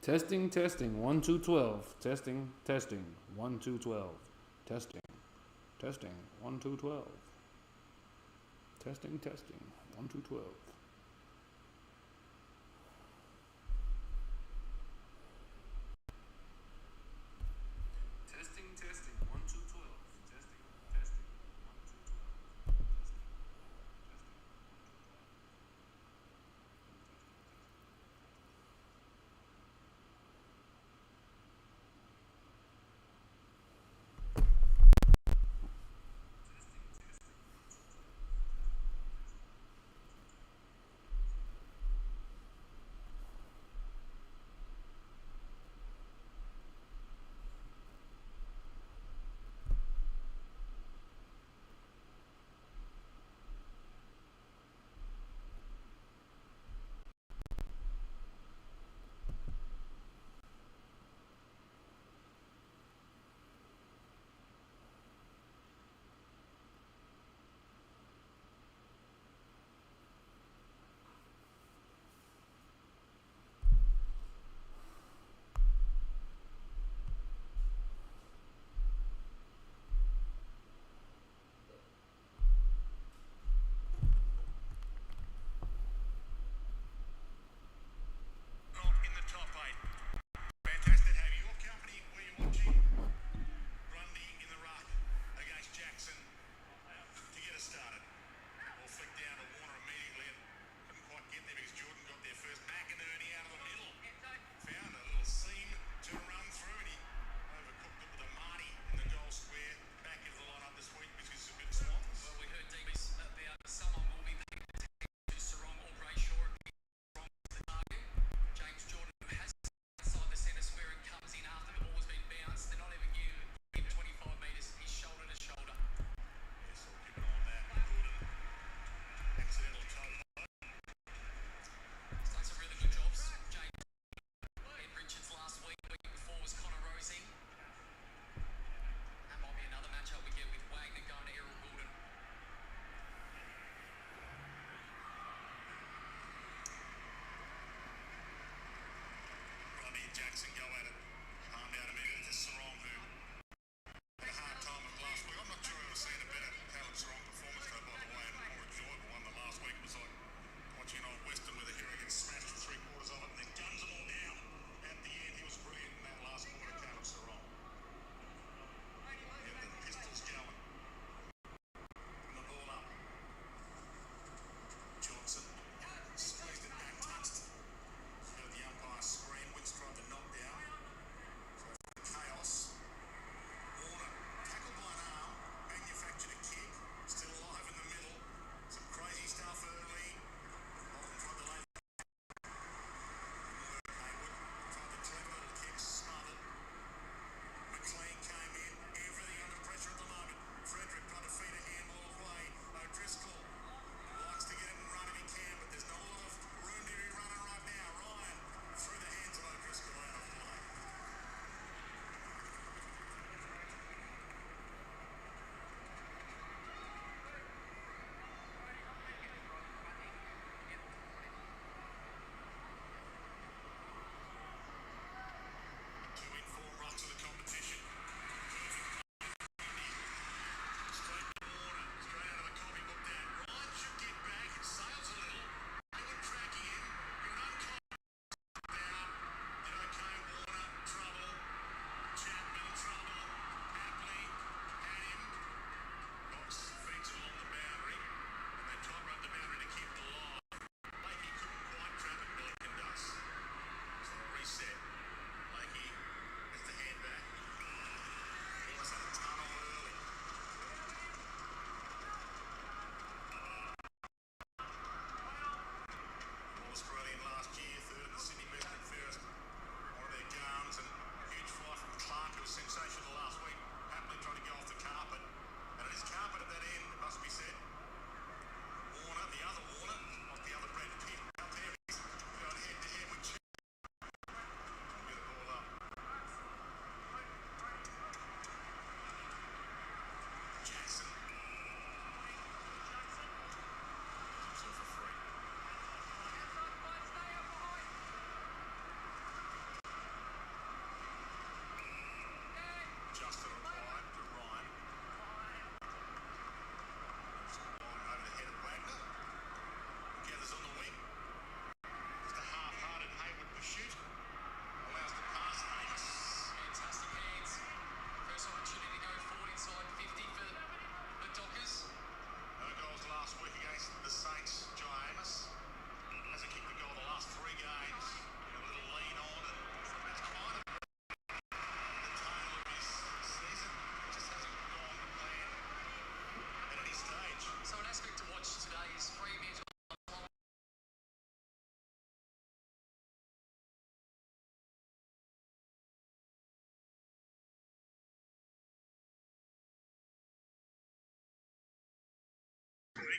Testing, testing, 1, 2, 12. Testing, testing, 1, 2, 12. Testing, testing, 1, 2, 12. Testing, testing, 1, 2, 12. Testing, testing, 1, 2, 12. Testing, testing, 1, 2, 12.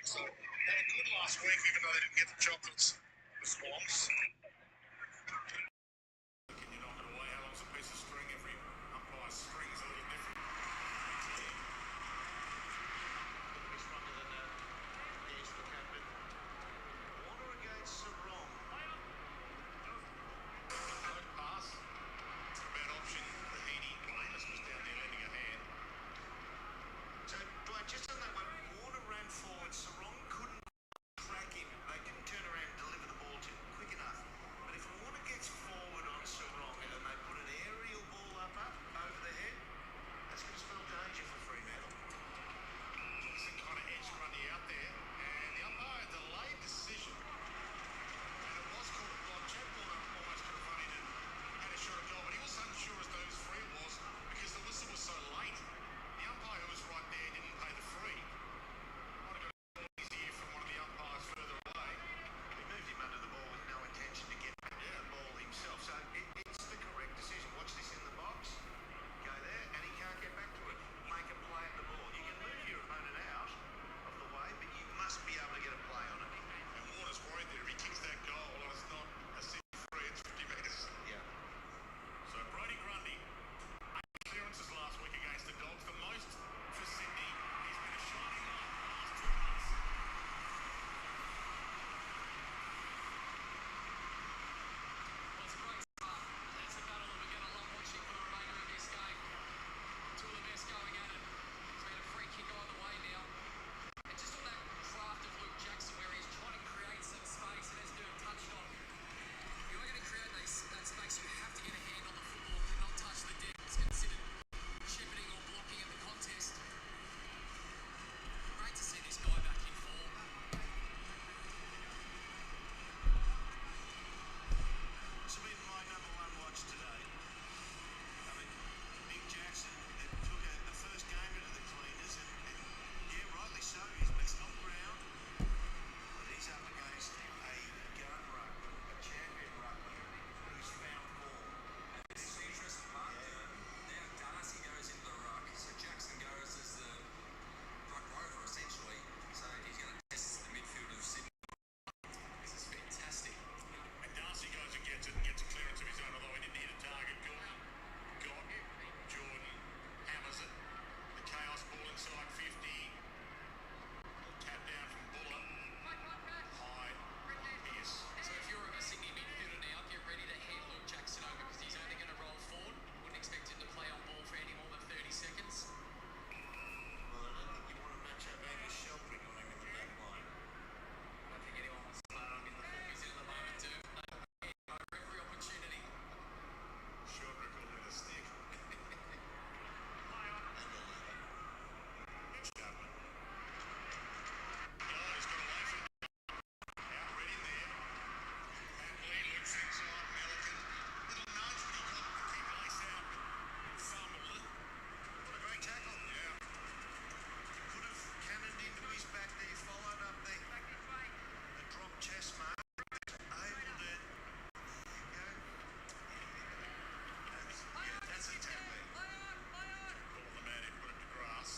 So had a good last week, even though they didn't get the chocolates. The Swans. Can you knock it away? How long's a piece of string? Every umpire's string's a little different. This one to the here's the captain. Warner against Sarong. Good pass. Bad option. Heaney. This was down there lending a hand. So, Dwight, just on that one, Warner ran forward. Sarong couldn't crack him. They didn't turn around and deliver the ball to him quick enough. But if Warner gets forward on Sarong and they put an aerial ball up over the head, that's going to spell danger for Fremantle. Johnson kind of edged Grundy out there, and the umpire delayed decision. And it was called a block. Chad Warner almost could have run in and had a shot at goal, but he was unsure as to whose free it was because the whistle was so late. The umpire who was right there didn't pay the free. Might have got a easy from one of the umpires further away. He moved him under the ball with no intention to get back to the ball himself. So it's the correct decision. Watch this in the box. Go there, and he can't get back to it. Make a play at the ball. You can move your opponent out of the way, but you must be able to get a play on it. And Warner's worried there. If he kicks that goal, and it's not a simple free, it's 50 metres. Yeah. So Brodie Grundy, 8 clearances last week against the Dogs, the most for Sydney. He's been a shining light the last 2 months. Well, it's a great start. That's the battle that we're going to love watching for the remainder of this game. Two of the best going at it. He's made a free kick either way now. And just on that craft of Luke Jackson where he's trying to create some space, and as Dirk touched on, if you are going to create that space, you have to get a hand on the football and not touch the deck. It's considered shepherding or blocking in the contest. Great to see this guy back in form. This will be my number one watch today. I mean, Nick Jackson took the first game into the cleaners, and yeah, rightly so. He's missed on ground, but he's up against a gun ruckman, a champion ruckman, who's found form. And this is the interesting part. Now Darcy goes into the ruck, so Jackson goes as the ruck rover essentially. So he's going to test the midfield of Sydney. This is fantastic. And Darcy goes and gets it and gets a clearance of his own, although he didn't hit a target. Gordon, Jordan hammers it. The chaos ball inside 50. Little tap down from Buller. Hyde. Pierce. So if you're a Sydney midfielder now, get ready to hand Luke Jackson over because he's only going to roll forward. Wouldn't expect him to play on ball for any more than 30 seconds. Well, I don't think you want to match up Angus Sheldrake on him in the back line. I don't think anyone wants to play him in the form he's in at the moment, too. Over every opportunity. Sheldrake will with a stick. And the leather. Mitch Chapman. Oh, he's got away from it. Out red in there. And Lee looks inside. Milliken. Little nudge, but he got the keep lace out. Fumbled it. What a great tackle. Yeah. Could have cannoned into his back there, followed up the drop chest mark. Able to. That's a tap there. Ball on the man, he put it to grass.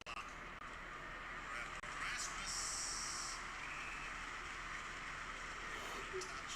Clark. Rasmus. Touch.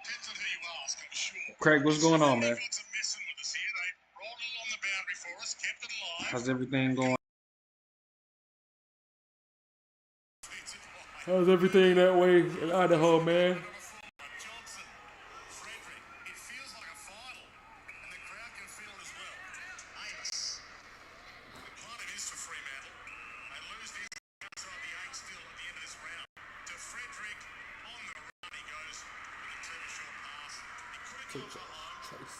Depends on who you ask, I'm sure. Craig, what's going on, man? Defense are messing with us here. They rolled it along the boundary for us, kept it alive. How's everything going? Defensive line. How's everything that way in Idaho, man? Johnson, Frederick. It feels like a final, and the crowd can feel it as well. Amos. The punt it is for Fremantle. They lose this outside the 8 still at the end of this round. To Frederick on the run he goes with a clever short pass. He could have gone for home,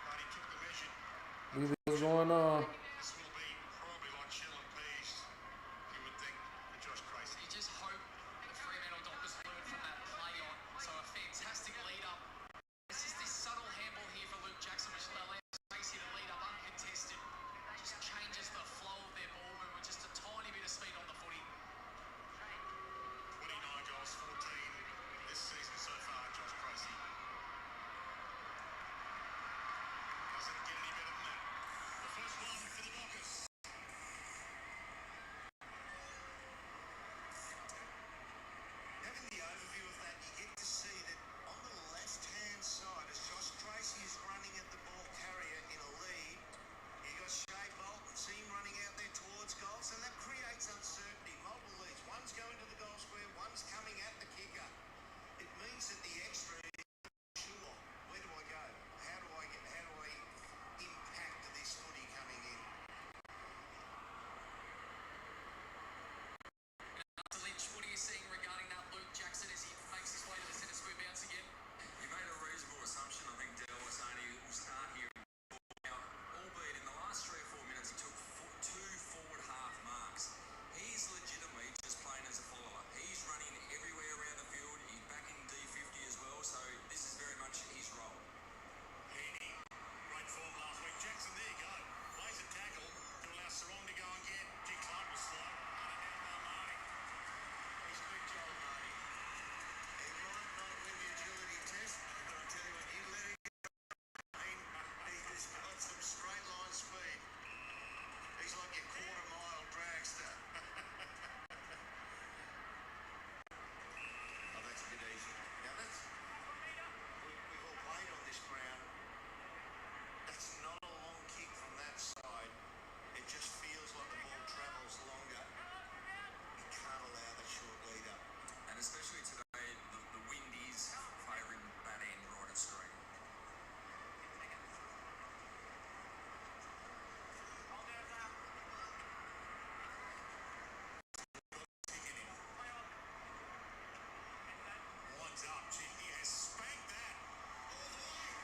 but he took the measure. What's going on? This will be probably like shell and peas, you would think, for Josh Gracie. You just hope the Fremantle Dockers learn from that play on. So a fantastic lead up. It's just this subtle handball here for Luke Jackson, which allows Stacey to lead up uncontested. Just changes the flow of their ball movement, just a tiny bit of speed on the footy. 29 goals, 14 this season so far, Josh Gracie. Doesn't get any better than that. The first one for the Dockers. Having the overview of that, you get to see that on the left-hand side, as Josh Tracy is running at the ball carrier in a lead, you got Shea Bolton, see him running out there towards goals, and that creates uncertainty. Multiple leads. One's going to the goal square, one's coming at the kicker. It means that the extra is sure. Where do I go? How do I impact this footy coming in? To Lynch, what are you seeing regarding that Luke Jackson as he makes his way to the centre square bounce again? You made a reasonable assumption. I think Dell was saying he will start here. Now, albeit in the last 3 or 4 minutes, he took 2 forward half marks. He's legitimately just playing as a follower. He's running everywhere around the field. He's back in D50 as well, so this is very much his role. Heaney, great form last week. Jackson, there you go. Lays a tackle to allow Sarong to go and get. G. Clark was slow. Underhand by Marty. He's a big job, Marty. He might not win the agility test, but I tell you what, you let him go. He's got some straight line speed. He's like your quarter-mile dragster. Oh, that's a bit easy. Now that's... We've all played on this ground. That's not a long kick from that side. It just feels like the ball travels longer. You can't allow that short lead up. And especially today, the wind is favouring that end right of screen. Winds up. Gee, he has spanked that all the way.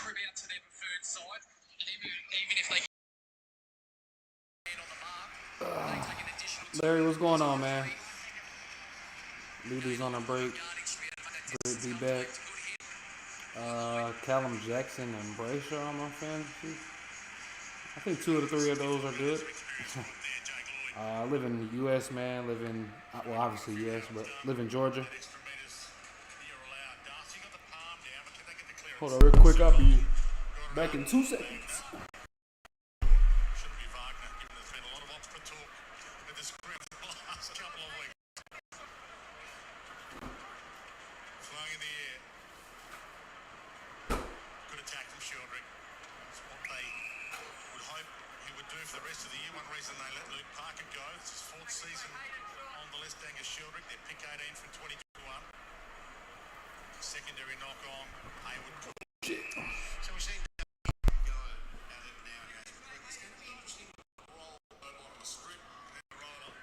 Out to their preferred side, even if they get on the mark, they take an additional Larry, what's going on, man? Ludy's on a break. Great to be back. Callum Jackson and Brayshaw on my fantasy. I think 2 of the 3 of those are good. I live in the U.S., man. Well, obviously U.S., but live in Georgia. Extra meters you're allowed. Darcy got the palm down, but can they get the clearance? Hold on real quick. I'll be back in 2 seconds. Shouldn't be Wagner, given there's been a lot of Oxford talk at this ground the last couple of weeks. Flying in the air. Good attack from Sheldrick. That's what they would hope he would do for the rest of the year. One reason they let Luke Parker go. It's his 4th season on the list. Angus Sheldrick, their pick 18 from 2021. Secondary knock on. Hayward. So we're seeing go at it now against it's going to be interesting to roll on the strip and then roll it up.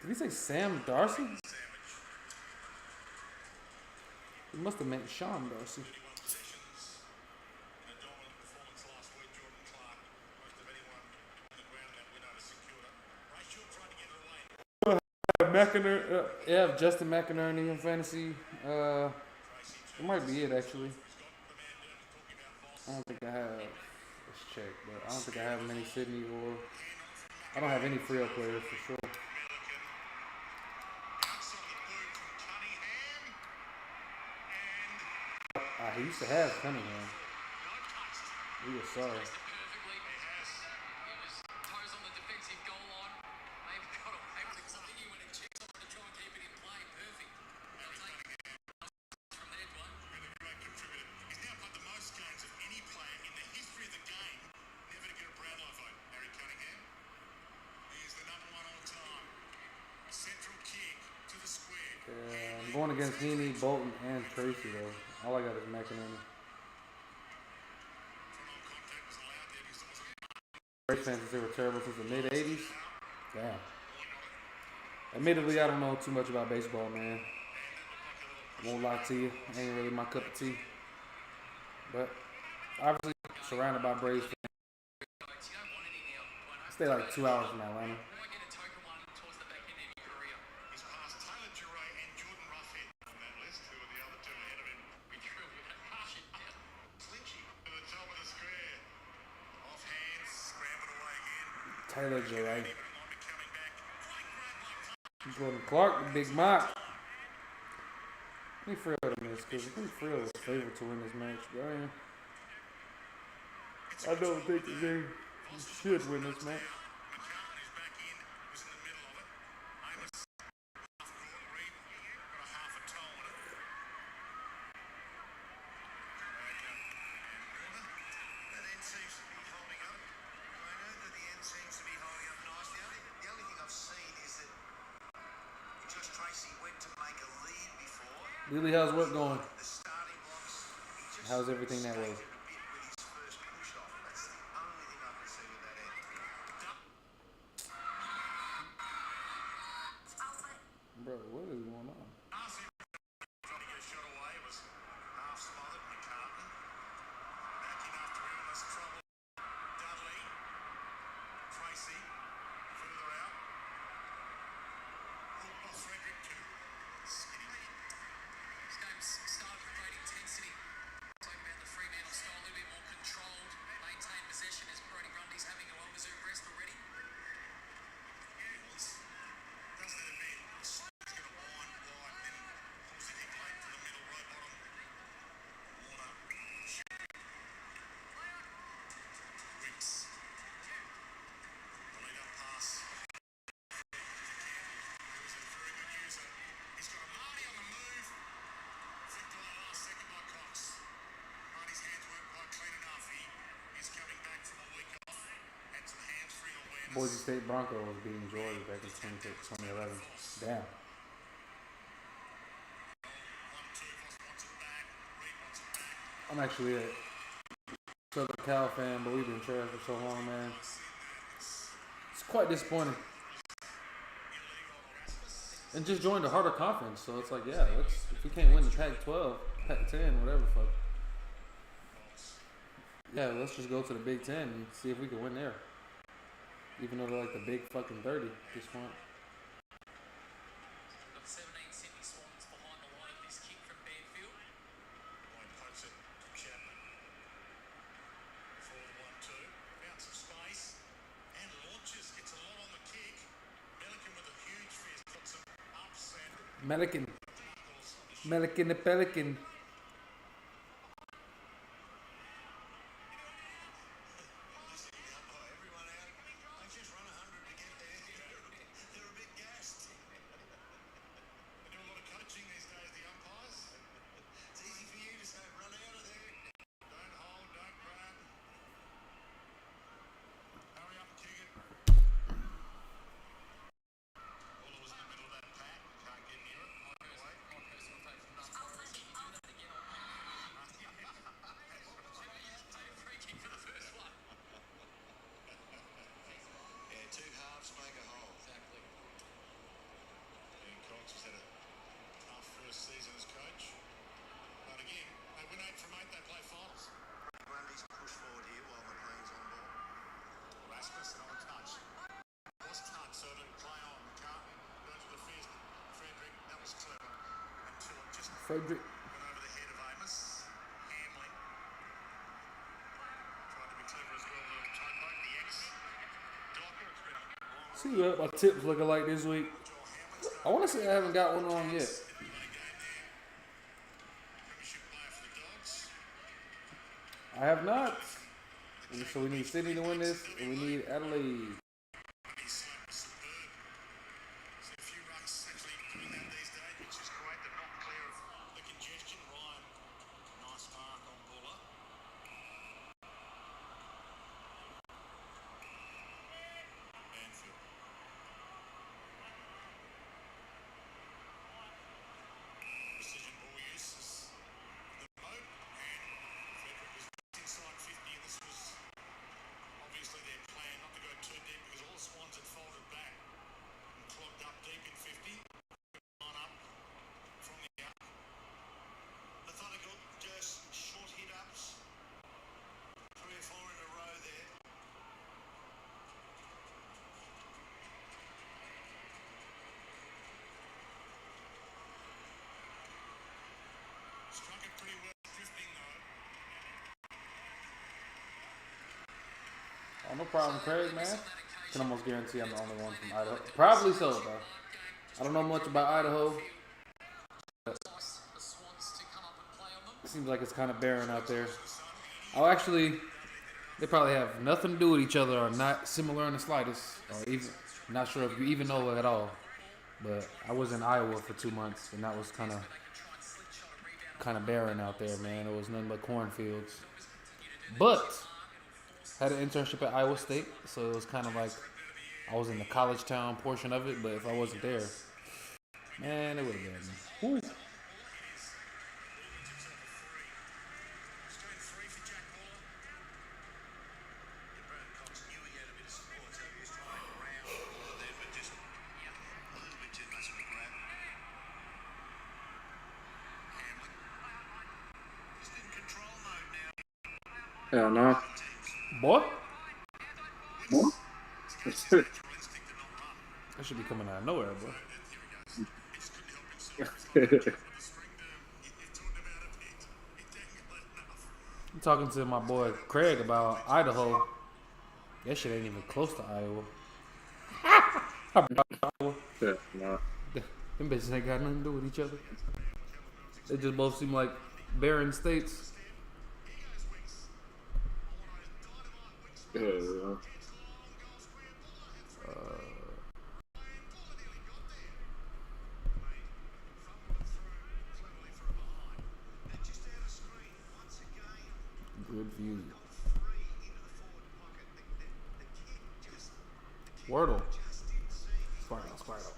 Did he say Sam Darcy? Sandwich. He must have meant Sean Darcy. 31 possessions in a dominant performance last week. Jordan Clark, most of anyone on the ground in that win over St Kilda. Rachel trying to get it away. Yeah, Justin McInerney in fantasy. It might be it actually. I don't think I have. Let's check, but I don't think I have him in Sydney or I don't have any Frio players for sure. Milliken. Outside the boot from Cunningham. And He used to have Cunningham. no touch. We were sorry. Placed it perfectly. He has. He was toes on the defensive goal line. Maybe got away with it. 'Cause I think he went and checked someone to try and keep it in play. Perfect. They'll take it from there, Dwayne. Really great contributor. He's now played the most games of any player in the history of the game never to get a Brownlow vote. Harry Cunningham. He is the number one all time. Central kick to the square. I'm going against Heaney, Bolton, and Tracy though. All I got is McInerney. From on contact was allowed there because it wasn't. Race fans they were terrible since the mid '80s. Damn. Admittedly, I don't know too much about baseball, man. Won't lie to you, ain't really my cup of tea. But obviously surrounded by Braves fans. You don't want any now, Dwayne. Stay like 2 hours from Atlanta. You might get a token one towards the back end of your career. He's passed Taylor Duray and Jordan Roughhead on that list, who are the other two ahead of him. We drew with that shit down. Clinchy to the top of the square. Off hands, scrambled away again. Taylor Duray. But it might be coming back. Great grab by Jordan Clark, the Big Mock. I think Frio to miss because I think Frio was favored to win this match, but I don't think that they should win this match. McCartan is back in, was in the middle of it. Amos, half court, Reed, got a half a toe on it. That end seems to be holding up. I know that the end seems to be holding up nicely. The only thing I've seen is that Josh Tracy went to make a lead before. Lily, how's work going? The starting blocks, he just How's everything that way? staggered a bit with his first push off. That's the only thing I can see with that end. Bro, what is going on? Darcy trying to get a shot away. It was half smothered. McCartan backing after him. That's trouble. Dudley. Tracy. Further out. Oh, Frederick to Skinny. This game's started with great intensity. Talking about the Fremantle style, a little bit more controlled, maintained possession as Brody Grundy's having a well-deserved rest already. Does that a bit. He's going to wind wide, then pulls it in late to the middle, row bottom. Warner. Wicks. The lead up pass. He was a very good user. He's got a Marty on the move. Flicked away last second by Cox. Marty's hands weren't quite clean enough. He's coming back from a week off. Had some hamstring awareness. Boise State Broncos beating Georgia back in 2011. Damn. 1-2, Voss wants it back. Reed wants it back. I'm actually a Southern Cal fan, but we've been trash for so long, man. It's quite disappointing. And just joined a harder conference, so it's like, yeah, if we can't win the Pac-12, Pac-10, whatever, fuck. Yeah, let's just go to the Big Ten and see if we can win there. Even though they're like the big fucking 30 at this point. We've got 17 Sydney Swans behind the line of this kick from Banfield. Lloyd pokes it to Chapman. Forward 1-2. Found some space. And launches. Gets a lot on the kick. Milliken with a huge fist. Got some ups and Melican. knuckles on the Melican the Pelican. Listening to the umpire, everyone out. They just run 100 to get there. They're a bit gassed. They do a lot of coaching these days, the umpires. It's easy for you to say, run out of there. Don't hold, don't grab. Hurry up and kick it. Waller was in the middle of that pack. Can't get near it. My personal take from that far is you do that again on take a free kick for the first one. Yeah, two halves make a whole. Exactly. And Cox has had a tough first season as coach. But again, they win 8 from 8, they play finals. Grundy's push forward here while McLean's on ball. Rasmus, no touch. Was touch, so it didn't play on. McCartan goes to the fist. Frederick, that was clever. Until it just Frederick. went over the head of Amos. Hamlin. Tried to be clever as well, the towboat, the ex-Docker. It's been a See what my tips looking like this week. I want to say I haven't got one on yet. Premiership player for the Dogs. I have not. So we need Sydney to win this, and we need Adelaide. His slap was superb. Seen a few rucks actually doing that these days, which is great. They're not clear of the congestion. Ryan, nice mark on Buller. Banfield. Precision ball use is the boat, and Frederick was inside 50, and this was obviously their plan not to go too deep because all the Swans had folded back and clogged up deep in 50. On up from the up. Methodical, just short hit ups. 3 or 4 in a row there. Struck it pretty well, drifting though. Oh, no problem, Craig, man. Can almost guarantee I'm the only one from Idaho. Probably so, bro. I don't know much about Idaho. The Swans to come up and play on them. It seems like it's kind of barren out there. Oh, actually, they probably have nothing to do with each other or not similar in the slightest. Or even, not sure if you even know it at all. But I was in Iowa for 2 months, and that was kind of barren out there, man. It was nothing but cornfields. But had an internship at Iowa State, so it was kind of like I was in the college town portion of it. But if I wasn't there, man, it would have been. Whew. Straight 3 for Jack Buller. Brad Cox knew he had a bit of support, so he was trying around Buller there, but just a little bit too much of a grab. Hamlin. Just in control mode now. Hell no. Boy, What? Natural instinct to not run. that should be coming out of nowhere, bro. Here he goes. He just couldn't help himself. With the string to you talked about it. He dangled enough. I'm talking to my boy Craig about Idaho. That shit ain't even close to Iowa. Iowa. Yeah, no. Them bitches ain't got nothing to do with each other. They just both seem like barren states. Yeah. Good view. Wordle. Squirtle.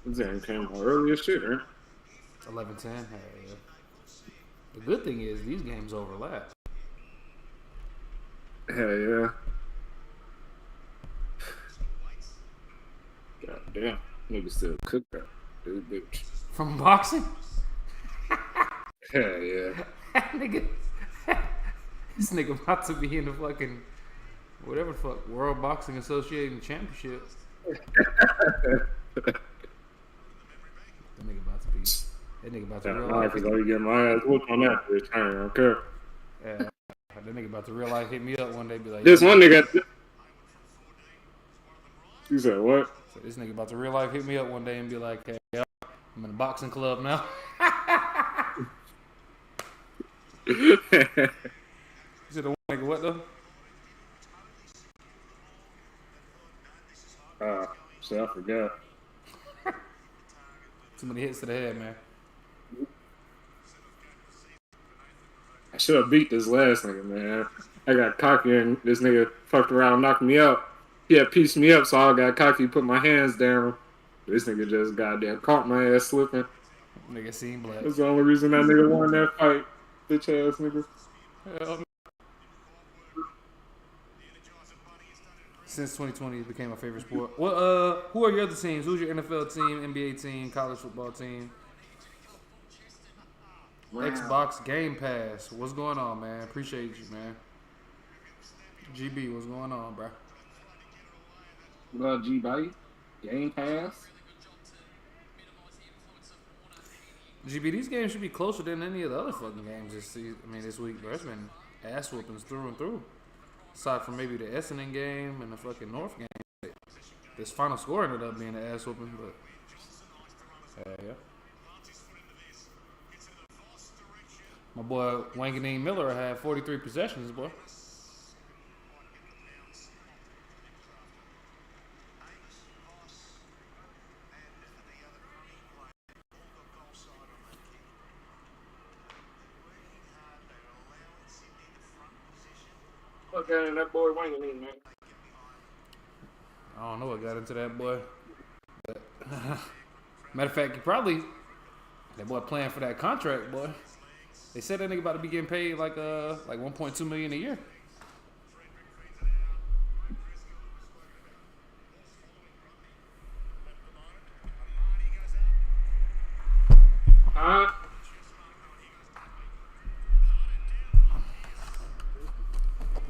This game came out early as shit, right? 11-10. Hey, yeah. The good thing is these games overlap. Hell yeah. God damn. Nigga still cook that. Dude, bitch. From boxing? Hell yeah. Nigga. This nigga about to be in the fucking whatever the fuck World Boxing Association Championship. That nigga about to be. That nigga about to Yeah, real nah, life. cause I get my ass whooped on that bitch. I don't care. Yeah, that nigga about to real life hit me up one day. Be like, This one nigga. You said what? So this nigga about to real life hit me up one day and be like, hey, yeah, I'm in a boxing club now. You said the one nigga what though? Shit, I forgot. Too many hits to the head, man. I should have beat this last nigga, man. I got cocky and this nigga fucked around and knocked me out. He had pieced me up, so I got cocky, put my hands down. This nigga just goddamn caught my ass slipping. Nigga seen black. That's the only reason that nigga won that fight. Bitch ass nigga. Hell no. Since 2020, it became my favorite sport. Well, who are your other teams? Who's your NFL team, NBA team, college football team? Xbox Game Pass. What's going on, man? Appreciate you, man. GB, what's going on, bro? What up, G-Bite? Game Pass? GB, these games should be closer than any of the other fucking games this week, bro. It's been ass whoopings through and through. Aside from maybe the Essendon game and the fucking North game. This final score ended up being an ass whooping, but yeah. My boy Wanganeen Miller had 43 possessions, boy. Okay, that boy winging me, man. I don't know what got into that boy. But matter of fact, that boy playing for that contract, boy. They said that nigga about to be getting paid like 1.2 million a year.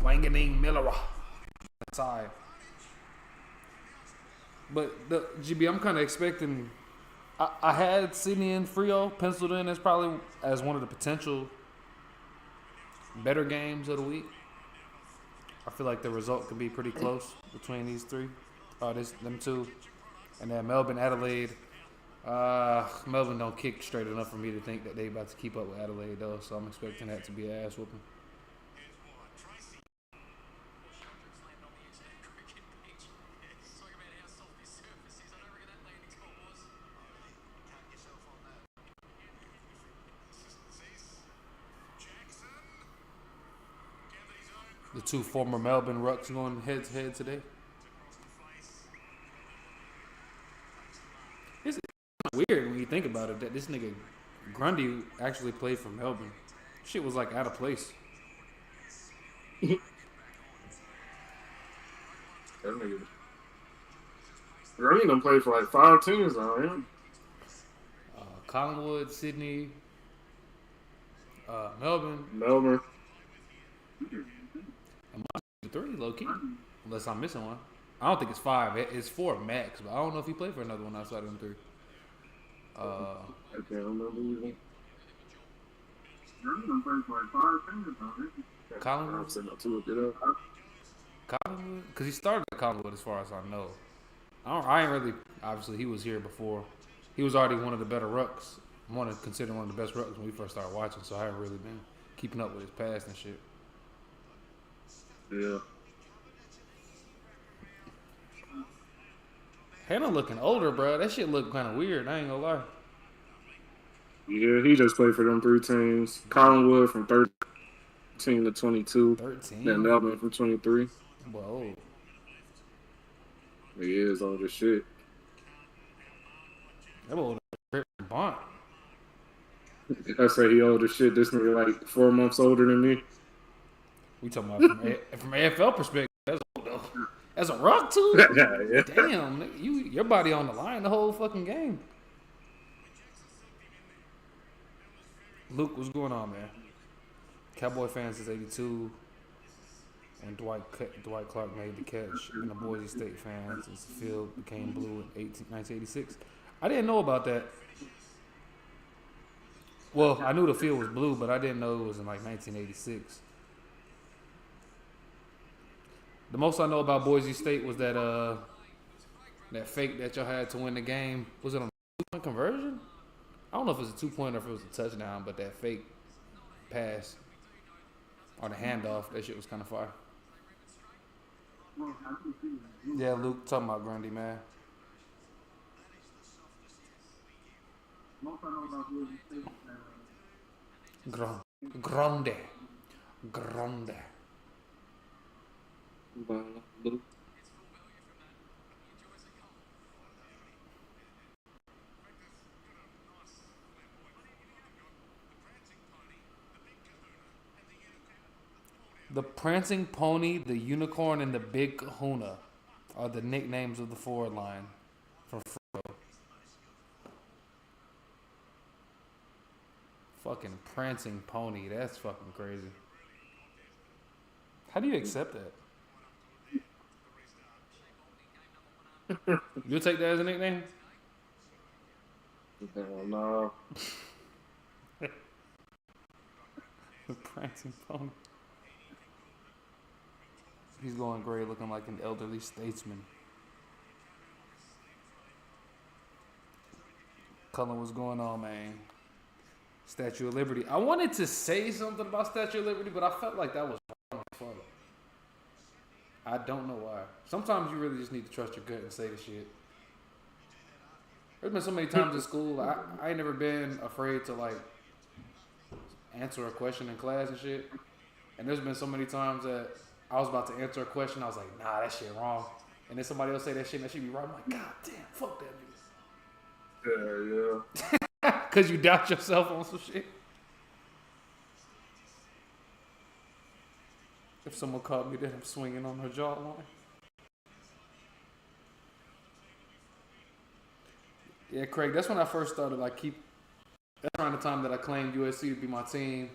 Wanganeen Miller. That's all right. But the GB, I'm kind of expecting. I had Sydney and Frio penciled in as probably as one of the potential better games of the week. I feel like the result could be pretty close between these three. Them two, and then Melbourne, Adelaide. Melbourne don't kick straight enough for me to think that they about to keep up with Adelaide though, so I'm expecting that to be an ass whooping. The two former Melbourne Rucks going head to head today. It's weird when you think about it that this nigga Grundy actually played for Melbourne. Shit was like out of place. That nigga. Grundy done played for like 5 teams now, man. Collingwood, Sydney, Melbourne. And 3 low key, unless I'm missing one. I don't think it's 5. It's 4 max, but I don't know if he played for another one outside of them 3. I can't remember either. Grundy played for like 5 teams now, man. Collingwood, because he started at Collingwood as far as I know. I ain't really. Obviously, he was here before. He was already one of the better rucks. Considered one of the best rucks when we first started watching. So I haven't really been keeping up with his past and shit. Yeah. Hannah looking older, bro. That shit look kind of weird. I ain't gonna lie. Yeah, he just played for them 3 teams. Collingwood from 13 to 22. 13. Then Melbourne from 23. Whoa. He is old as shit. That old Bont. I say he old as shit. This nigga like 4 months older than me. We talking about from AFL perspective. That's old though. As a rock too. Yeah. Damn, nigga, your body on the line the whole fucking game. Luke, what's going on, man? Cowboy fans since '82. When Dwight Clark made the catch, and the Boise State fans since the field became blue in 1986. I didn't know about that. Well, I knew the field was blue, but I didn't know it was in like 1986. The most I know about Boise State was that fake that y'all had to win the game. Was it on a 2-point conversion? I don't know if it was a 2-point or if it was a touchdown, but that fake pass or the handoff, that shit was kind of fire. Yeah, Luke, talking about Grundy, man. Grande. The Prancing Pony, the Unicorn, and the Big Kahuna are the nicknames of the forward line from Fro. Fucking Prancing Pony, that's fucking crazy. How do you accept that? You'll take that as a nickname? Hell no. The Prancing Pony. He's going gray looking like an elderly statesman. Cullen, what's going on, man? Statue of Liberty. I wanted to say something about Statue of Liberty, but I felt like that was fun. I don't know why. Sometimes you really just need to trust your gut and say the shit. There's been so many times in school, I ain't never been afraid to like answer a question in class and shit. And there's been so many times that I was about to answer a question, I was like, nah, that shit wrong. And then somebody else say that shit and that shit be right. I'm like, god damn, fuck that Yeah. nigga. Cause you doubt yourself on some shit. If someone caught me, then I'm swinging on her jawline. Yeah, Craig, that's when I first started. That's around the time that I claimed USC to be my team,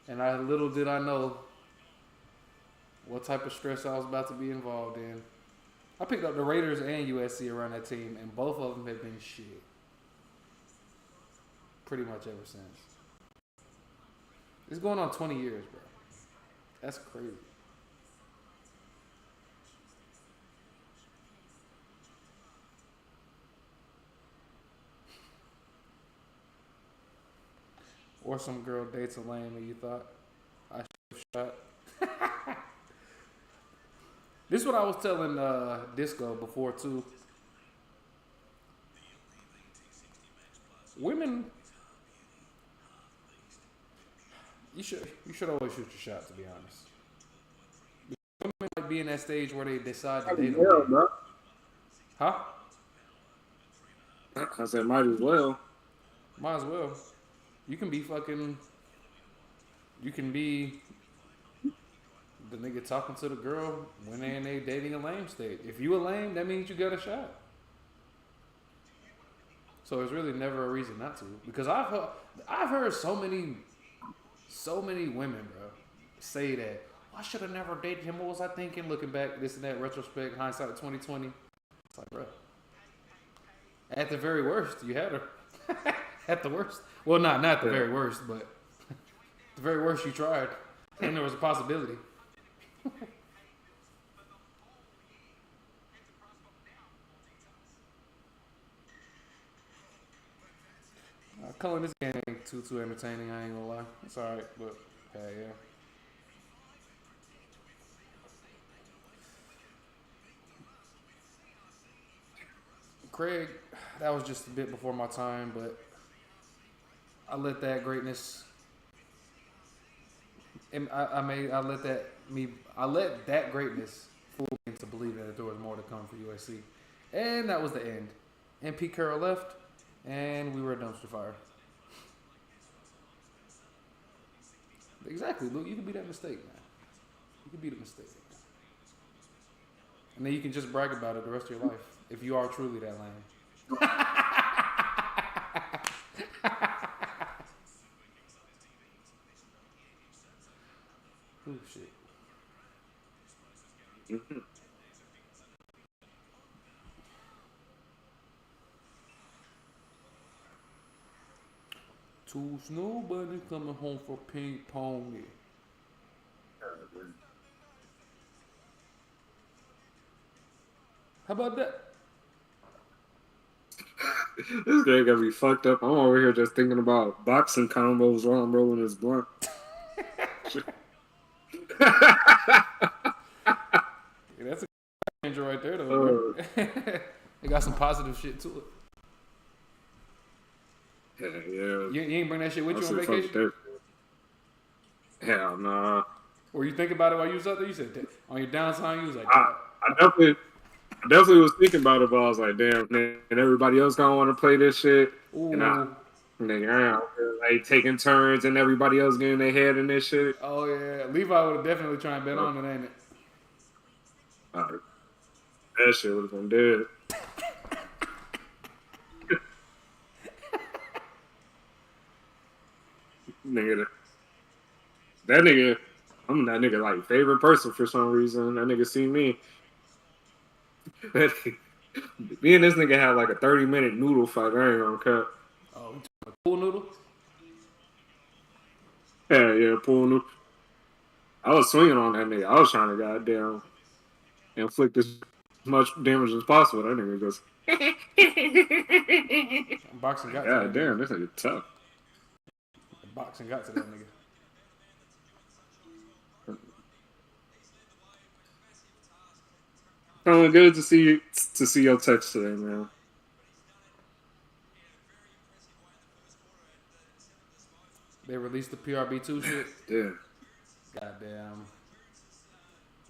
and little did I know what type of stress I was about to be involved in. I picked up the Raiders and USC around that team, and both of them have been shit. Pretty much ever since. It's going on 20 years, bro. That's crazy. Or some girl dates a lame and you thought I should have shot. This is what I was telling Disco before too. Women, you should always shoot your shot. To be honest, women might be in that stage where they decide to date a man. Bro. Huh? I said might as well. Might as well. You can be the nigga talking to the girl when they dating a lame stage. If you a lame, that means you got a shot. So there's really never a reason not to. Because I've heard so many women, bro, say that, I should have never dated him. What was I thinking? Looking back, this and that, retrospect, hindsight 2020. It's like, bro, at the very worst, you had her. At the worst. Well, not the very worst, but the very worst you tried. And there was a possibility. Calling this game ain't too entertaining, I ain't gonna lie. It's alright, but yeah. Craig, that was just a bit before my time, but I let that greatness. And I let that greatness fool me into believing that there was more to come for USC, and that was the end. And Pete Carroll left, and we were a dumpster fire. Exactly, Luke. You can be that mistake, man. You can be the mistake, and then you can just brag about it the rest of your life if you are truly that lame. Oh shit. Mm-hmm. Two snow bunnies coming home for ping pong. How about that? This guy got me fucked up. I'm over here just thinking about boxing combos while I'm rolling this blunt. Yeah, that's a changer right there, though. It got some positive shit to it. Yeah. You ain't bring that shit with you on vacation? Hell nah. Or you think about it while you was out there? You said on your downtime, you was like, I definitely was thinking about it, but I was like, damn, man, and everybody else gonna want to play this shit. ooh. And I like taking turns and everybody else getting their head in this shit. Oh yeah, Levi would have definitely tried to bet on it, ain't it? That shit would have been dead. I'm that nigga like favorite person for some reason. That nigga see me. Me and this nigga had like a 30-minute noodle fight. I ain't gonna cut. Oh, pool noodle? Yeah, pool noodle. I was swinging on that nigga. I was trying to goddamn inflict as much damage as possible. That nigga just Boxing got to that God nigga. damn, this nigga tough. Boxing got to that nigga. Good to see your touch today, man. They released the PRB2 shit. Damn. Goddamn.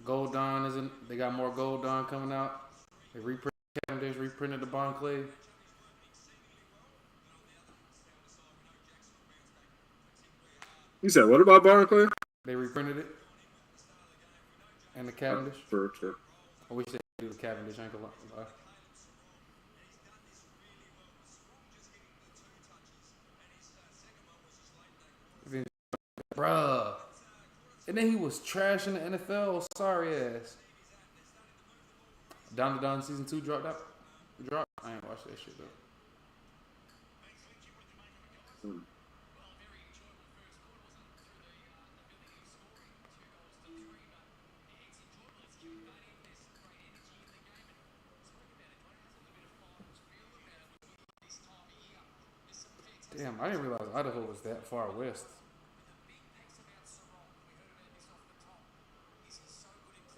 Gold Don isn't. They got more Gold Don coming out. They reprinted the Bon Clay. You said what about Barclay? They reprinted it. And the Cavendish. For sure. I wish they could do the Cavendish ankle lock. Bruh. And then he was trash in the NFL. Sorry ass. TheDon season 2 dropped out. I ain't watched that shit though. Damn, I didn't realize Idaho was that far west.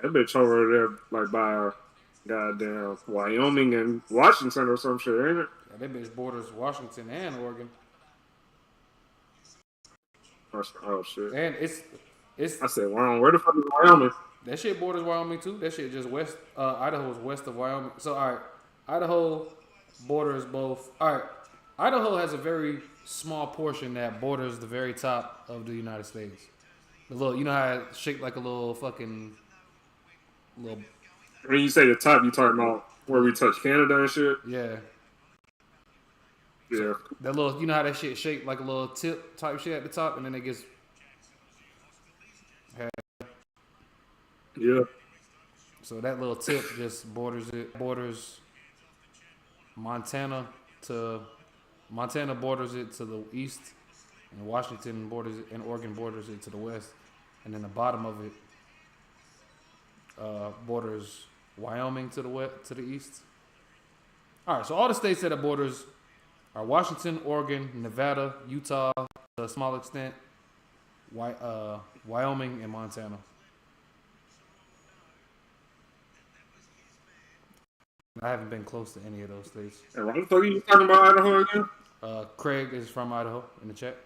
That bitch over there, like by goddamn Wyoming and Washington or some shit, ain't it? Yeah, that bitch borders Washington and Oregon. Oh shit. And it's I said, wow, where the fuck is Wyoming? that shit borders Wyoming too. That shit just west. Idaho is west of Wyoming. So all right, Idaho borders both. All right, Idaho has a very small portion that borders the very top of the United States. The little, you know how it's shaped like a little fucking little. When you say the top, you talking about where we touch Canada and shit? Yeah. Yeah. That little, you know how that shit shaped like a little tip type shit at the top, and then it gets. Yeah. So that little tip just borders Montana borders it to the east, and Washington borders it, and Oregon borders it to the west, and then the bottom of it borders Wyoming to the west, to the east. All right, so all the states that it borders are Washington, Oregon, Nevada, Utah, to a small extent, Wyoming, and Montana. I haven't been close to any of those states. And why the fuck are you talking about Idaho again? Craig is from Idaho in the chat.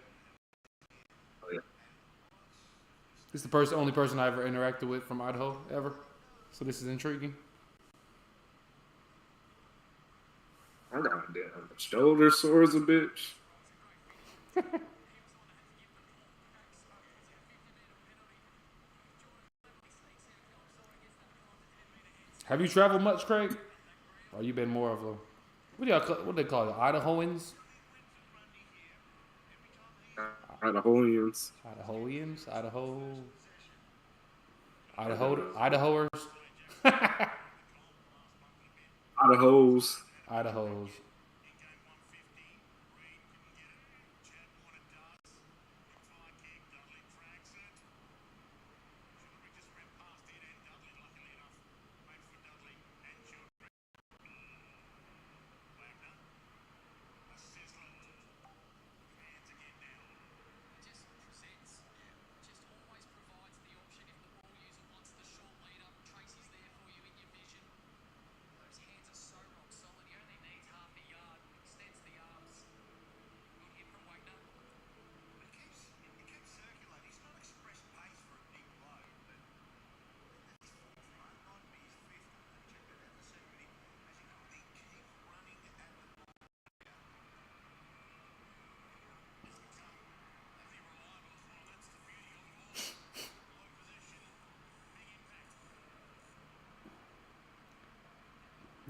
Oh, yeah. This is the only person I ever interacted with from Idaho ever. So this is intriguing. I got damn shoulder sore as a bitch. Have you traveled much, Craig? Or you been more of a what they call it? Idahoans? Idahoans. Idahoans? Idahoers? Idahos. Idahos.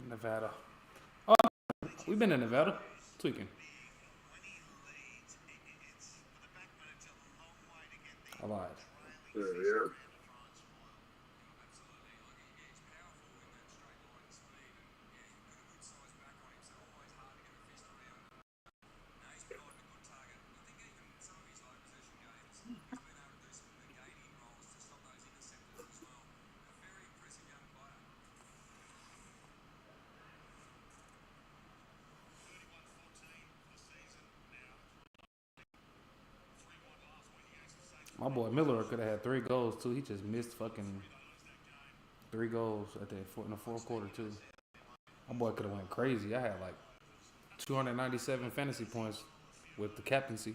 Nevada. Oh, we've been in Nevada. Tweaking. I lied. Yeah. My boy Miller could have had 3 goals too. He just missed fucking 3 goals in the fourth quarter too. My boy could have went crazy. I had like 297 fantasy points with the captaincy.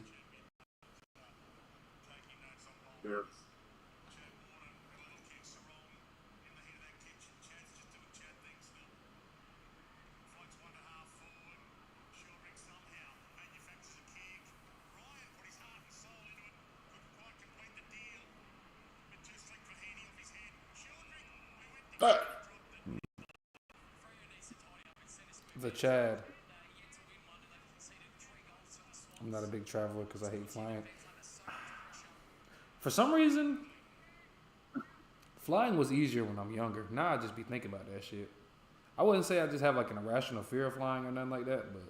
Yeah. The Chad. I'm not a big traveler because I hate flying. For some reason, flying was easier when I'm younger. Now I just be thinking about that shit. I wouldn't say I just have like an irrational fear of flying or nothing like that, but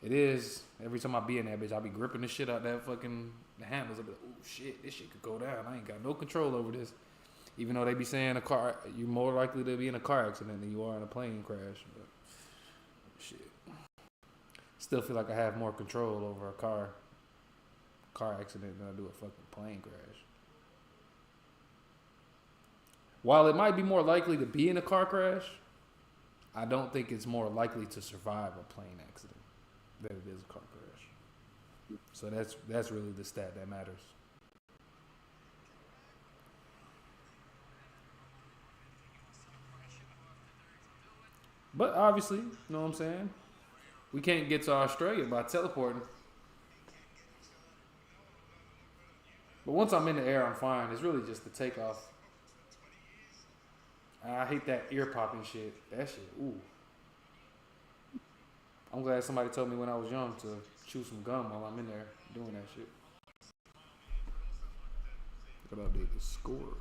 it is. Every time I be in that bitch, I be gripping the shit out that fucking the handles. I be like, oh shit, this shit could go down. I ain't got no control over this. Even though they be saying you're more likely to be in a car accident than you are in a plane crash. But shit. Still feel like I have more control over a car accident than I do a fucking plane crash. While it might be more likely to be in a car crash, I don't think it's more likely to survive a plane accident than it is a car crash. So that's really the stat that matters. But obviously, you know what I'm saying? We can't get to Australia by teleporting. But once I'm in the air, I'm fine. It's really just the takeoff. I hate that ear popping shit. That shit, ooh. I'm glad somebody told me when I was young to chew some gum while I'm in there doing that shit. Gotta update the score.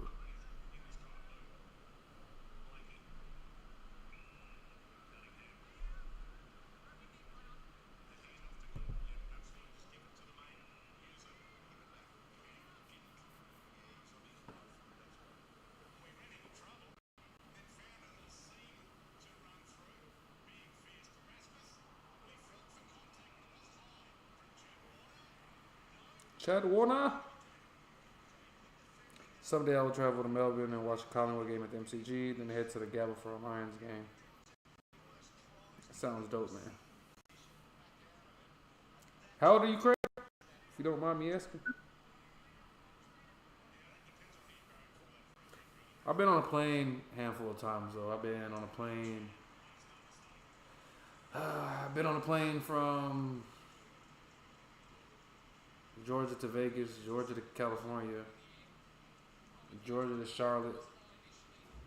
Chad Warner. Someday I will travel to Melbourne and watch a Collingwood game at the MCG, then head to the Gabba for a Lions game. Sounds dope, man. How old are you, Craig? If you don't mind me asking. I've been on a plane a handful of times, though. I've been on a plane from Georgia to Vegas, Georgia to California, Georgia to Charlotte,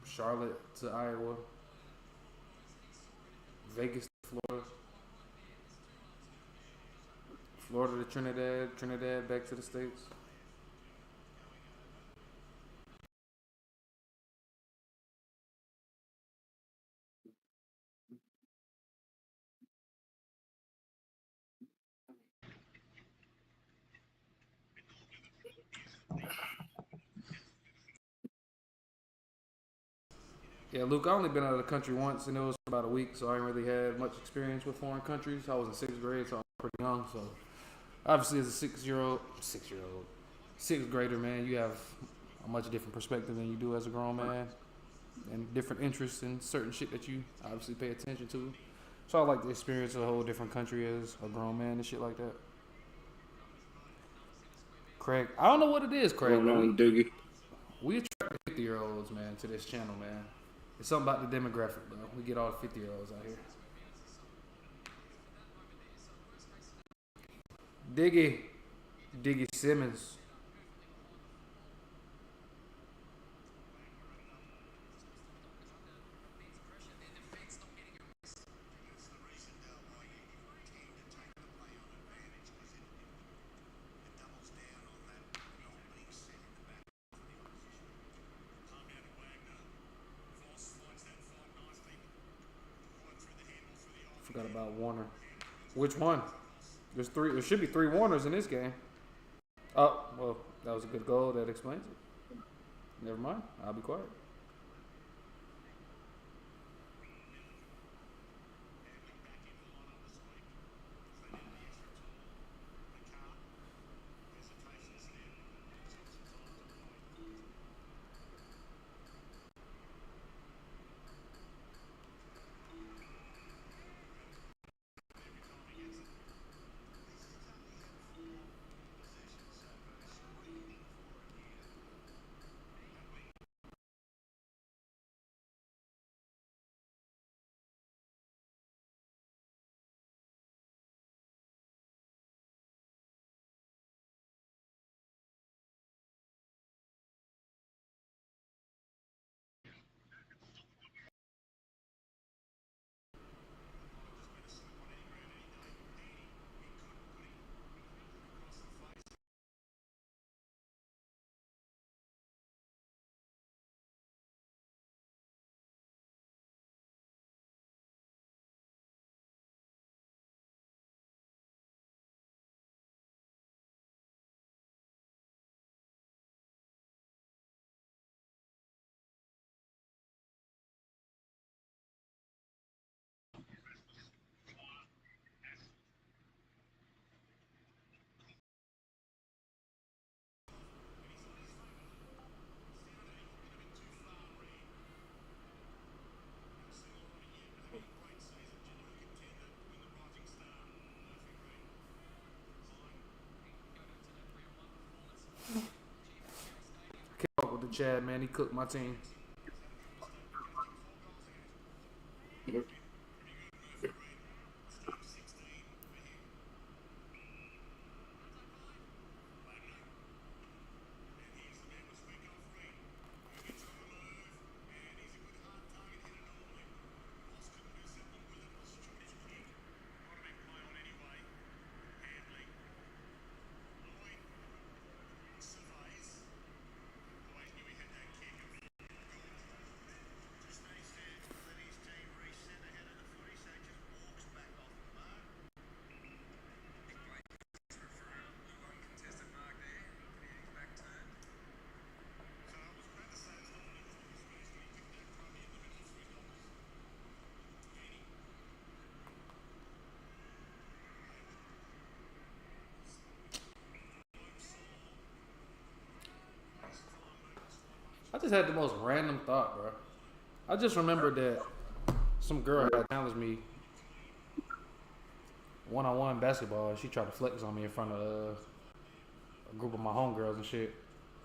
Charlotte to Iowa, Vegas to Florida, Florida to Trinidad, Trinidad back to the States. Yeah, Luke, I only been out of the country once, and it was for about a week, so I ain't really had much experience with foreign countries. I was in 6th grade, so I was pretty young. So, obviously, as a sixth grader, man, you have a much different perspective than you do as a grown man, and different interests in certain shit that you obviously pay attention to. So, I like to experience a whole different country as a grown man and shit like that. Craig, I don't know what it is, Craig. We attract 50-year-olds, man, to this channel, man. It's something about the demographic, bro. We get all the 50-year-olds out here. Diggy Simmons. Forgot about Warner. Which one? There's 3. There should be 3 Warners in this game. Oh, well, that was a good goal. That explains it. Never mind. I'll be quiet. Chad, man. He cooked my team. I just had the most random thought, bro. I just remembered that some girl had challenged me one-on-one basketball. And she tried to flex on me in front of a group of my homegirls and shit.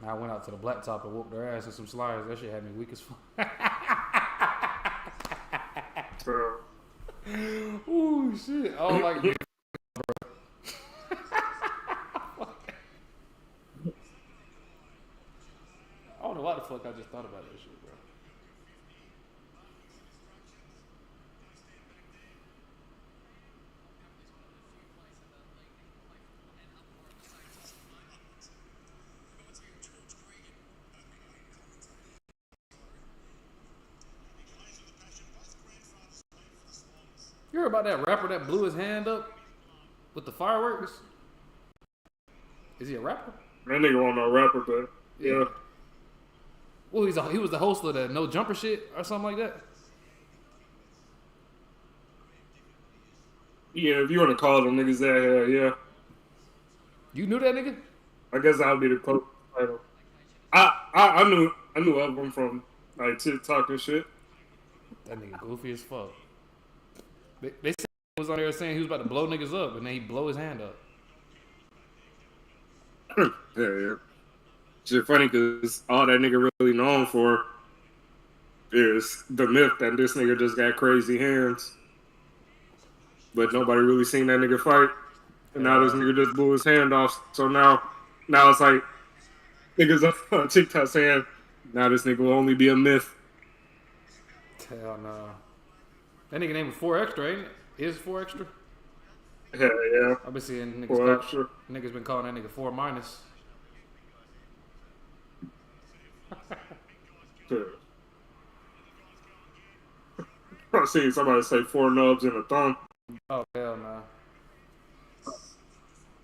And I went out to the blacktop and whooped her ass in some sliders. That shit had me weak as fuck. Ooh, shit. I don't like it. I don't know why the fuck I just thought about that shit, bro. You heard about that rapper that blew his hand up with the fireworks? Is he a rapper? That nigga wasn't no rapper, but yeah. Well, he was the host of the No Jumper shit or something like that. Yeah, if you want to call them niggas that, hell yeah. You knew that nigga? I guess that would be the close title. I knew of him from like TikTok and shit. That nigga goofy as fuck. They said he was on there saying he was about to blow niggas up, and then he blow his hand up. Yeah. Shit funny because all that nigga really known for is the myth that this nigga just got crazy hands. But nobody really seen that nigga fight. And now this nigga just blew his hand off. So now it's like niggas on TikTok saying now this nigga will only be a myth. Hell no. That nigga name was 4 Extra, ain't it? Is 4 Extra? Hell yeah. I've been seeing niggas been calling that nigga 4 minus. Yeah. I seen somebody say 4 nubs in a thumb. Oh, hell no.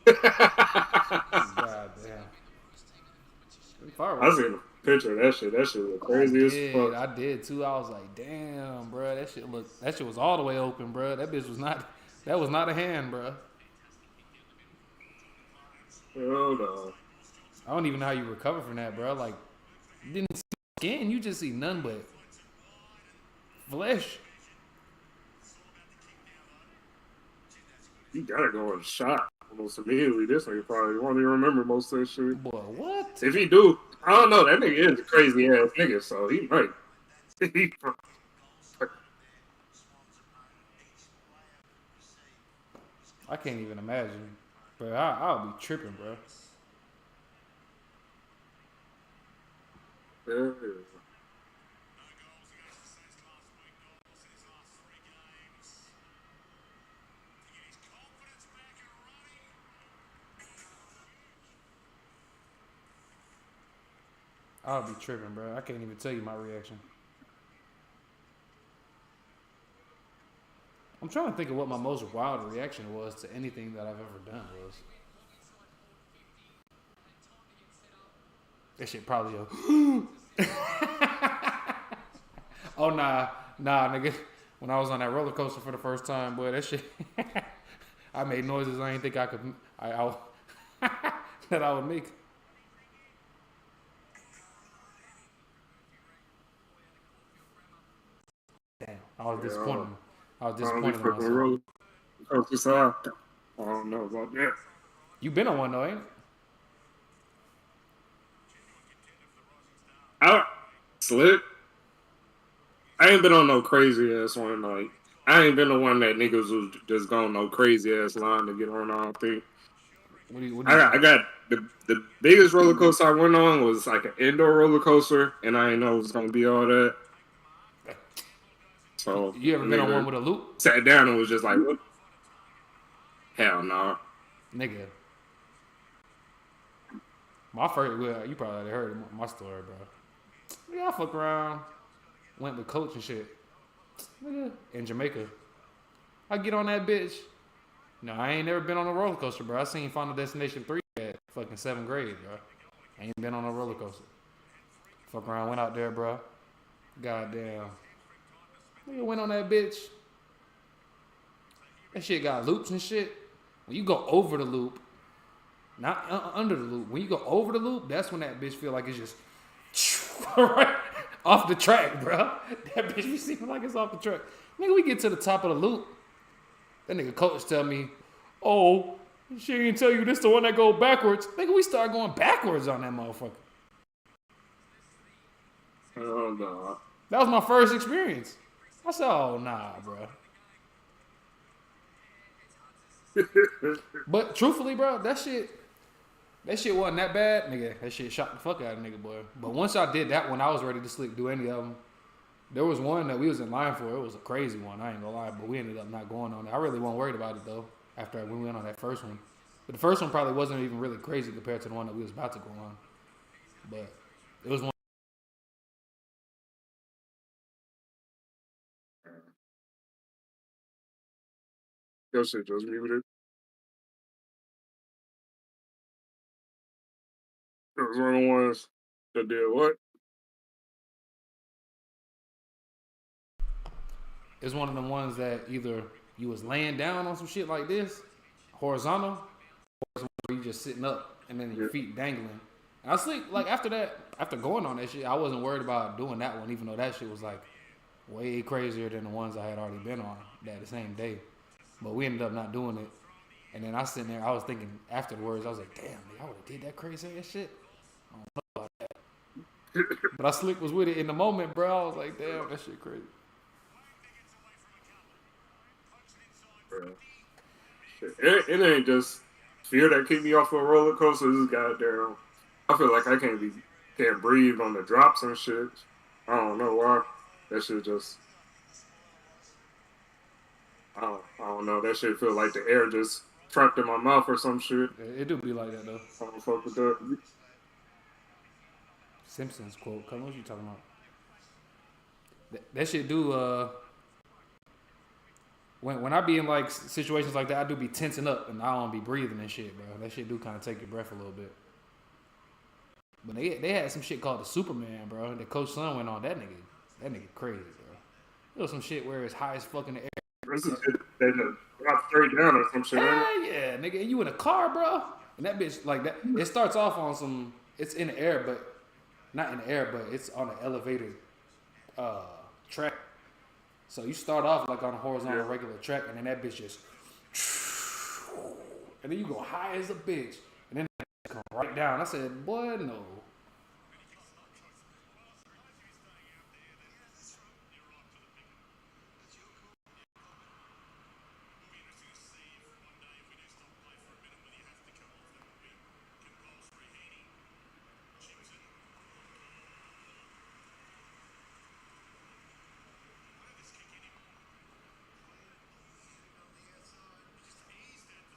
God damn. I seen a picture of that shit. That shit was crazy as fuck. I did too. I was like, damn, bro. That shit was all the way open, bro. That was not a hand, bro. Oh no. I don't even know how you recover from that, bro. Like, you didn't see skin. You just see none but flesh. You gotta go and shot almost immediately. This nigga probably won't even remember most of that shit. Boy, what? If he do, I don't know. That nigga is a crazy ass nigga, so he might. I can't even imagine. But I'll be tripping, bro. Yeah. I'll be tripping, bro. I can't even tell you my reaction. I'm trying to think of what my most wild reaction was to anything that I've ever done was. That shit probably Oh, nah, nigga. When I was on that roller coaster for the first time, boy, that shit, I made noises I didn't think I could, that I would make. Damn, I was disappointed. I was disappointed in myself. I don't know about that. You been on one though, ain't it? Slick. I ain't been on no crazy ass one. Like I ain't been the one that niggas was just going no crazy ass line to get on. I don't think. What do you think? I got the biggest roller coaster I went on was like an indoor roller coaster, and I didn't know it was gonna be all that. So You ever been on one nigga with a loop? sat down and was just like, what? Hell no. Nigga. My first, well, you probably already heard my story, bro. Yeah, I fuck around. Went with coach and shit. Nigga, in Jamaica. I get on that bitch. No, I ain't never been on a roller coaster, bro. I seen Final Destination 3 at fucking 7th grade, bro. I ain't been on a roller coaster. Fuck around, went out there, bro. Goddamn. Nigga went on that bitch. That shit got loops and shit. When you go over the loop, not under the loop. When you go over the loop, that's when that bitch feel like it's just right off the track, bro. That bitch be seeming like it's off the track. Nigga, we get to the top of the loop. That nigga coach tell me, oh, she ain't tell you this the one that go backwards. Nigga, we start going backwards on that motherfucker. Oh no. That was my first experience. I said, oh, nah, bro. But truthfully, bro, that shit wasn't that bad, nigga. That shit shocked the fuck out of nigga, boy. But once I did that one, I was ready to slick do any of them. There was one that we was in line for. It was a crazy one. I ain't gonna lie, but we ended up not going on it. I really wasn't worried about it though. After we went on that first one, but the first one probably wasn't even really crazy compared to the one that we was about to go on. But it was one. Your shit just muted. It was one of the ones that did what? It's one of the ones that either you was laying down on some shit like this, horizontal, or it's one where you just sitting up and then your feet dangling. And I sleep like after that, after going on that shit, I wasn't worried about doing that one, even though that shit was like way crazier than the ones I had already been on that the same day. But we ended up not doing it. And then I sitting there, I was thinking afterwards, I was like, damn, nigga, I would have did that crazy ass shit. I don't know about that. But I slick was with it in the moment, bro. I was like, damn, that shit crazy. Bro. Shit. It ain't just fear that keep me off of a roller coaster. This goddamn. I feel like I can't breathe on the drops and shit. I don't know why. That shit just. I don't know. That shit feel like the air just trapped in my mouth or some shit. It do be like that though. I don't fuck with that. Simpsons quote. Come on, what you talking about? That shit do. When I be in like situations like that, I do be tensing up and I don't be breathing and shit, bro. That shit do kind of take your breath a little bit. But they had some shit called the Superman, bro. That Coach Son went on. That nigga crazy, bro. There was some shit where it's high as fucking the air. This is shit that drop straight down or some shit. Yeah, nigga. And you in a car, bro. And that bitch, like that, it starts off on some, it's in the air, but not in the air, but it's on an elevated track. So you start off like on a horizontal regular track, and then that bitch just, and then you go high as a bitch, and then that bitch come right down. I said, boy, no.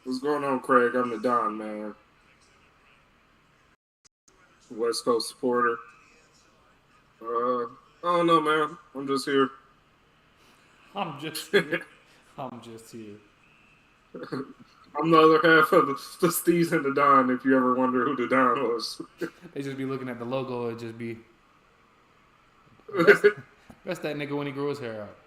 What's going on, Craig? I'm TheDon, man. West Coast supporter. I don't know, man. I'm just here. I'm just here. I'm just here. I'm the other half of the STEEZ and TheDon, if you ever wonder who TheDon was. They just be looking at the logo and just be, that's that nigga when he grew his hair out.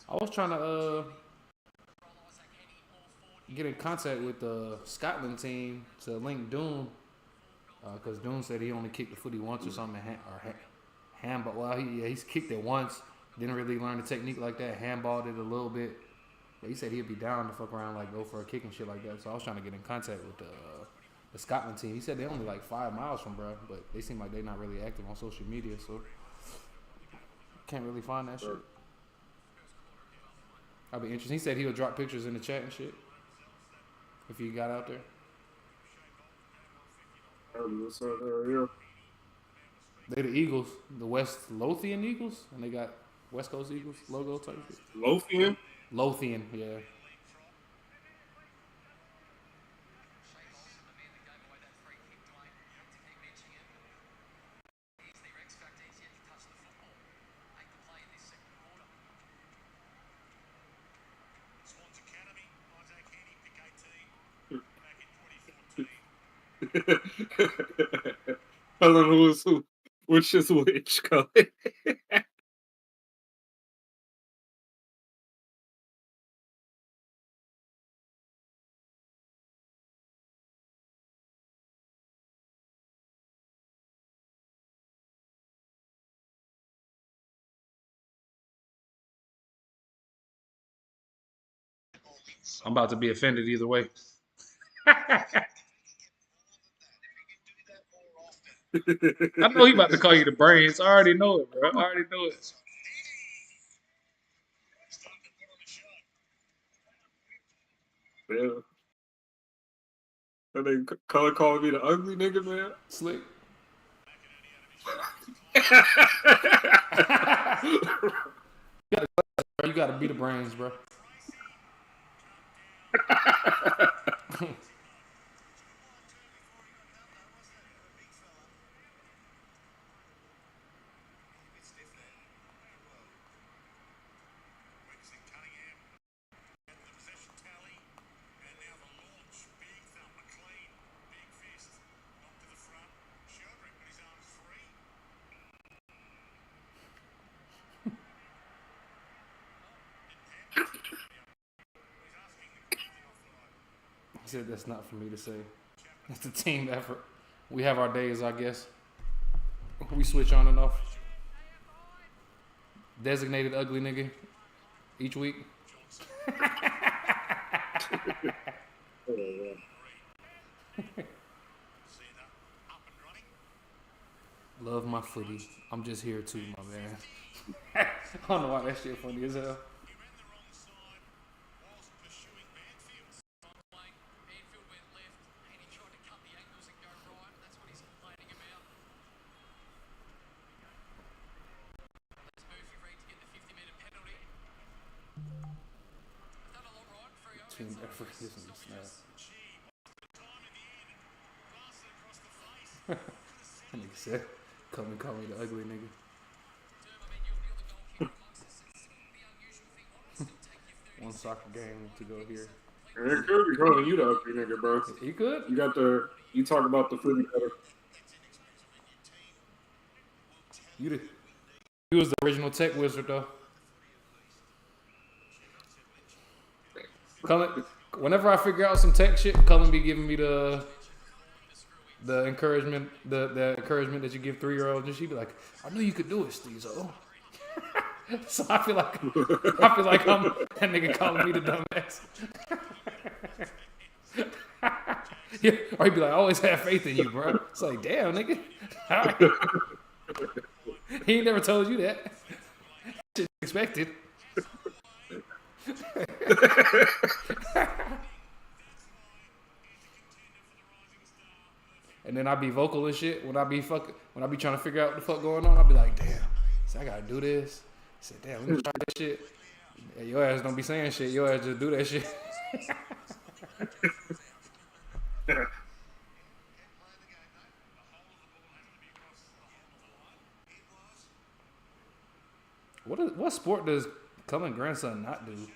I was trying to get in contact with the Scotland team to link Doom, because Doom said he only kicked the footy once or something and handball. Well, he's kicked it once. Didn't really learn the technique like that. Handballed it a little bit. But he said he'd be down to fuck around, like go for a kick and shit like that. So I was trying to get in contact with the Scotland team. He said they're only like 5 miles from bro, but they seem like they're not really active on social media, so can't really find that shit. I'll be interested. He said he would drop pictures in the chat and shit if he got out there. They the Eagles, the West Lothian Eagles, and they got West Coast Eagles logo type shit. Lothian? Lothian, yeah. Swans Academy, Isaac Heaney, pick 18, back in 2014. Telling who's who, which is which, Cullen. I'm about to be offended either way. I know he about to call you the brains. I already know it, bro. I already know it. Yeah. And they Cullen calling me the ugly nigga, man. Slick. You gotta be the brains, bro. Witnessing Cunningham at the possession tally, and now the launch. Big thumb, McLean, big fist, knocked to the front. Sheldrick with his arms free. He's asking the captain off the line. He said that's not for me to say. It's a team effort. We have our days, I guess. We switch on and off. Designated ugly nigga each week. Love my footy. I'm just here too, my man. I don't know why that shit funny as hell. He ran the wrong side whilst pursuing Banfield. Banfield went left and he tried to cut the angles and go right. That's what he's complaining about. That's Murphy Reid to get the 50-metre penalty. Done a lot right. Free over. Team effort isn't a snap. Time in the end and blasted across the face. That nigga said, call me the ugly nigga. One soccer game to go here. And it could be calling you the ugly nigga, bro. He could? You talk about the footy better. He was the original tech wizard though. Cullen, whenever I figure out some tech shit, Cullen be giving me the encouragement, the encouragement that you give 3-year-olds, and she be like, "I knew you could do it, STEEZ." So I feel like I'm that nigga calling me the dumbass. Yeah, or he'd be like, "I always have faith in you, bro." It's like, damn, nigga. All right. He ain't never told you that. Shit expected. And then I be vocal and shit when I be trying to figure out what the fuck going on. I be like, damn, so I gotta do this. I said, damn, let me try that shit. Hey, your ass don't be saying shit. Your ass just do that shit. What sport does Cullen grandson not do?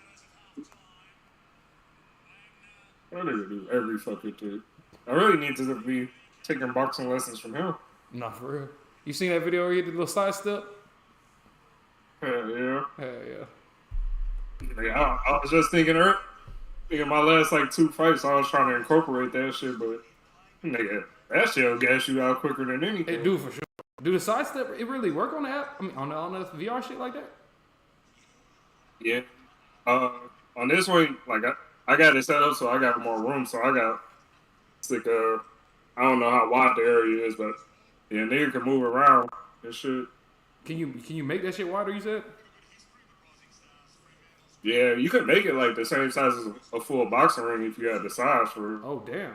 That nigga do every fucking thing. I really need to be taking boxing lessons from him. Nah, for real. You seen that video where he did the little side step? Hell yeah. Hell yeah. Like, I was just thinking my last like 2 fights, I was trying to incorporate that shit, but nigga, that shit'll gas you out quicker than anything. It do for sure. Do the sidestep it really work on the app? I mean, on the VR shit like that? Yeah. Uh, on this one, like I got it set up so I got more room, so I got it's like I don't know how wide the area is, but yeah, nigga can move around and shit. Can you make that shit wider? You said. Yeah, you could make it like the same size as a full boxing ring if you had the size for it. Oh damn.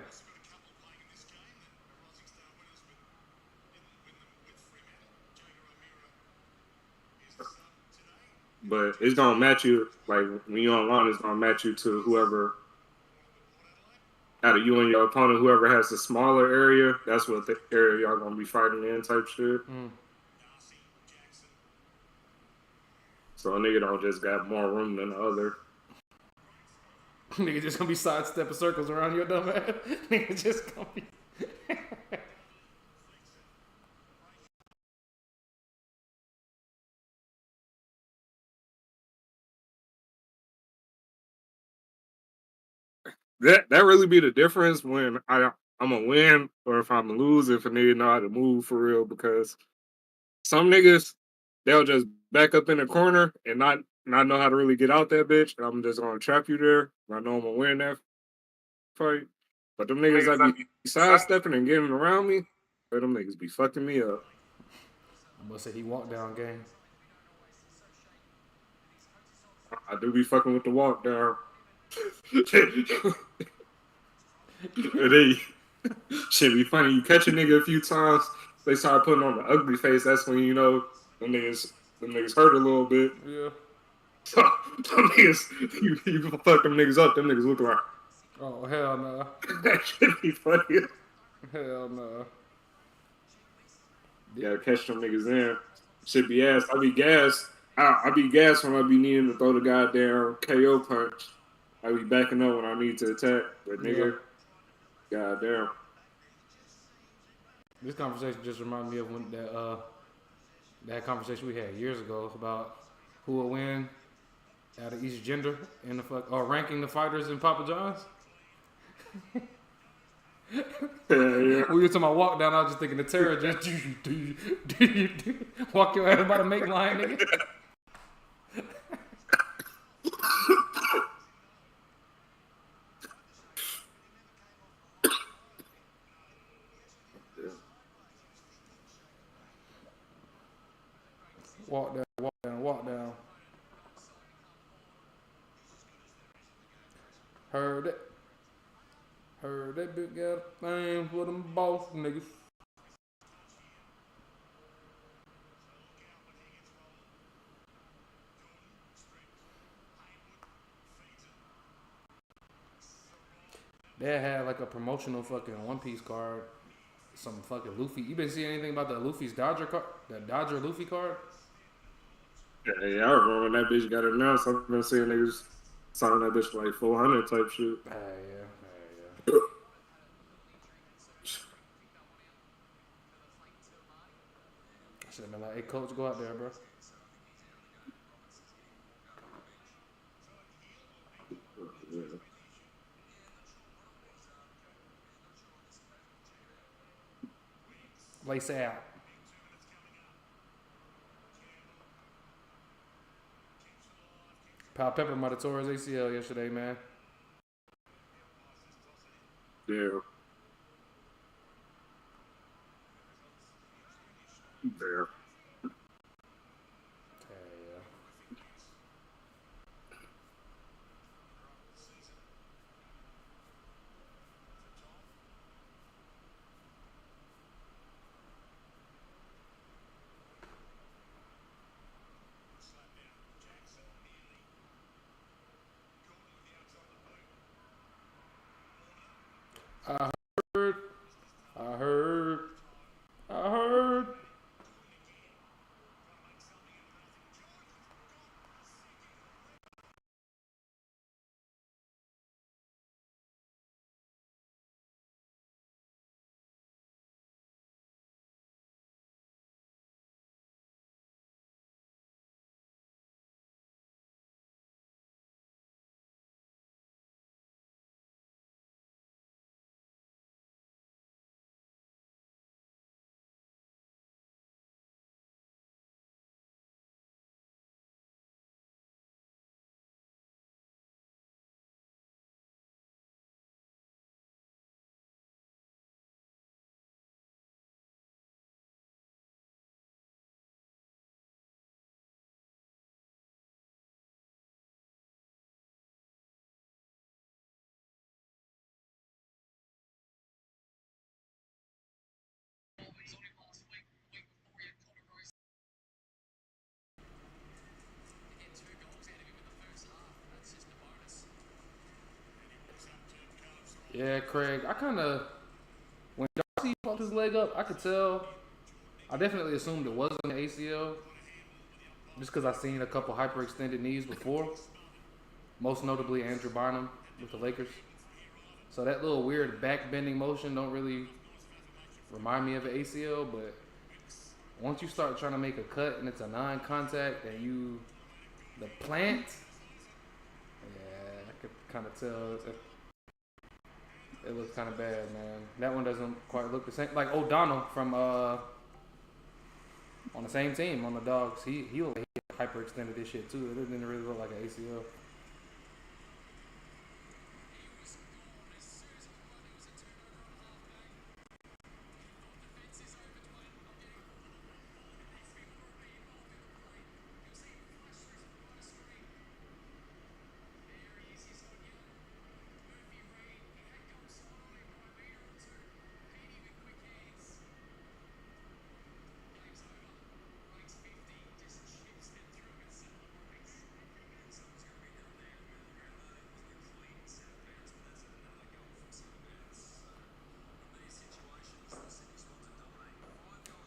But it's gonna match you like when you're online. It's gonna match you to whoever out of you and your opponent, whoever has the smaller area. That's what the area y'all gonna be fighting in, type shit. So a nigga don't just got more room than the other. Nigga just gonna be sidestepping circles around your dumb ass. Nigga just gonna be. That really be the difference when I'm gonna win or if I'm gonna lose if a nigga know how to move for real, because some niggas they'll just back up in the corner and not know how to really get out that bitch. I'm just gonna trap you there. I know I'm gonna win that fight. But them niggas that be sidestepping and getting around me, them niggas be fucking me up. I must say he walked down game. I do be fucking with the walk down. They shit be funny. You catch a nigga a few times, they start putting on the ugly face. That's when you know them niggas hurt a little bit. Yeah. So them niggas, you fuck them niggas up. Them niggas look like Oh hell no. that should be funny. Hell no. Yeah, catch them niggas in. Should be ass. I be gassed. I be gassed when I be needing to throw the goddamn KO punch. I be backing up when I need to attack. But nigga, goddamn. This conversation just reminded me of when that conversation we had years ago about who will win out of each gender in the or ranking the fighters in Papa John's. Yeah. We were talking about walk down. I was just thinking the terror just walk your ass about to make line, nigga. Walk down, walk down, walk down. Heard it. Heard that bitch got a thing for them boss niggas. They had like a promotional fucking One Piece card. Some fucking Luffy. You been seeing anything about the Luffy's Dodger card? The Dodger Luffy card? Yeah, I remember when that bitch got announced. I've been seeing niggas signing that bitch for like 400 type shit. Yeah. I should have been like, hey, coach, go out there, bro. Yeah. Lace out. Pal Pepper might have tore his ACL yesterday, man. Yeah. There. I Yeah, Craig. I kind of when Darcy fucked his leg up, I could tell. I definitely assumed it wasn't an ACL, just because I seen a couple hyperextended knees before. Most notably Andrew Bynum with the Lakers. So that little weird back bending motion don't really remind me of an ACL, but once you start trying to make a cut and it's a non-contact and the plant, yeah, I could kind of tell it looks kind of bad, man. That one doesn't quite look the same. Like O'Donnell from on the same team on the Dogs, he hyperextended this shit too. It didn't really look like an ACL.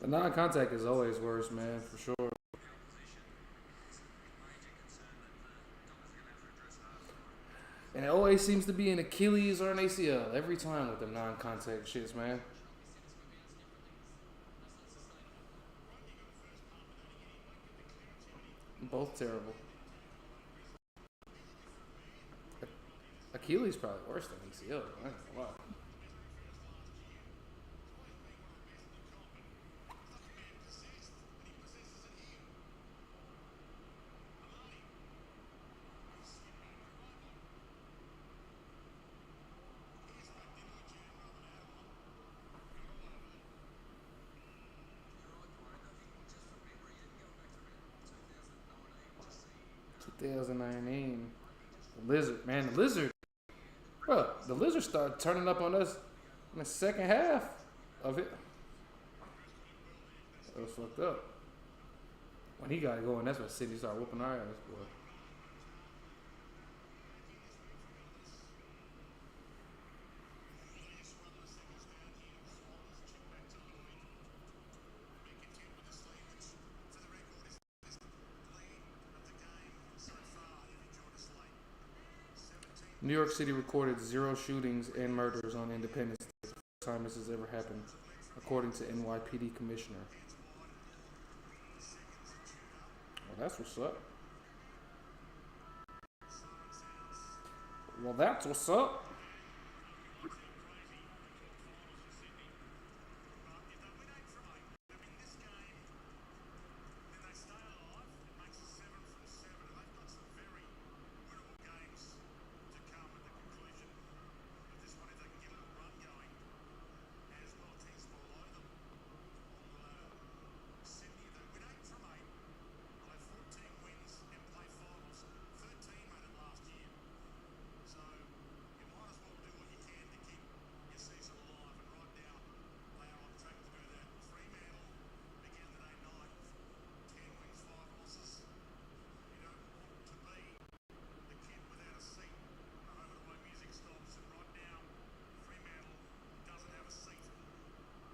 The non-contact is always worse, man, for sure. And it always seems to be an Achilles or an ACL every time with them non-contact shits, man. Both terrible. Achilles probably worse than ACL. I ain't gonna lie. You're right, though. I think just from memory, he didn't go back to 2019 to see. 2019. The Lizard, man, the Lizard. Bro, the Lizard started turning up on us in the second half of it. It was fucked up. When he got going, that's when Sydney started whooping our ass, boy. New York City recorded 0 shootings and murders on Independence Day. The first time this has ever happened, according to NYPD Commissioner. Well, that's what's up. Well, that's what's up.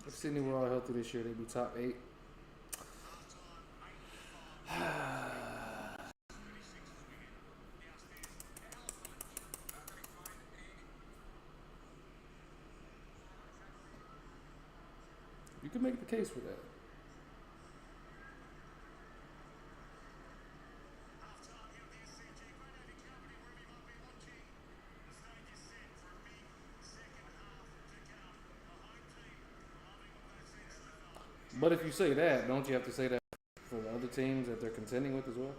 If Sydney were all healthy this year, they'd be top 8. You can make the case for that. But if you say that, don't you have to say that for the other teams that they're contending with as well?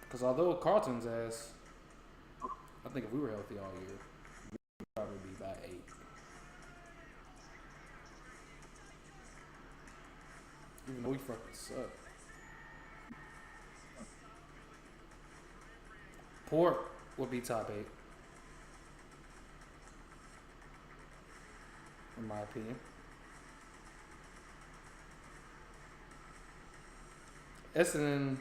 Because although Carlton's ass, I think if we were healthy all year, we'd probably be by 8. Even though we fucking suck. Port would be top 8, in my opinion. Essendon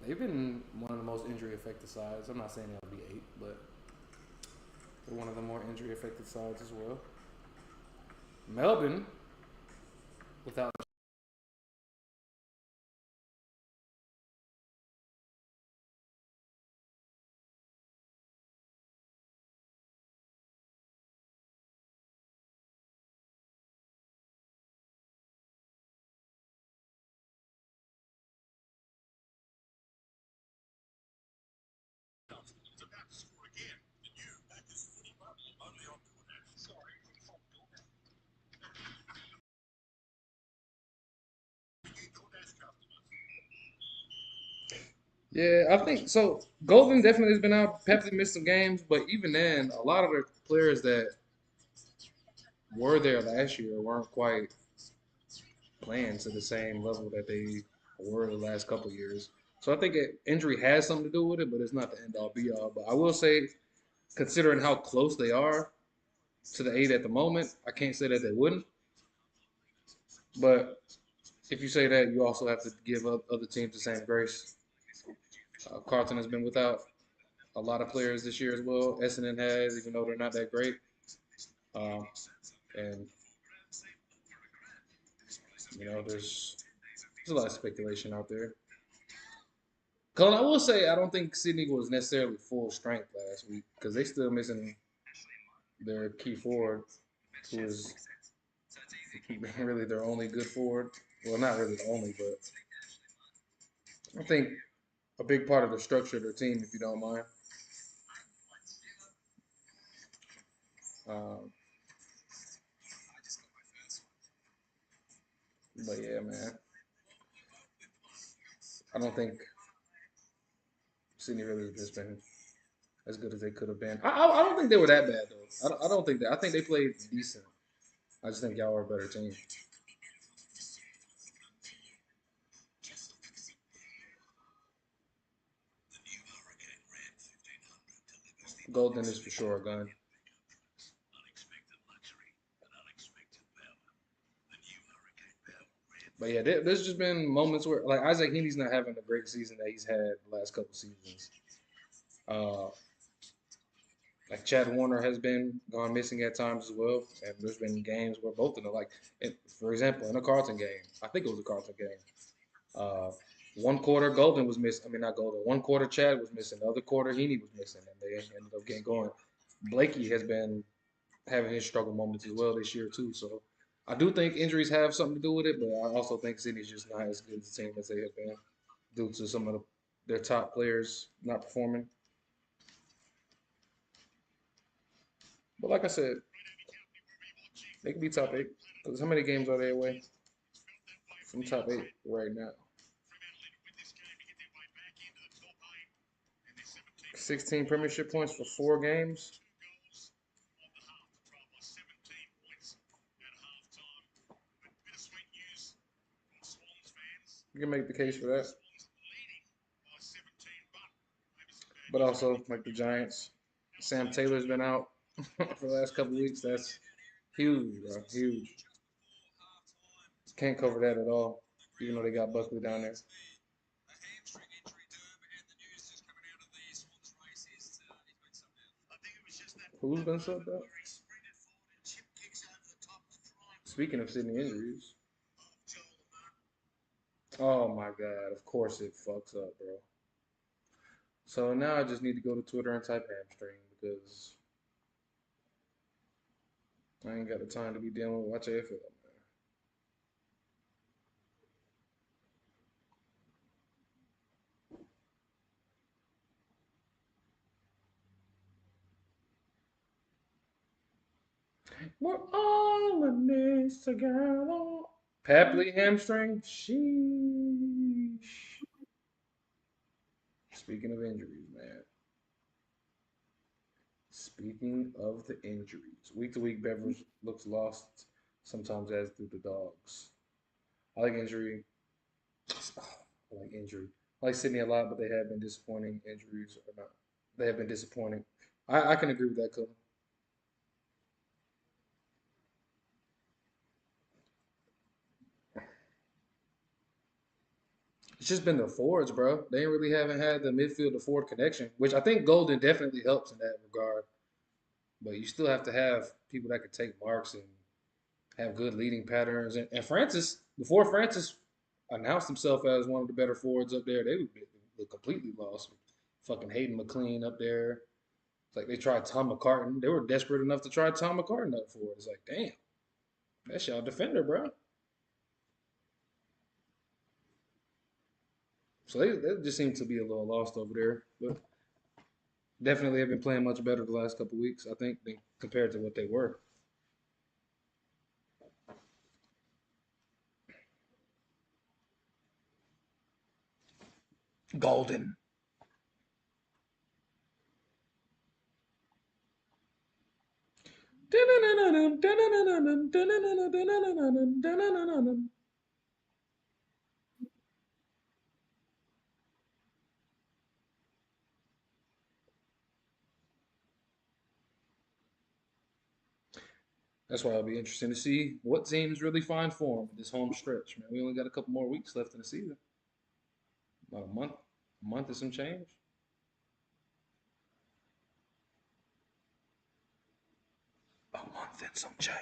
They've been one of the most injury affected sides. I'm not saying they'll be 8, but they're one of the more injury affected sides as well. Melbourne, without yeah, I think so. Golden definitely has been out. Pepsi missed some games, but even then, a lot of the players that were there last year weren't quite playing to the same level that they were the last couple of years. So I think injury has something to do with it, but it's not the end all be all. But I will say, considering how close they are to the 8 at the moment, I can't say that they wouldn't. But if you say that, you also have to give up other teams the same grace. Carlton has been without a lot of players this year as well. Essendon has, even though they're not that great. Um, and there's a lot of speculation out there. Colin, I will say I don't think Sydney was necessarily full strength last week because they still missing their key forward, who is really their only good forward. Well, not really the only, but I think a big part of the structure of their team, if you don't mind. Um, but yeah, man, I don't think Sydney really has just been as good as they could have been. I don't think they were that bad though. I don't think that. I think they played decent. I just think y'all are a better team. Golden is for sure a gun. But yeah, there's just been moments where like Isaac Heaney's not having the great season that he's had the last couple seasons. Uh, like Chad Warner has been gone missing at times as well, and there's been games where both of them, for example, in a Carlton game, I think it was a Carlton game. Uh, one quarter Golden was missing. I mean, not Golden. One quarter Chad was missing. The other quarter Heaney was missing, and they ended up getting going. Blakey has been having his struggle moments as well this year too. So I do think injuries have something to do with it, but I also think Sydney's just not as good as a team as they have been due to some of their top players not performing. But like I said, they could be top 8. Because how many games are they away from top 8 right now? 16 premiership points for 4 games. You can make the case for that. But also, like the Giants, Sam Taylor's been out for the last couple weeks. That's huge, bro. Huge. Can't cover that at all, even though they got Buckley down there. Who's been subbed out? Speaking of Sydney injuries. Oh my God, of course it fucks up, bro. So now I just need to go to Twitter and type hamstring because I ain't got the time to be dealing with watch AFL. We're all in this together. Papley hamstring? Sheesh. Speaking of injuries, man. Speaking of the injuries, week to week, Beverage looks lost sometimes, as do the dogs. I like injury. I like injury. I like Sydney a lot, but they have been disappointing injuries or not. They have been disappointing. I can agree with that, Cole. It's just been the forwards, bro. They really haven't had the midfield to forward connection, which I think Golden definitely helps in that regard. But you still have to have people that can take marks and have good leading patterns. And Francis, before Francis announced himself as one of the better forwards up there, they would look completely lost. Fucking Hayden McLean up there. It's like they tried Tom McCartan. They were desperate enough to try Tom McCartan up for it. It's like, damn, that's y'all defender, bro. So they just seem to be a little lost over there. But definitely have been playing much better the last couple weeks, I think, than compared to what they were. Golden. That's why it'll be interesting to see what teams really find form in this home stretch, man. We only got a couple more weeks left in the season. About a month and some change. A month and some change.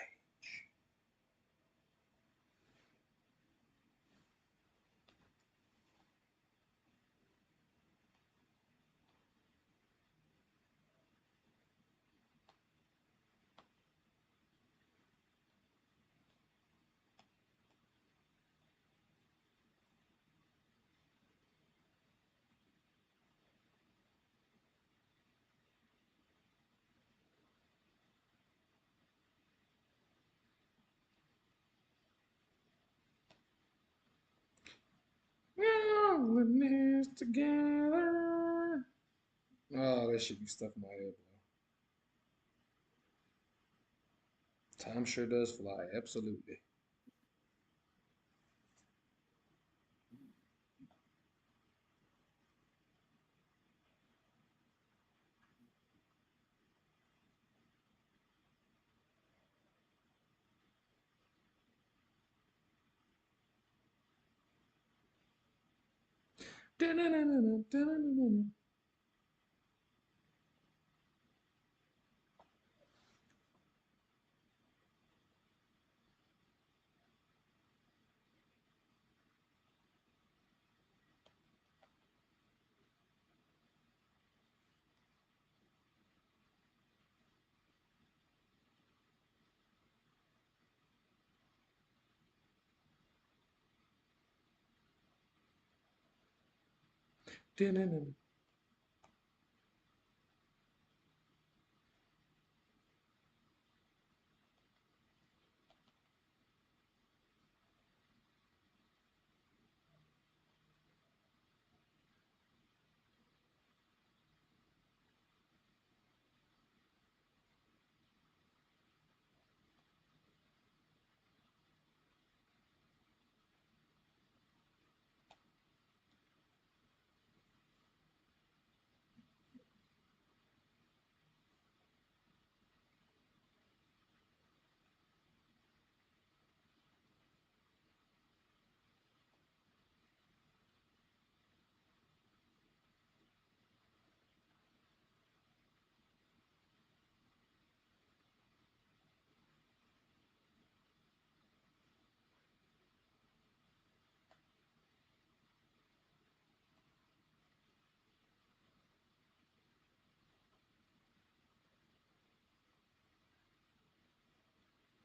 We're all in this together. Oh, that should be stuck in my head, bro. Time sure does fly, absolutely.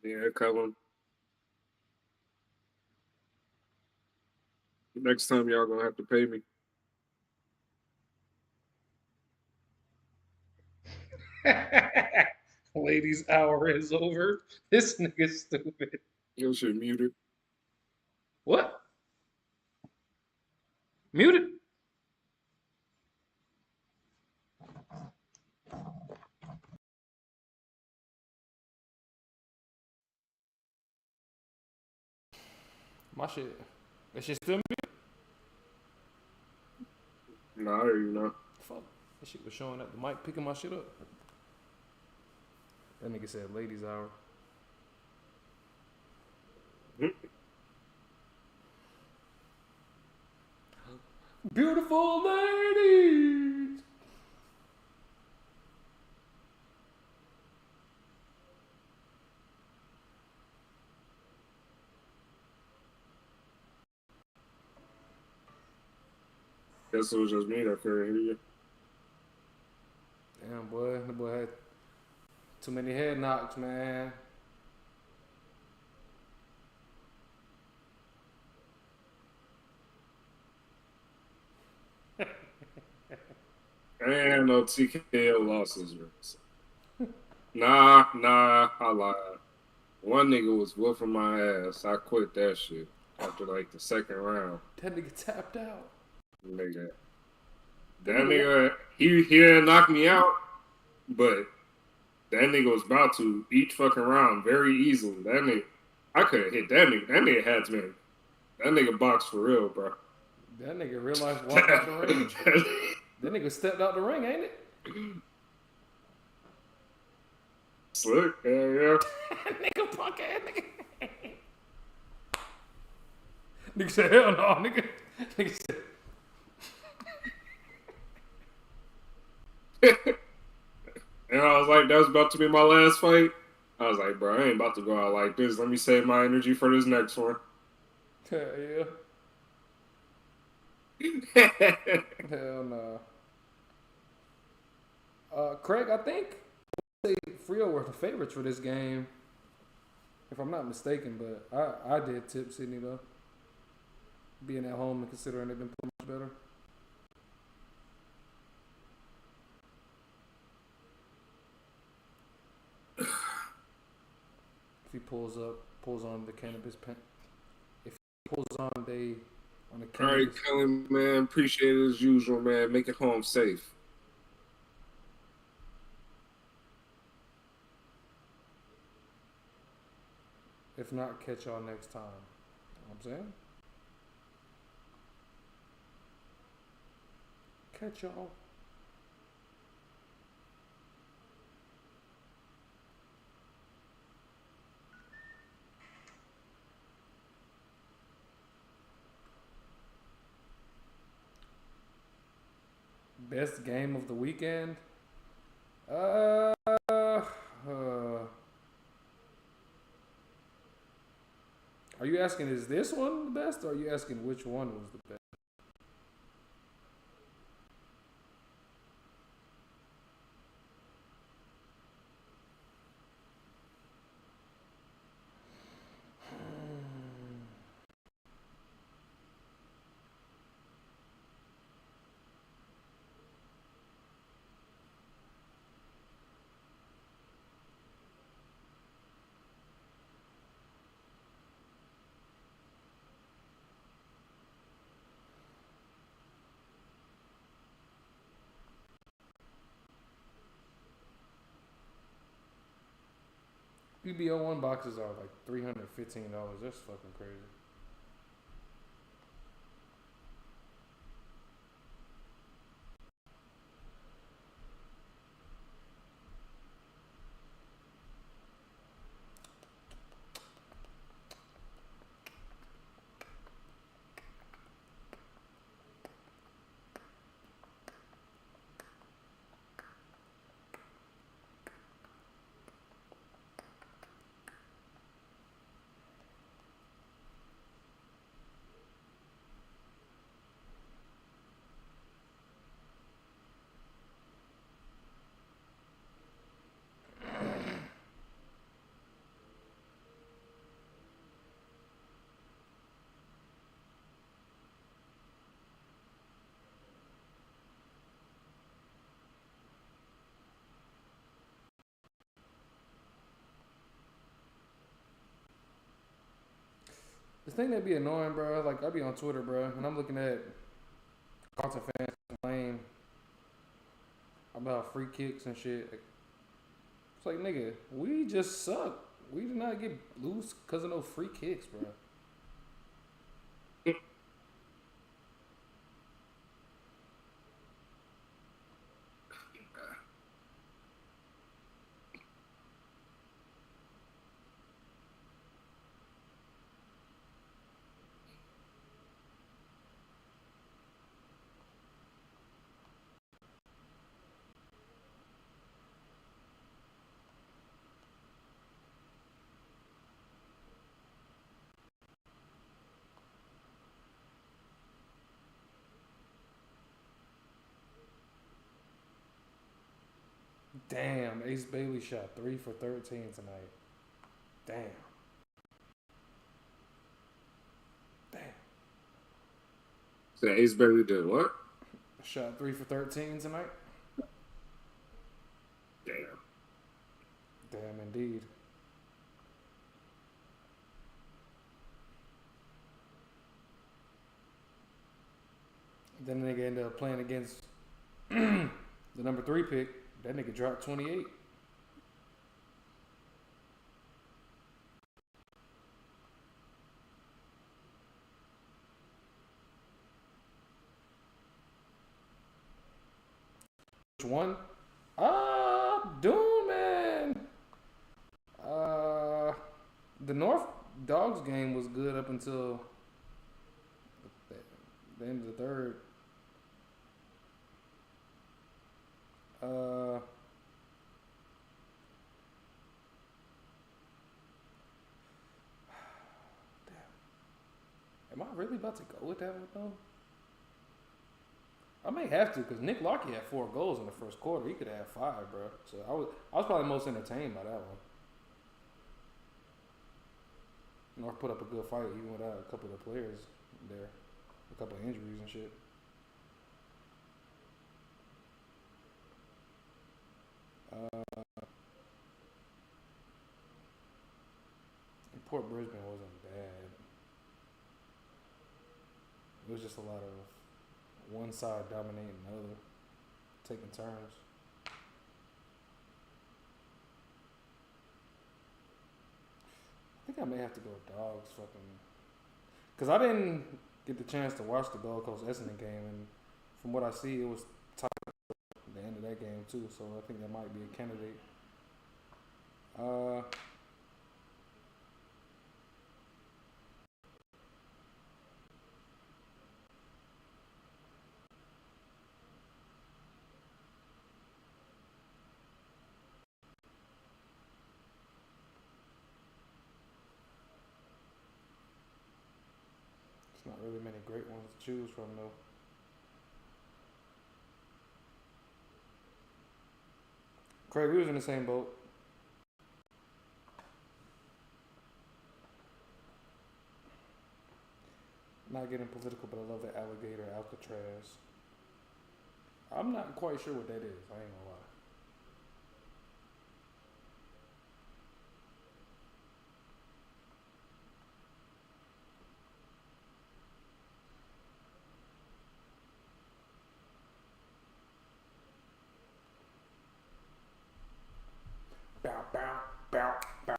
Yeah, Cullen. Next time y'all gonna have to pay me. Ladies' hour is over. This nigga's stupid. Your shit muted. What? Muted? My shit. That shit still muted? No, I hear you know. Fuck. That shit was showing up. The mic picking my shit up. That nigga said ladies' hour. Beautiful ladies. Guess it was just me that couldn't hear you. Damn, boy. The boy had too many head knocks, man. And no TKO losses. Nah, I lied. One nigga was whooping my ass. I quit that shit after like the second round. That nigga tapped out. Nigga. That nigga, he didn't knock me out, but that nigga was about to each fucking round very easily. That nigga, I couldn't hit that nigga. That nigga had me. That nigga boxed for real, bro. That nigga real life walked out the ring. That nigga stepped out the ring, ain't it? Slick, yeah. Nigga punk ass nigga. Nigga said, hell no, nigga. Nigga said. And I was like, that was about to be my last fight. I was like, bro, I ain't about to go out like this. Let me save my energy for this next one. Yeah. Hell no. Craig, I think Frio were the favorites for this game, if I'm not mistaken. But I did tip Sydney though, being at home and considering they've been playing much better. If he pulls on the cannabis pen, if he pulls on the cannabis. All right, Kelly, man, appreciate it as usual, man. Make it home safe. If not, catch y'all next time. You know what I'm saying? Catch y'all. Best game of the weekend? Are you asking is this one the best, or are you asking which one was the best? PBO1 boxes are like $315. That's fucking crazy. The thing that be annoying, bro, like I be on Twitter, bro, and I'm looking at content fans complain about free kicks and shit. It's like, nigga, we just suck. We did not get loose because of no free kicks, bro. Damn, Ace Bailey shot 3 for 13 tonight. Damn. Damn. So Ace Bailey did what? Shot 3 for 13 tonight. Damn. Damn, indeed. Then the nigga ended up playing against the number 3 pick. That nigga dropped 28. Which one? Doom, man. The North Dogs game was good up until the end of the third. Am I really about to go with that one though? I may have to because Nick Larkey had 4 goals in the first quarter. He could have 5, bro. So I was probably most entertained by that one. North put up a good fight even without a couple of the players there, a couple of injuries and shit. And Port Brisbane wasn't bad. It was just a lot of one side dominating the other, taking turns. I think I may have to go Dogs fucking... Because I didn't get the chance to watch the Gold Coast Essendon game, and from what I see, it was tied at the end of that game too, so I think that might be a candidate. There's not really many great ones to choose from though. Craig, we was in the same boat. Not getting political, but I love the alligator Alcatraz. I'm not quite sure what that is. I ain't gonna lie. Bow, bow, bow, bow.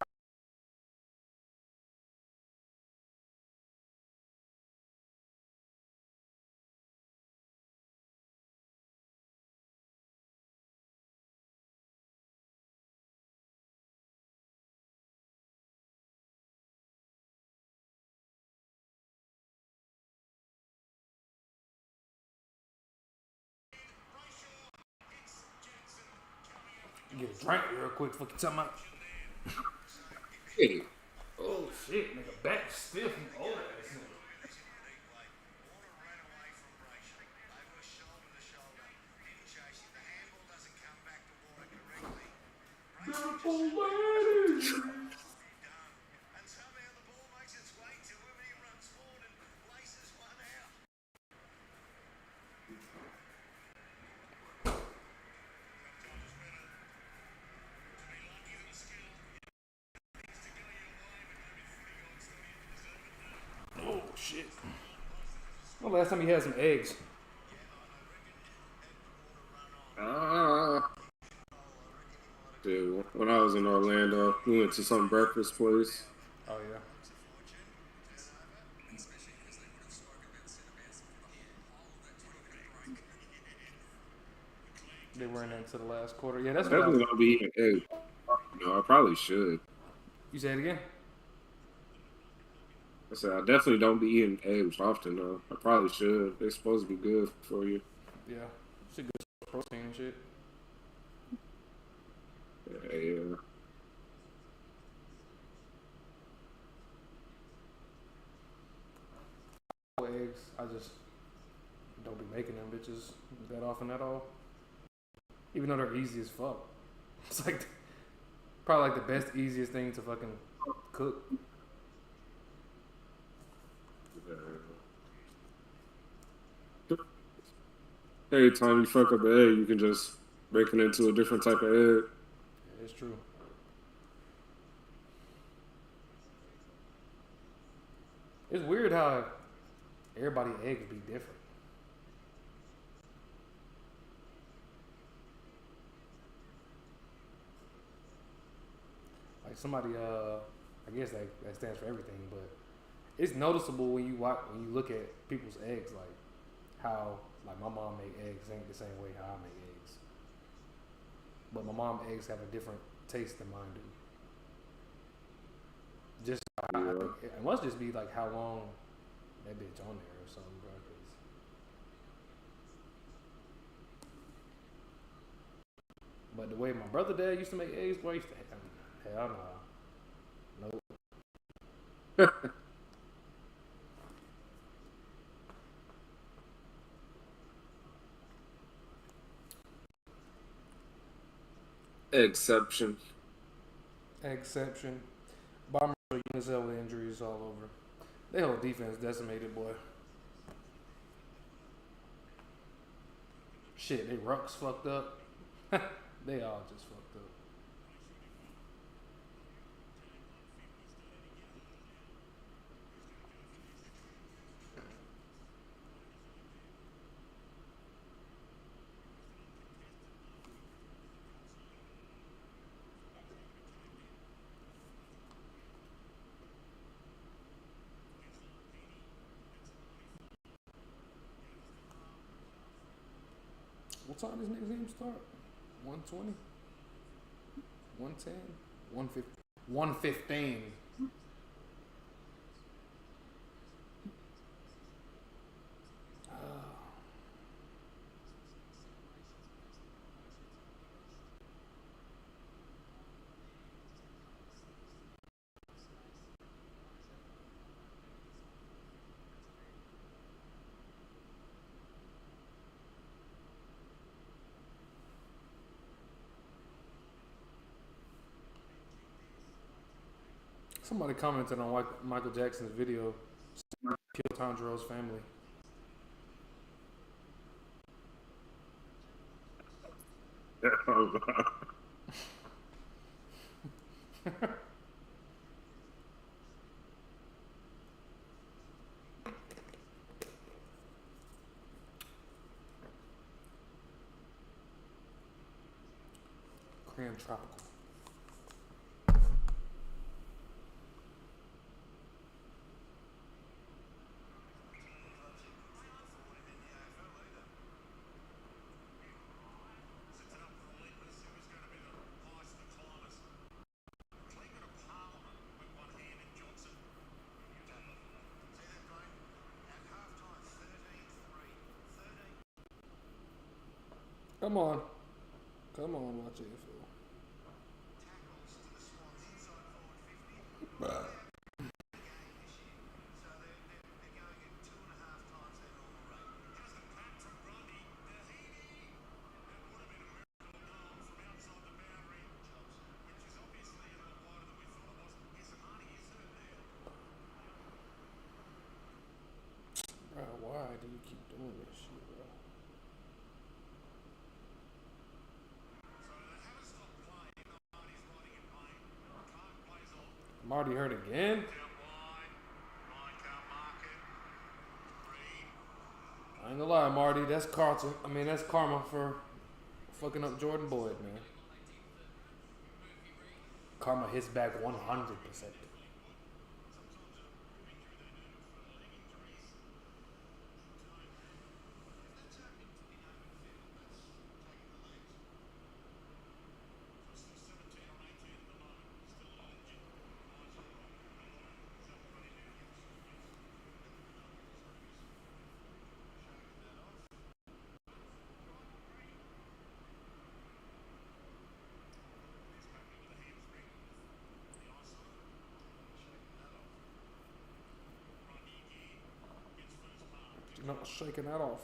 Get a drink real quick. Fucking tell me. Hey. Oh shit, nigga, back stiff and old ass nigga. Warner ran away from Brayshaw. They were shoulder to shoulder. Didn't chase him. The handball doesn't come back to Warner correctly. Brayshaw just done. And somehow the ball makes its way to him and he runs forward and laces one out. Sometimes it's better to be lucky than skill. Things to go your way, but maybe footy gods don't even deserve it now. Oh shit. When last time you had some eggs? Dude, when I was in Orlando, we went to some breakfast place. Oh yeah. They weren't into the last quarter. Yeah, that's what I Definitely was. don't be eating eggs. No, I probably should. You say it again? I said I definitely don't be eating eggs often though. I probably should. They're supposed to be good for you. Yeah. Shit good for protein and shit. Yeah. Eggs. I just don't be making them bitches that often at all. Even though they're easy as fuck. It's like probably like the best, easiest thing to fucking cook. Every time you fuck up an egg, you can just make it into a different type of egg. Yeah, it's true. It's weird how everybody eggs be different. Like somebody, I guess that stands for everything, but it's noticeable when you look at people's eggs, like how like my mom make eggs ain't the same way how I make eggs, but my mom eggs have a different taste than mine do. Just Yeah. it must just be like how long that bitch on there or something, bro. 'Cause- but the way my brother dad used to make eggs, boy, I used to hell no, nope. Exception. Exception. Bombers are young as hell with injuries all over. Their whole defense decimated, boy. Shit, they rucks fucked up. They all just fucked up. What time does next game start? 1:20? 1:10? 1:15? 1:15. Somebody commented on Michael Jackson's video, killed Tanjiro's family. Korean tropical. Sets it up for Relentless, who is going to be the highest of the climbers. Cleveland of Parliament with one hand and Johnson. See that, Dwayne? At halftime, 13-3. 13. Come on. Come on, watch AFL. Tackles to the Swans inside forward 50. Bruh. Game this year. So they're going at 2.5 times their normal rate. Has the pack from Grundy. Heaney. That would have been a miracle goal from outside the boundary. Which is obviously a lot wider than we thought it was. Isamani is hurt there. Bruh, why do you keep doing this shit, bro? So they haven't stopped playing. Marty's riding in pain. Clark plays off. Marty hurt again? Out wide. Ryan can't mark it. Reed. I ain't gonna lie, Marty. That's Carlton. I mean, that's karma for fucking up Jordan Boyd, man. Karma hits back 100%. You're not shaking that off.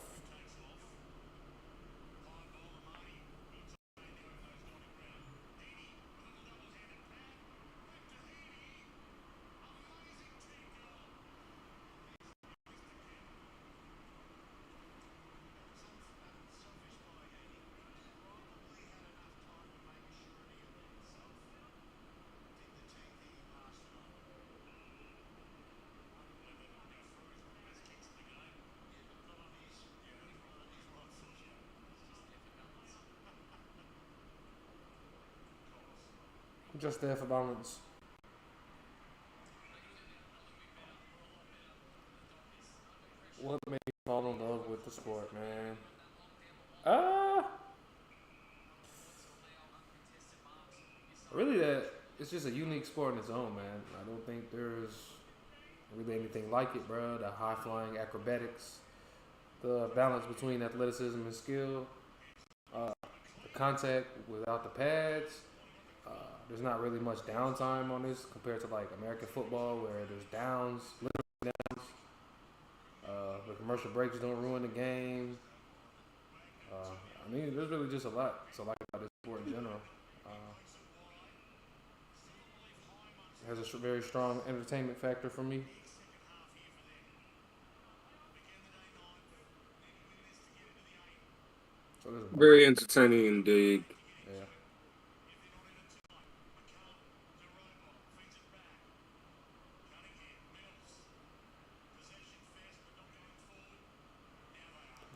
Just there for balance. What made me fall in love with the sport, man? Uh, really, that it's just a unique sport in its own, man. I don't think there's really anything like it, bro. The high flying acrobatics, the balance between athleticism and skill, the contact without the pads. There's not really much downtime on this compared to like American football, where there's downs, literally downs. The commercial breaks don't ruin the game. I mean, there's really just a lot to like about this sport in general. It has a very strong entertainment factor for me. So there's a bunch Very entertaining indeed. yeah.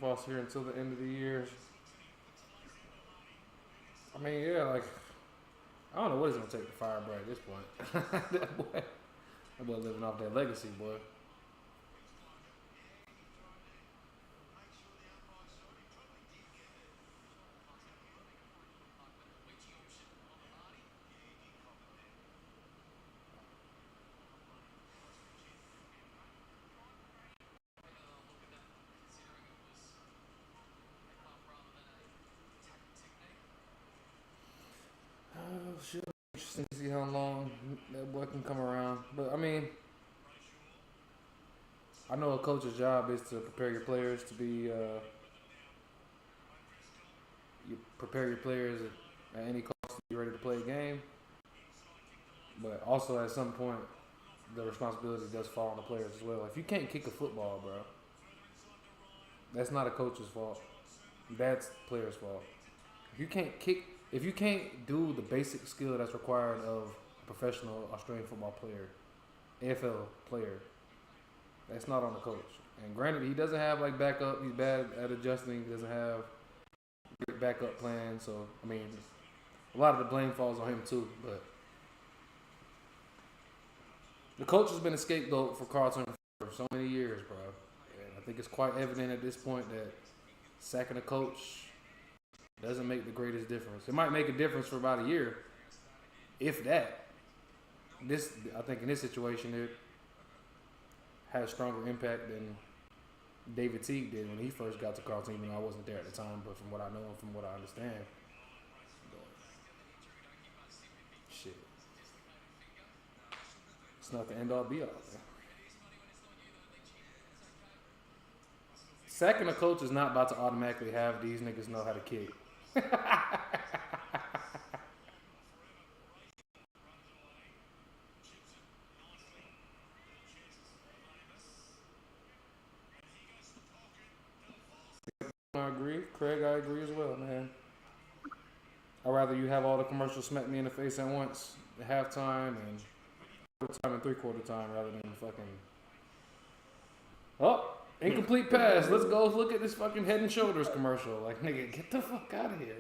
Boss here until the end of the year. I mean, yeah, like I don't know what it's gonna take to fire Brad at this point. That boy living off that legacy, boy. Oh shit. Interesting to see how long that boy can come around. But I mean, I know a coach's job is to prepare your players to be. You prepare your players at any cost to be ready to play a game. But also at some point, the responsibility does fall on the players as well. If you can't kick a football, bro, that's not a coach's fault. That's players' fault. If you can't do the basic skill that's required of a professional Australian football player, AFL player, that's not on the coach. And granted, he doesn't have like backup. He's bad at adjusting. He doesn't have great backup plan. So I mean, a lot of the blame falls on him too. But the coach has been a scapegoat for Carlton for so many years, bro. And I think it's quite evident at this point that sacking a coach doesn't make the greatest difference. It might make a difference for about a year, if that. I think in this situation, it had a stronger impact than David Teague did when he first got to Carlton. Even though I wasn't there at the time, but from what I know and from what I understand, shit, it's not the end all be all. Man. Sacking a coach is not about to automatically have these niggas know how to kick. I agree. Craig, I agree as well, man. I'd rather you have all the commercials smack me in the face at once, at halftime and quarter time and three-quarter time, rather than fucking. Oh, incomplete pass. Let's go look at this fucking Head and Shoulders commercial. Like, nigga, get the fuck out of here.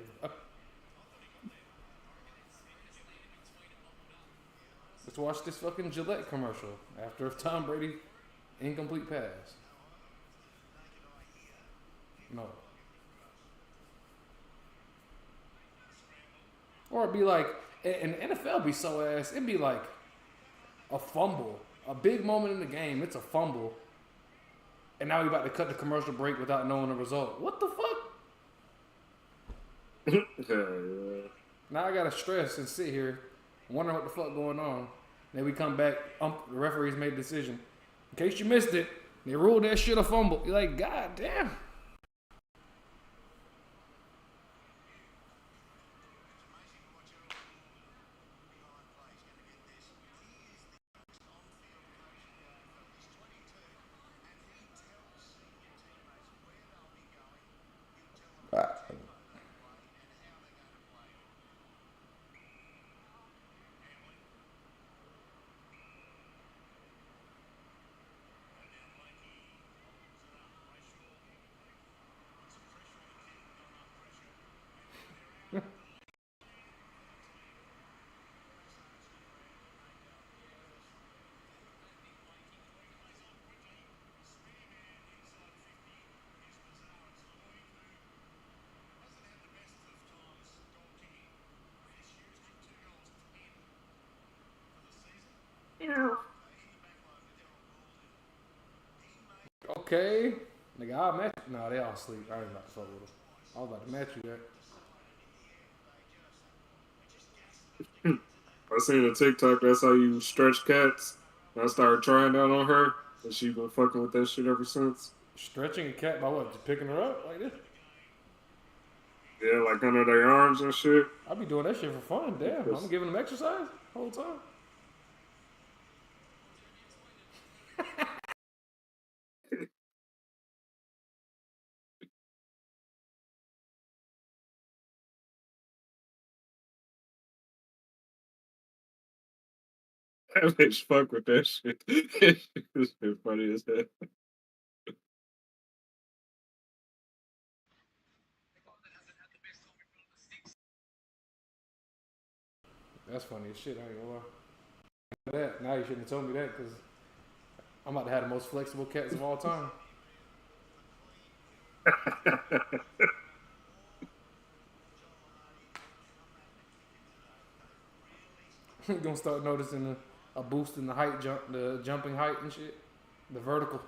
Let's watch this fucking Gillette commercial after Tom Brady incomplete pass. No. Or it'd be like, and the NFL be so ass, it'd be like a fumble. A big moment in the game, it's a fumble. And now we about to cut the commercial break without knowing the result. What the fuck? Now I gotta stress and sit here, wondering what the fuck going on. Then we come back, the referees made a decision. In case you missed it, they ruled that shit a fumble. You're like, God damn. Okay. Nigga, I'll match you. Nah, they all asleep. I ain't about to fuck with them. I was about to match you that. I seen a TikTok. That's how you stretch cats. I started trying that on her, and she been fucking with that shit ever since. Stretching a cat by what? Just picking her up like this? Yeah, like under their arms and shit. I be doing that shit for fun. Damn, I'm giving them exercise the whole time. That bitch fuck with that shit. This shit funny as hell. That's funny as shit. I ain't gonna lie. That now you shouldn't have told me that because I'm about to have the most flexible cats of all time. You're gonna start noticing a boost in the height jump, the jumping height and shit, the vertical.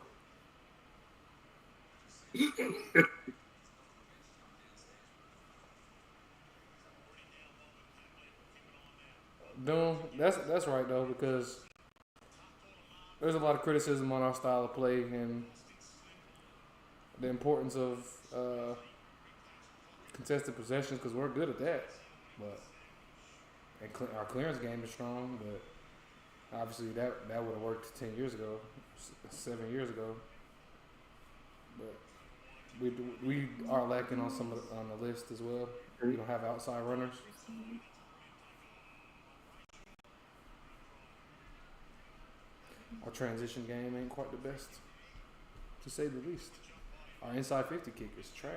Doom, that's right though because there's a lot of criticism on our style of play and the importance of contested possessions because we're good at that, but our clearance game is strong. But obviously that would have worked 10 years ago, 7 years ago. But we are lacking on on the list as well. We don't have outside runners. Our transition game ain't quite the best, to say the least. Our inside 50 kick is trash.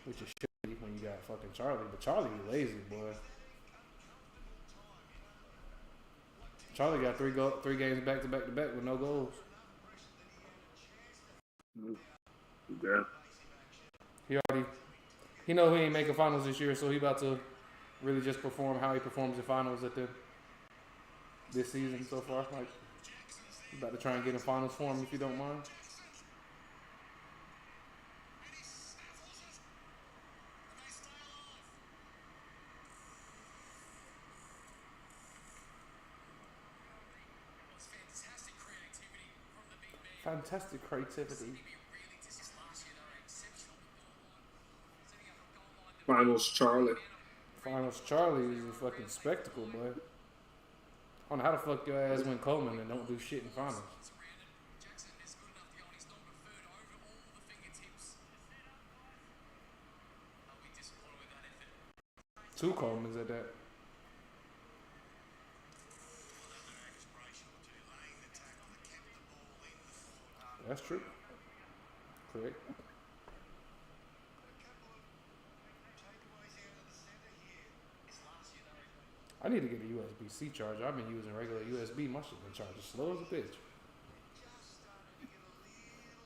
Which is shitty when you got fucking Charlie. But Charlie be lazy, boy. Charlie got three games back to back with no goals. Yeah. He know he ain't making finals this year, so he about to really just perform how he performs in finals this season so far. Like, he about to try and get in finals for him if you don't mind. Fantastic creativity. Finals Charlie. Finals Charlie is a fucking spectacle, boy. I don't know how the fuck your ass win Coleman and don't do shit in finals. Two Colemans at that. That's true. Correct. I need to get a USB-C charger. I've been using regular USB. My shit been charging slow as a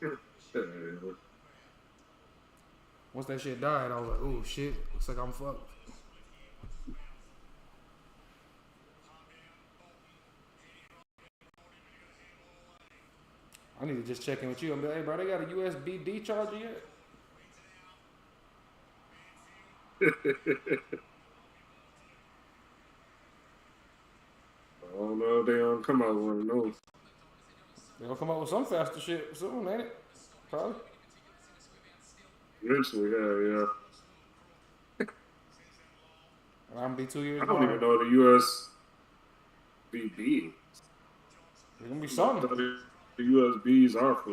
bitch. Once that shit died, I was like, oh shit, looks like I'm fucked. I need to just check in with you and be like, hey bro, they got a USB-D charger yet? I don't know if they don't come out with one of those. They gonna come up with some faster shit soon, ain't it? Probably. Eventually, yeah. And I'm gonna be 2 years I don't even behind. know the USB. There's gonna be I something. thought the USBs are for.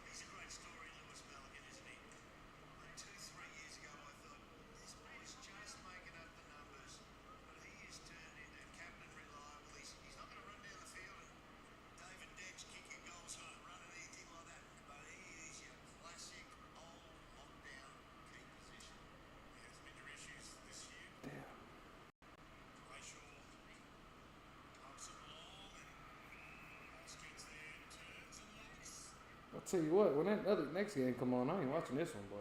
He's a great story, Lewis Milligan, isn't he? Like 2-3 years ago, I thought this boy's just making up the numbers, but he has turned into Tell you what, when that other next game come on, I ain't watching this one, boy.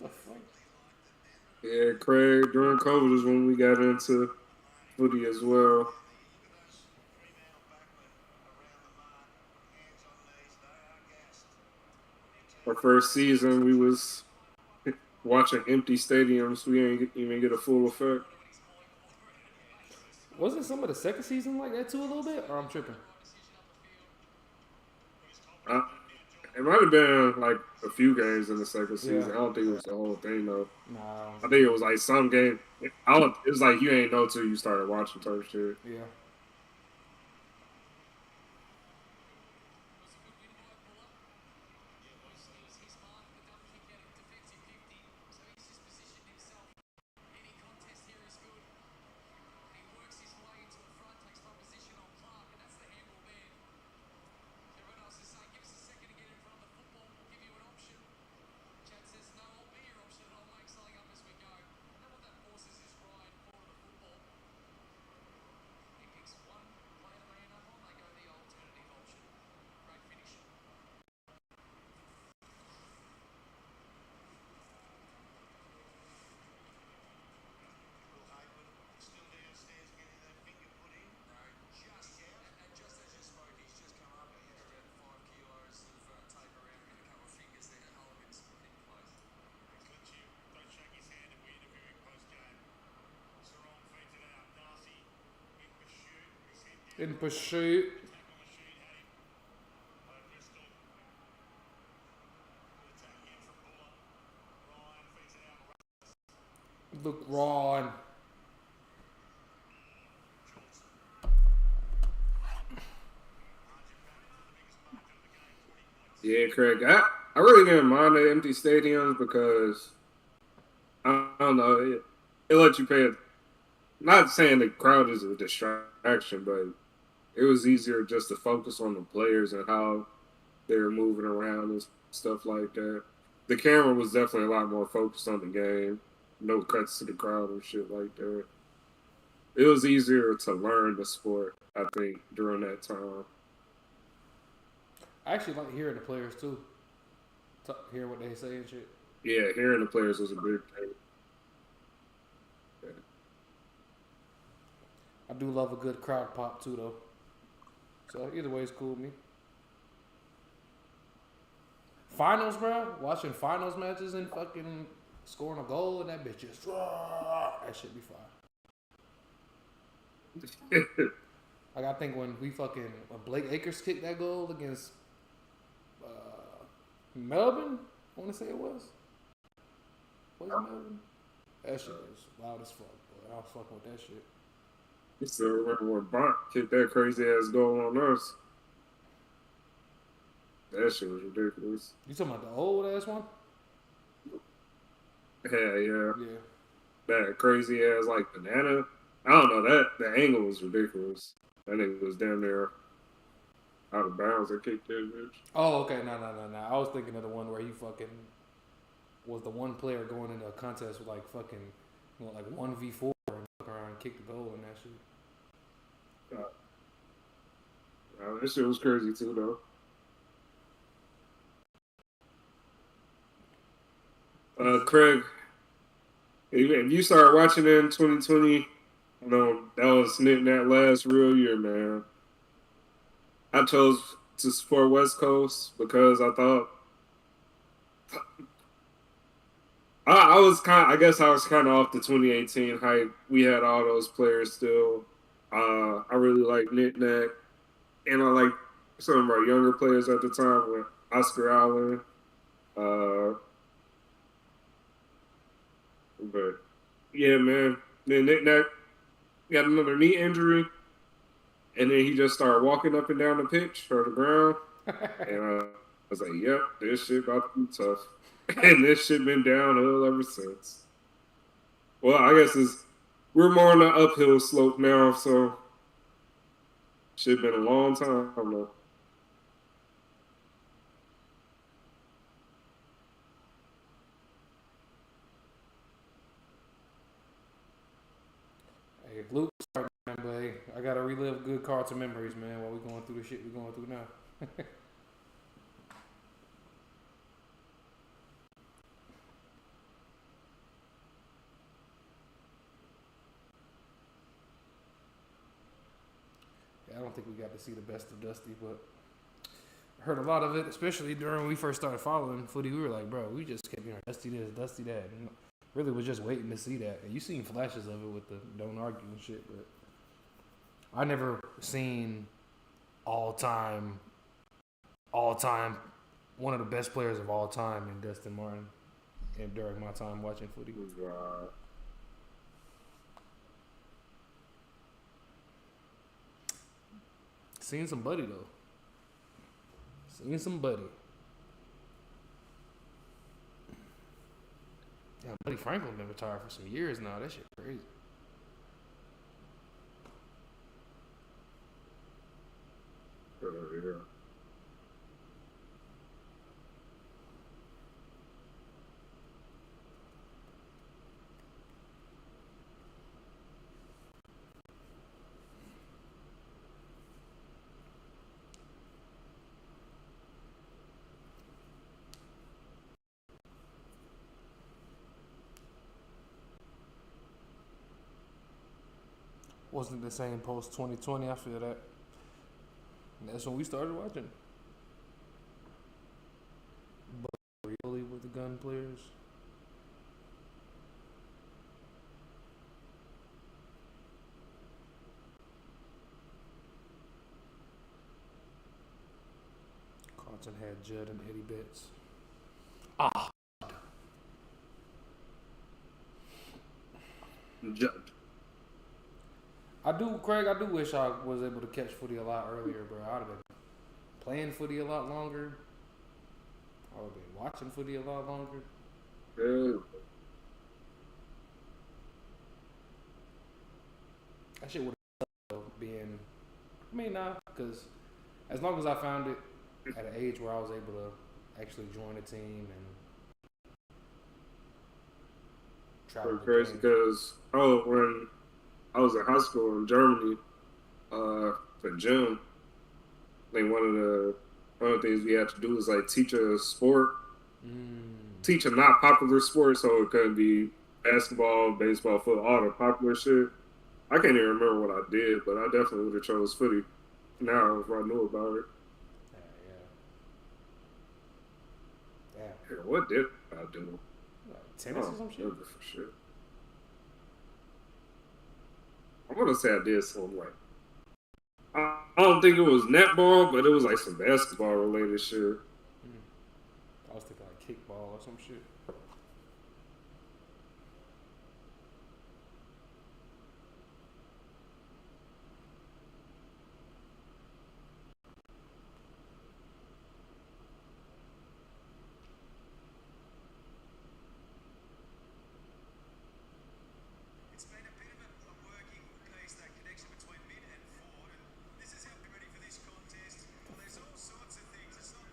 What the fuck? Yeah, Craig, during COVID is when we got into footy as well. Our first season, we was watching empty stadiums. We ain't even get a full effect. Wasn't some of the second season like that too a little bit? Or I'm tripping? Uh, it might have been like a few games in the second season. Yeah. I don't think it was the whole thing though. Nah. I think it was like some game. It's like you ain't know till you started watching type shit. Yeah. Just as you spoke, he's just come up and hit about 5 kilos of tape around him and a couple of fingers there to hold him in place. Don't shake his hand and we interviewing post-game. Sarong feeds it out. Darcy in pursuit. His head down. In pursuit. Tackle machine had him. Bristol. Good attack again from Buller. Ryan feeds it out. Look, Ron. Yeah, Craig. I really didn't mind the empty stadiums because I don't know. It let you pay. Not saying the crowd is a distraction, but it was easier just to focus on the players and how they were moving around and stuff like that. The camera was definitely a lot more focused on the game. No cuts to the crowd and shit like that. It was easier to learn the sport, I think, during that time. I actually like hearing the players too. Hear what they say and shit. Yeah, hearing the players was a big thing. Yeah. I do love a good crowd pop too, though. So either way, it's cool with me. Finals, bro. Watching finals matches and fucking scoring a goal and that bitch just that shit be fire. Like I think when Blake Akers kicked that goal against Melbourne, I want to say it was. Was it Melbourne? That shit was loud as fuck, boy. I was fucking with that shit. You still remember when Bont kicked that crazy ass goal on us? That shit was ridiculous. You talking about the old ass one? Yeah. Yeah. That crazy ass like banana. I don't know, the angle was ridiculous. That nigga was down there out of bounds. I kicked that bitch. Oh, okay. No. I was thinking of the one where he fucking was the one player going into a contest with like fucking, like 1v4 and fuck around and kick the goal and that shit. That shit was crazy too, though. Craig, if you started watching it in 2020, that was that last real year, man. I chose to support West Coast because I thought I guess I was kind of off the 2018 hype. We had all those players still. I really like Knick-Knack, and I like some of our younger players at the time with Oscar Allen. But yeah, man. Then Knick-Knack got another knee injury, and then he just started walking up and down the pitch or the ground. And I was like, yep, this shit about to be tough. And this shit been downhill ever since. Well, I guess we're more on the uphill slope now, so shit been a long time though. Hey, Luke, sorry, man, but hey, I gotta relive good Carlton memories, man, while we going through the shit we going through now. Yeah, I don't think we got to see the best of Dusty, but I heard a lot of it, especially during when we first started following footy. We were like, bro, we just kept hearing Dusty this, Dusty that. And really was just waiting to see that. And you seen flashes of it with the don't argue and shit, but I never seen all time, one of the best players of all time in Dustin Martin. And during my time watching footy, seen somebody though. Seen somebody. Yeah, Buddy Franklin been retired for some years now. That shit crazy. Yeah. Wasn't the same post 2020. I feel that. And that's when we started watching. But really with the gun players. Carlton had Judd and Eddie Betts. Ah, Judge. I do, Craig. I do wish I was able to catch footy a lot earlier, bro. I'd have been playing footy a lot longer. I would have been watching footy a lot longer. Yeah. That shit would have been. I mean, nah, because as long as I found it at an age where I was able to actually join a team and travel Pretty the crazy games. because when I was in high school in Germany, for June, like one of the things we had to do was like teach a sport, teach a not popular sport, so it couldn't be basketball, baseball, football, all the popular shit. I can't even remember what I did, but I definitely would have chose footy now if I knew about it. Yeah. Yeah, what did I do? Like tennis or some shit? Remember for sure. I'm gonna say I did something like I don't think it was netball, but it was like some basketball related shit. I was thinking like kickball or some shit. It's been a bit of a working piece, that connection between mid and forward, and this is how we're ready for this contest. Well, there's all sorts of things. It's not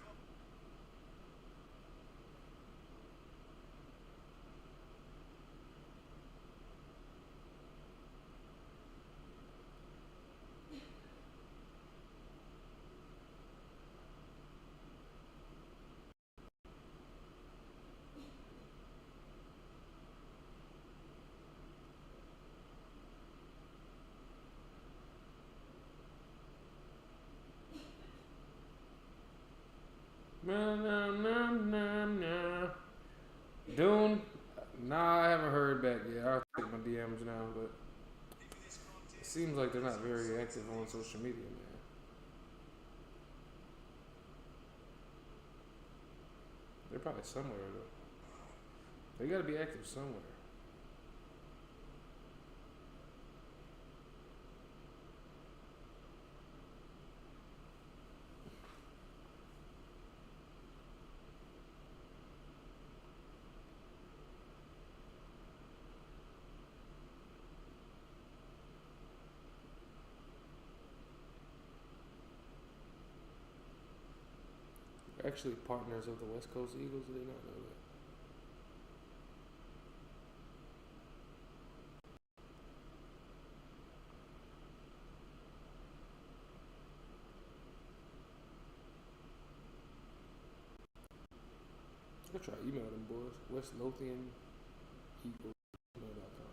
Dune? Nah, I haven't heard back yet. I'll check my DMs now, but it seems like they're not very active on social media, man. They're probably somewhere though. They gotta be active somewhere. actually partners of the West Coast Eagles. I did not know that. I'll try to email them boys. West Lothian Eagles. email.com.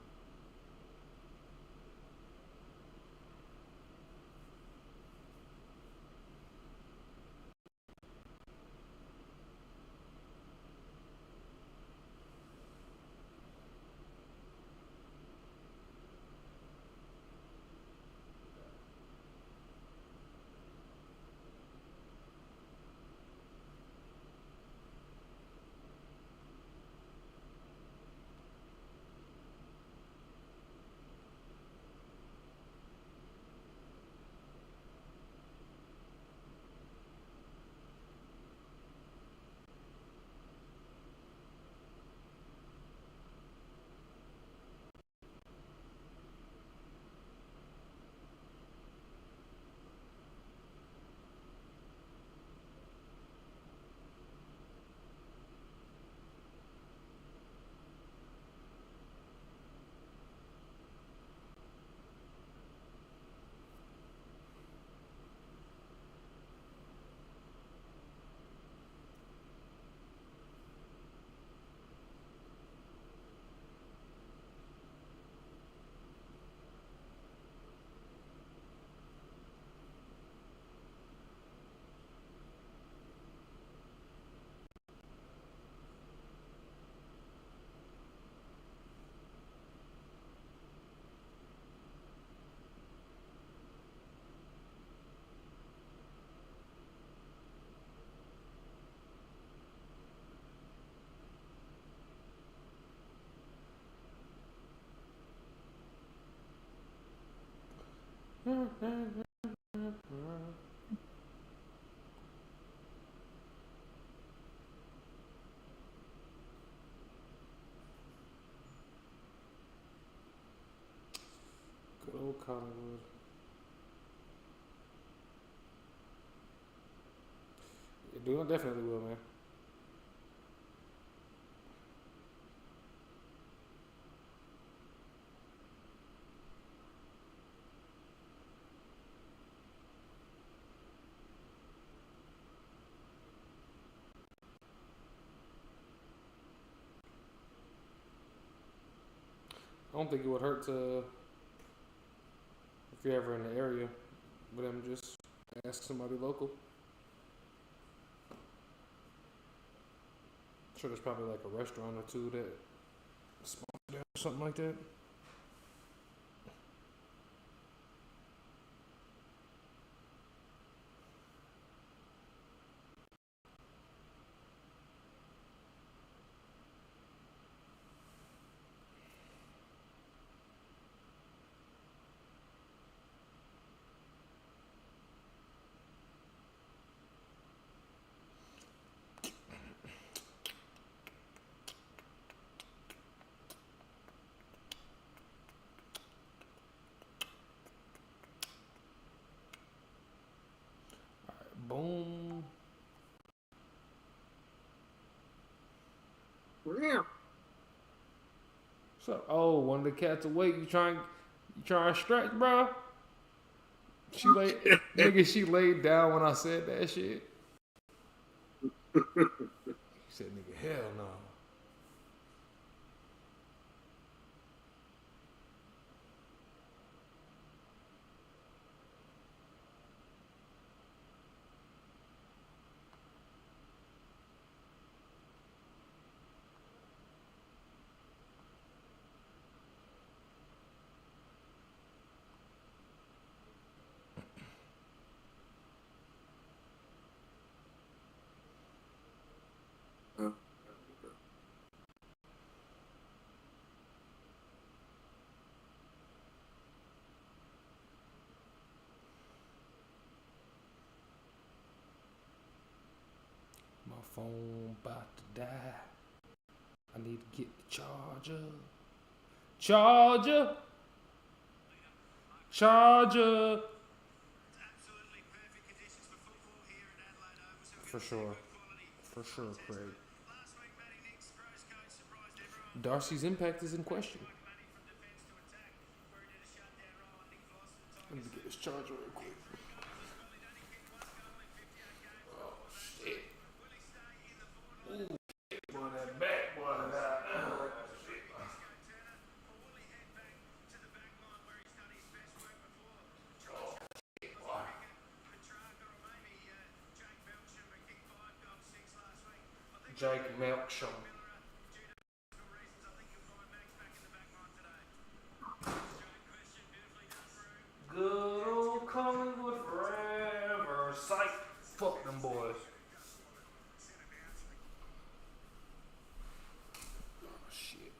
Good old Collingwood. Yeah, dude, I definitely will, man. I don't think it would hurt to, if you're ever in the area, with them just ask somebody local. I'm sure there's probably like a restaurant or two that sponsor them or something like that. Boom. Yeah. So, oh, one of the cats awake. You trying to stretch, bro? She laid, nigga. She laid down when I said that shit. She said, nigga, hell no. My phone about to die. I need to get the charger. Charger. Charger. Absolutely perfect conditions for football here at Adelaide Oval. So we're For gonna see sure. good quality For sure, Craig. Darcy's impact is in question. Let me get his charger real quick. Oh, shit. Ooh, shit, boy, that back, boy, Jake Melksham. Good old Collingwood forever. Psych. Fuck them boys. Oh, shit.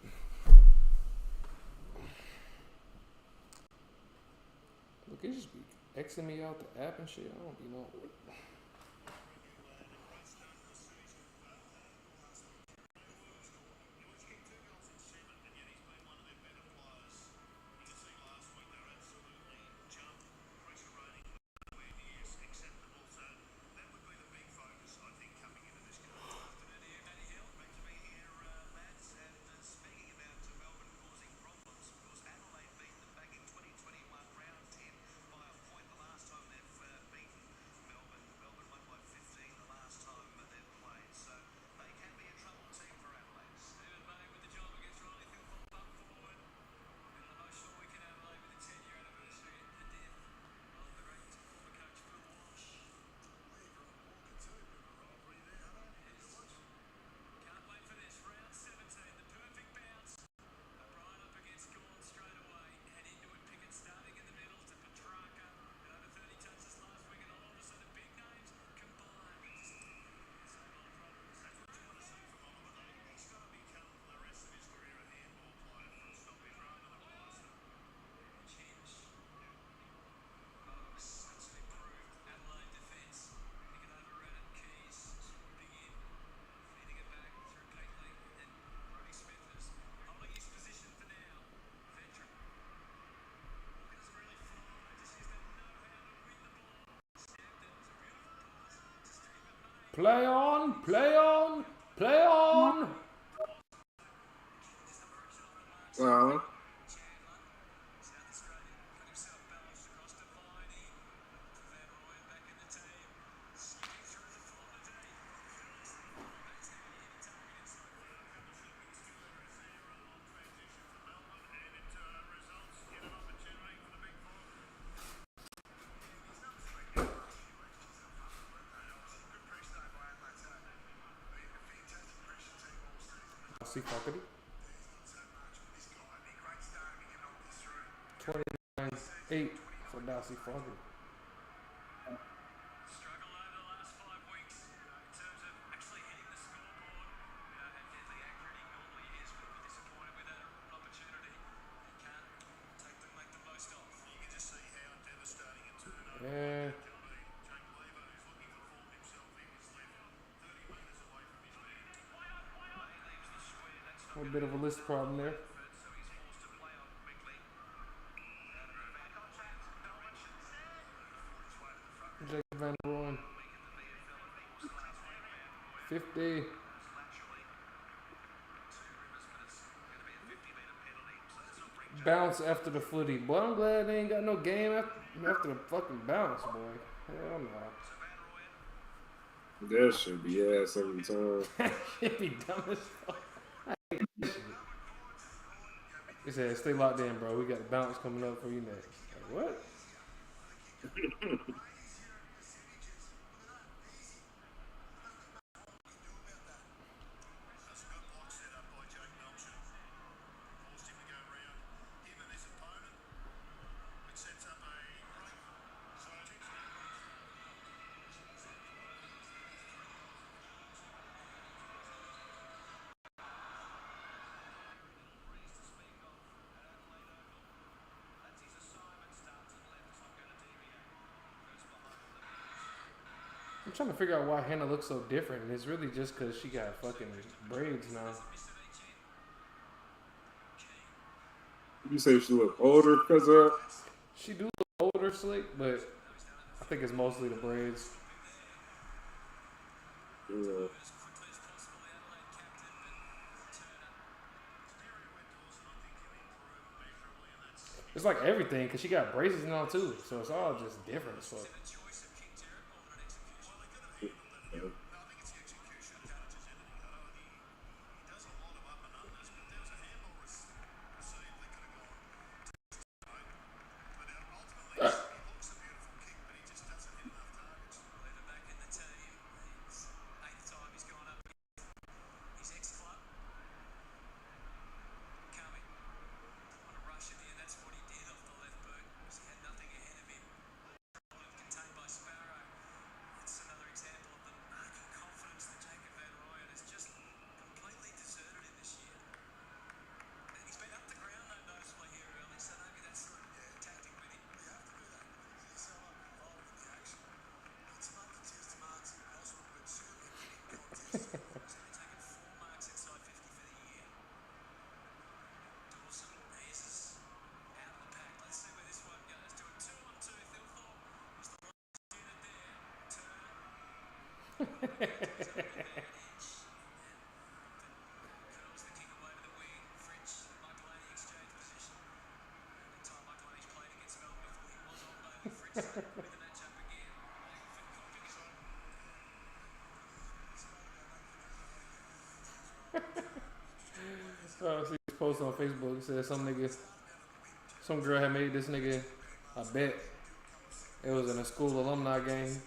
Look, it just be Xing me out the app and shit. I don't be know. Play on, play on, play on. See Fogarty. 29-8 for Darcy Fogarty. Struggled over the last 5 weeks in terms of actually hitting the scoreboard. Deadly accurate he normally is, but disappointed with that opportunity. He can't make the most of. You can just see how devastating a turnover Yeah. can be. Jake Lever, who's looking to form himself in his left, 30 metres away from his man. He leaves the square. That's not A bit of a list problem there. so he's forced to play on quickly. Jake Van Rooyen. 50. Bounce after the footy. Boy, I'm glad they ain't got no game after the fucking bounce, boy. Hell no. That should be ass every time. It'd be dumb as fuck. He said, stay locked in, bro. We got a bounce coming up for you next. Like, what? That's a good block set up by Jake Melksham. Forced him to go round him and his opponent, which sets up a I'm trying to figure out why Hannah looks so different. And it's really just because she got fucking braids now. You say she look older because of that? She do look older, slick, but I think it's mostly the braids. Yeah. It's like everything because she got braces and all too, so it's all just different. So Is it a choice of kick Derek more than an execution? Yeah. No, I think it's the execution that challenges anything. I know he does a lot of up and unders, but there was a handball received that could have gone over. But ultimately, he looks a beautiful kick, but he just doesn't hit enough targets. Lever back in the team. It's 8th time he's gone up his ex-club. Coming. On a rush in there, that's what he did off the left boot. He had nothing ahead of him. Contained by Sparrow. It's another example of the marking confidence that Jacob Van Rooyen has just completely deserted him this year. He's been up the ground though noticeably here early, so maybe that's the tactic with him. You have to do that. Get yourself up involved in the action. It's not contest marks impossible, but certainly winning contests. He's only taken 4 marks inside 50 for the year. Dawson eases out of the pack. Let's see where this one goes. To a 2-on-2. Thilthorpe was the last unit there. Turner. Curls the kick away to the wing. French and Michaelani exchange position. The time Michaelani's played against Melbourne before he was on Bailey. French started with the match up again. Angleford copying it. I see this post on Facebook. It said some girl had made this nigga a bet. It was in a school alumni game.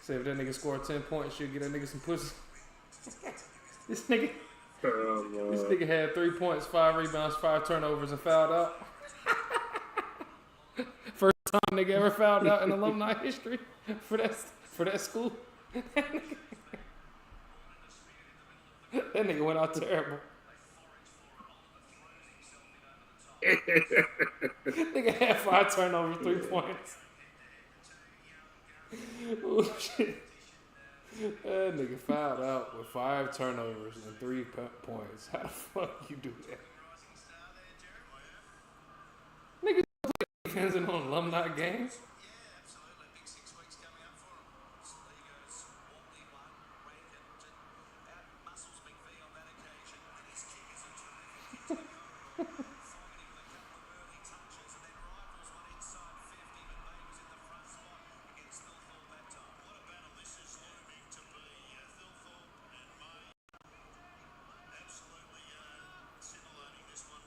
Said if that nigga scored 10 points, she'll get that nigga some pussy. This nigga had 3 points, 5 rebounds, 5 turnovers, and fouled out. First time nigga ever fouled out in alumni history for that school. That nigga went out terrible. Nigga had 5 turnovers, 3 points. Oh shit. That nigga fouled out with 5 turnovers and 3 points. How the fuck you do that? Niggas play defense in on alumni games. Yeah, absolutely. Big 6 weeks coming up for him. Sligo's Walkley one, Rankin out muscles McVee on that occasion, and his kick is a terrific kick to the goal. Fogarty with a couple of early touches, and then Rifles one inside 50, but May was in the front spot against Thilthorpe that time. What a battle this is looming to be. Thilthorpe and May absolutely scintillating this one,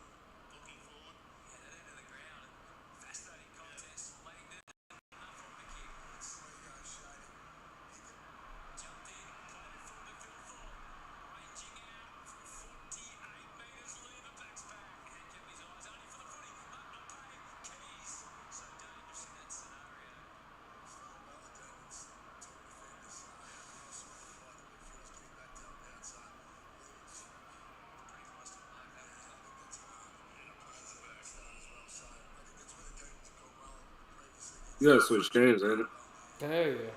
looking forward. Yeah, that end of the ground. Fascinating contest. Letting them enough from the kick. Sligo shading. Jumped in, played it forward to Thilthorpe. Ranging out from 48 metres. Leverback's back. And kept his eyes only for the footy. Up to pay. Keys. So dangerous in that scenario. Started by the Demons, top defenders. Smacked by the midfielders, getting back to help out. So Leeds Pretty close to the mark, that one. I think that's hard. Plays a better start as well. So I think that's where the Demons have gone well previously. You gotta switch games, ain't it? Hell yeah.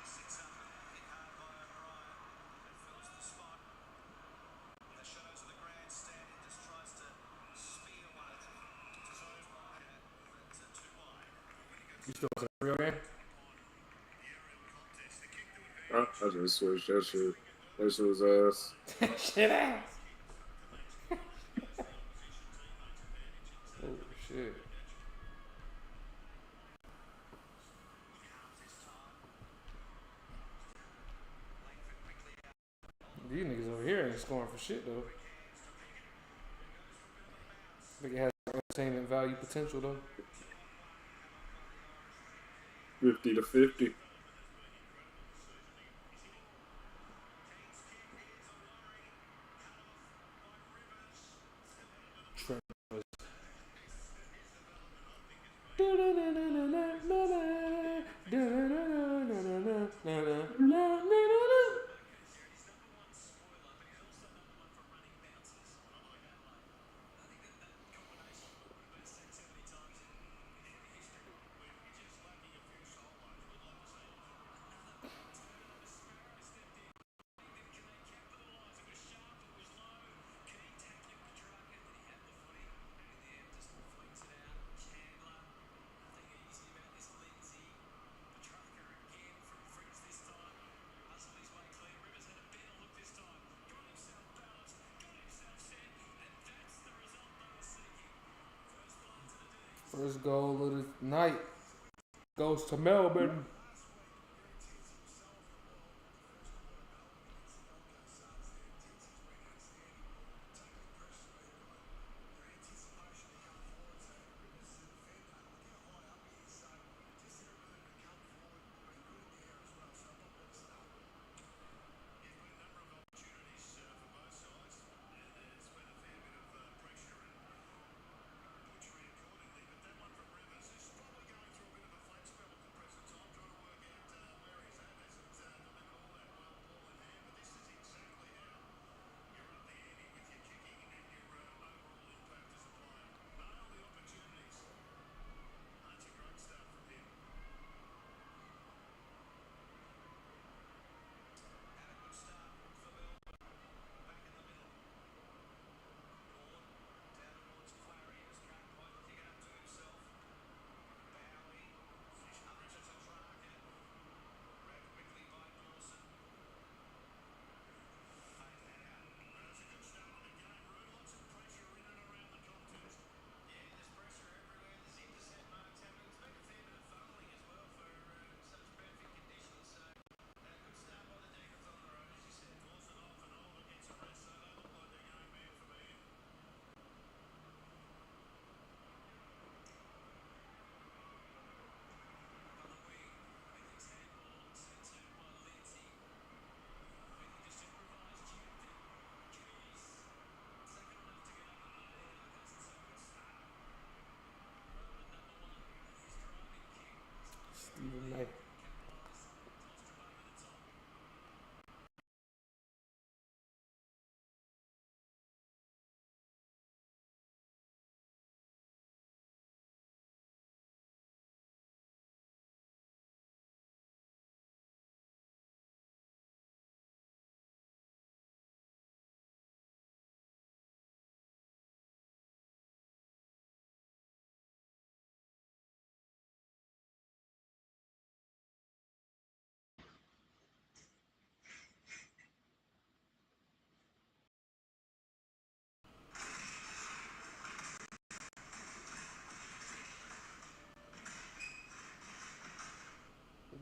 Sits up and hit hard by O'Brien. And fills the spot. With the shadows of the grandstand, it just tries to spear one. So wide. It's a 2 wide. You still watching the real game? I just switched that shit. That shit was ass. Shit ass. Oh shit. These niggas over here ain't scoring for shit though. I think it has entertainment value potential though. 50 to 50. First goal of the night goes to Melbourne. Stephen Knight.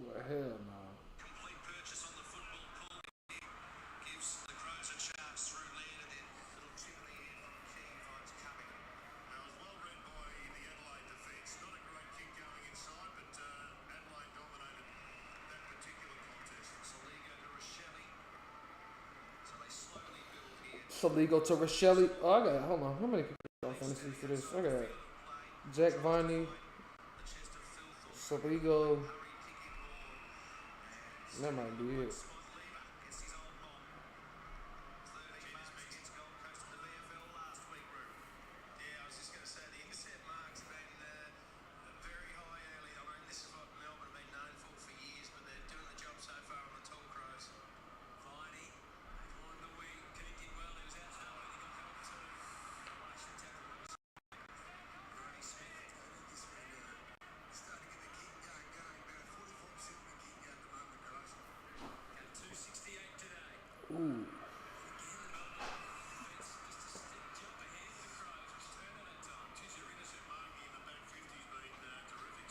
Well, hell no. Complete purchase on the football pool gives the Crows a chance through land and then little chippily in from Key finds coming. Now, it was well read by the Adelaide defence. Not a great kick going inside, but Adelaide dominated that particular contest. Saligo to Rochelle. So they slowly build here. Saligo to Rochelle. Oh, I got, hold on. How many people on fantasy for this? I got Jack Viney, The chest of filth or Saligo. hurry kicking ball. That might be it. Spot lever against his old mob. 13 marks against Gold Coast in the VFL last week, Roo. Yeah, I was just going to say the intercept marks have been very high early. I mean, this is what Melbourne have been known for years, but they're doing the job so far on the tall Crows. Viney, on the wing, connected well. He was outside. He got help too. Watch the tackle. Brody Smith. Starting to get the kick going, about 44% of the kick going at the moment, Crows. Got 268 today. Ooh.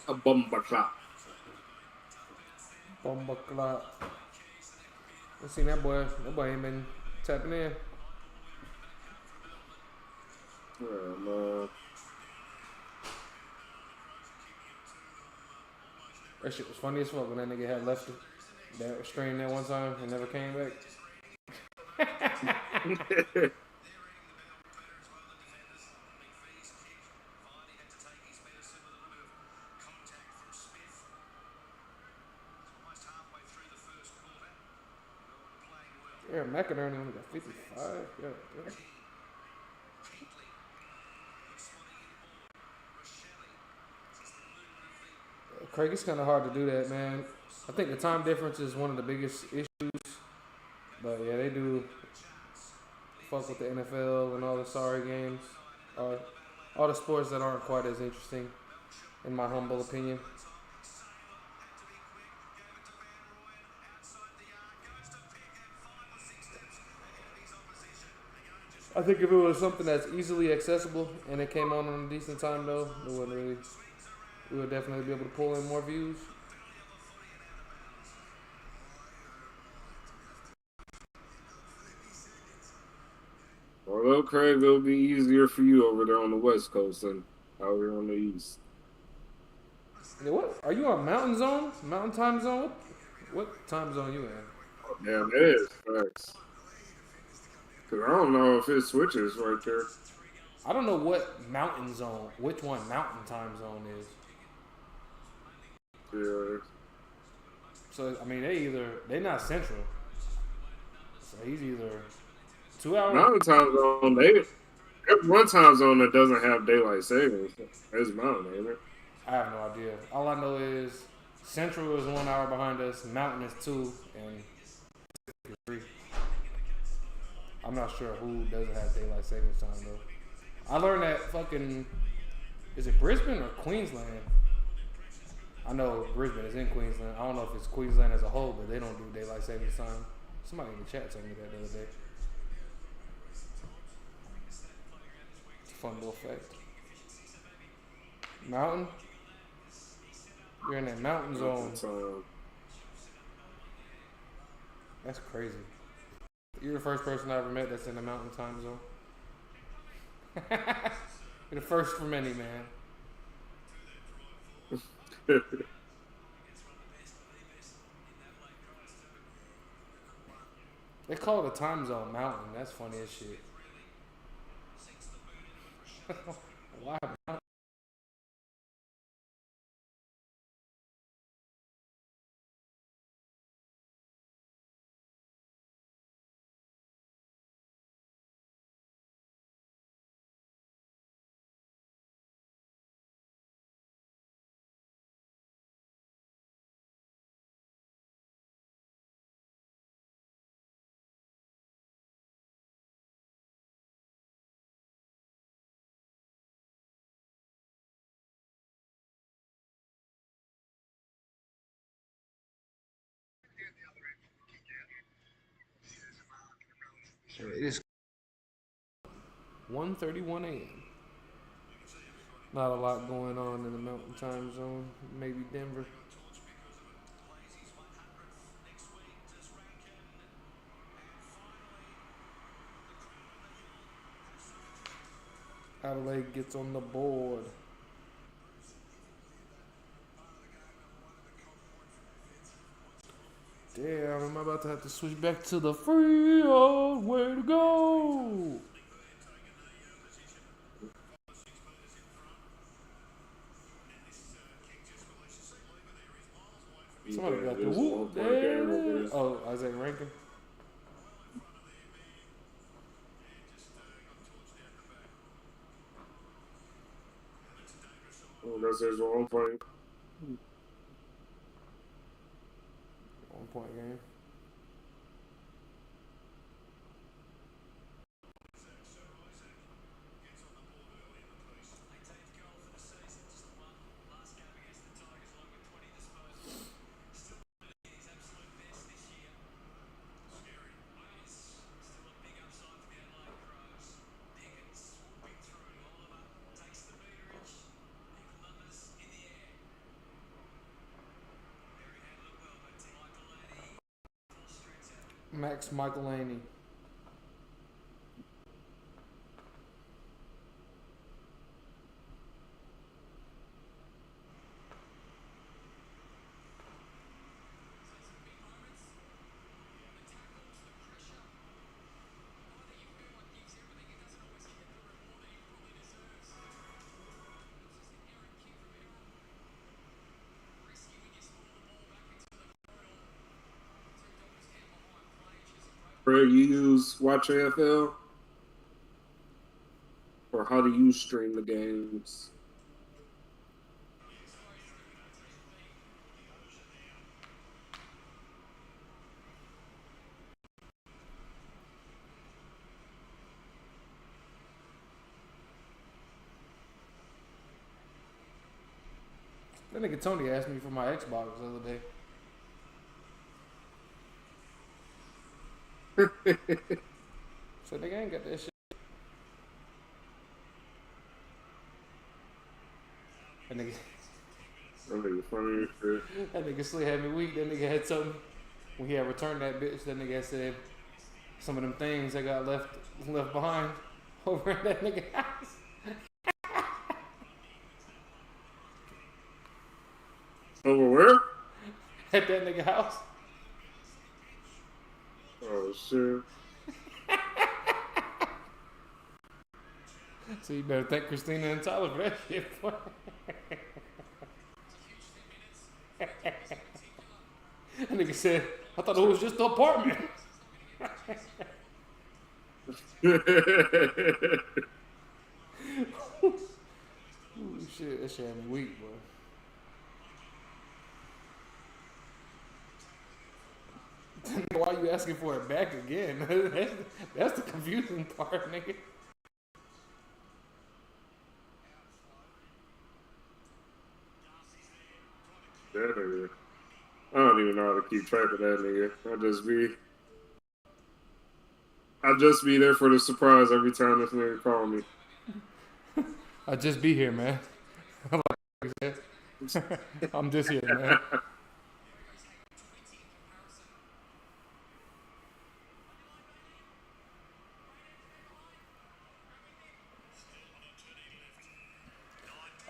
A bumper shot. Bomba clock. I seen that boy. That boy ain't been tapping in. That shit was funny as fuck when that nigga had left that stream that one time and never came back. Yeah, McInerney only got 55. Yeah, yeah. Craig, it's kind of hard to do that, man. I think the time difference is one of the biggest issues. But yeah, they do fuck with the NFL and all the sorry games. All the sports that aren't quite as interesting, in my humble opinion. I think if it was something that's easily accessible and it came on a decent time though, we would definitely be able to pull in more views. Although Craig, it'll be easier for you over there on the West Coast than out here on the East. Yeah, what are you on Mountain Zone? Mountain Time Zone? What time zone you in? Oh, damn, it is facts. Cause I don't know if it switches right there. I don't know what Mountain Zone, which one Mountain Time Zone is. Yeah. So I mean, they not central. So he's either 2 hours. Mountain time zone, there's one time zone that doesn't have daylight savings. It's mountain, ain't it? I have no idea. All I know is Central is 1 hour behind us, Mountain is 2, and Pacific is 3. I'm not sure who doesn't have daylight savings time though. I learned that fucking is it Brisbane or Queensland? I know Brisbane is in Queensland. I don't know if it's Queensland as a whole, but they don't do daylight savings time. Somebody in the chat told me that the other day. It's a fun little fact. Mountain? You're in that mountain zone. That's crazy. You're the first person I ever met that's in the mountain time zone. You're the first for many, man. They call it a time zone mountain. That's funny as shit. Why mountain? It is 1:31 a.m. Not a lot going on in the mountain time zone. Maybe Denver. Adelaide gets on the board. Damn, am I about to have to switch back to the free old way to go? Somebody got the whoop. There it is. Oh, Isaac Rankin. Oh, that's his 1 point. 1 point game. Max Michaelaney. Craig, you use Watch AFL? Or how do you stream the games? That nigga Tony asked me for my Xbox the other day. So nigga, I ain't got that shit. That nigga, That nigga funny as shit. that nigga Slee had me weak. That nigga had something when he had returned that bitch. That nigga had said some of them things that got left behind over at that nigga house. Over where? At that nigga house. Oh shit. So you better thank Christina and Tyler for that shit. Boy. That nigga said, I thought it was just the apartment. Ooh, shit, that shit had me weak, boy. Why you asking for it back again? That's the confusing part, nigga. That nigga. I don't even know how to keep track of that nigga. I just be there for the surprise every time this nigga call me. I just be here, man. I'm just here, man.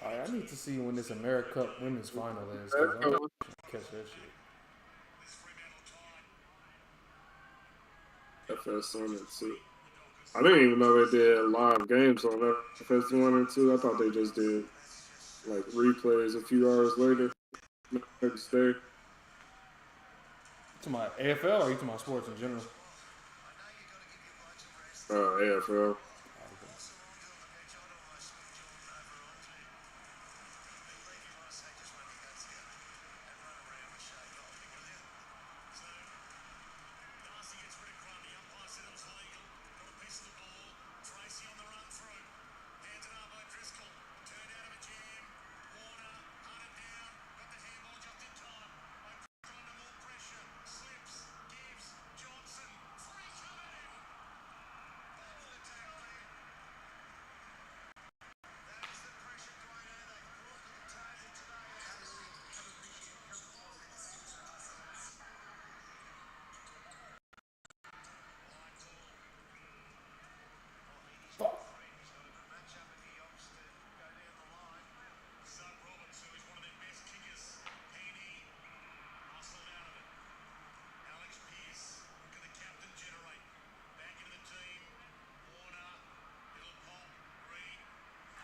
Alright, I need to see when this America Cup Women's Final is, because I'm not catch that shit. FS1 and 2. I didn't even know they did live games on FS1 and 2. I thought they just did like replays a few hours later next day. You talking about AFL or you talking about sports in general? AFL.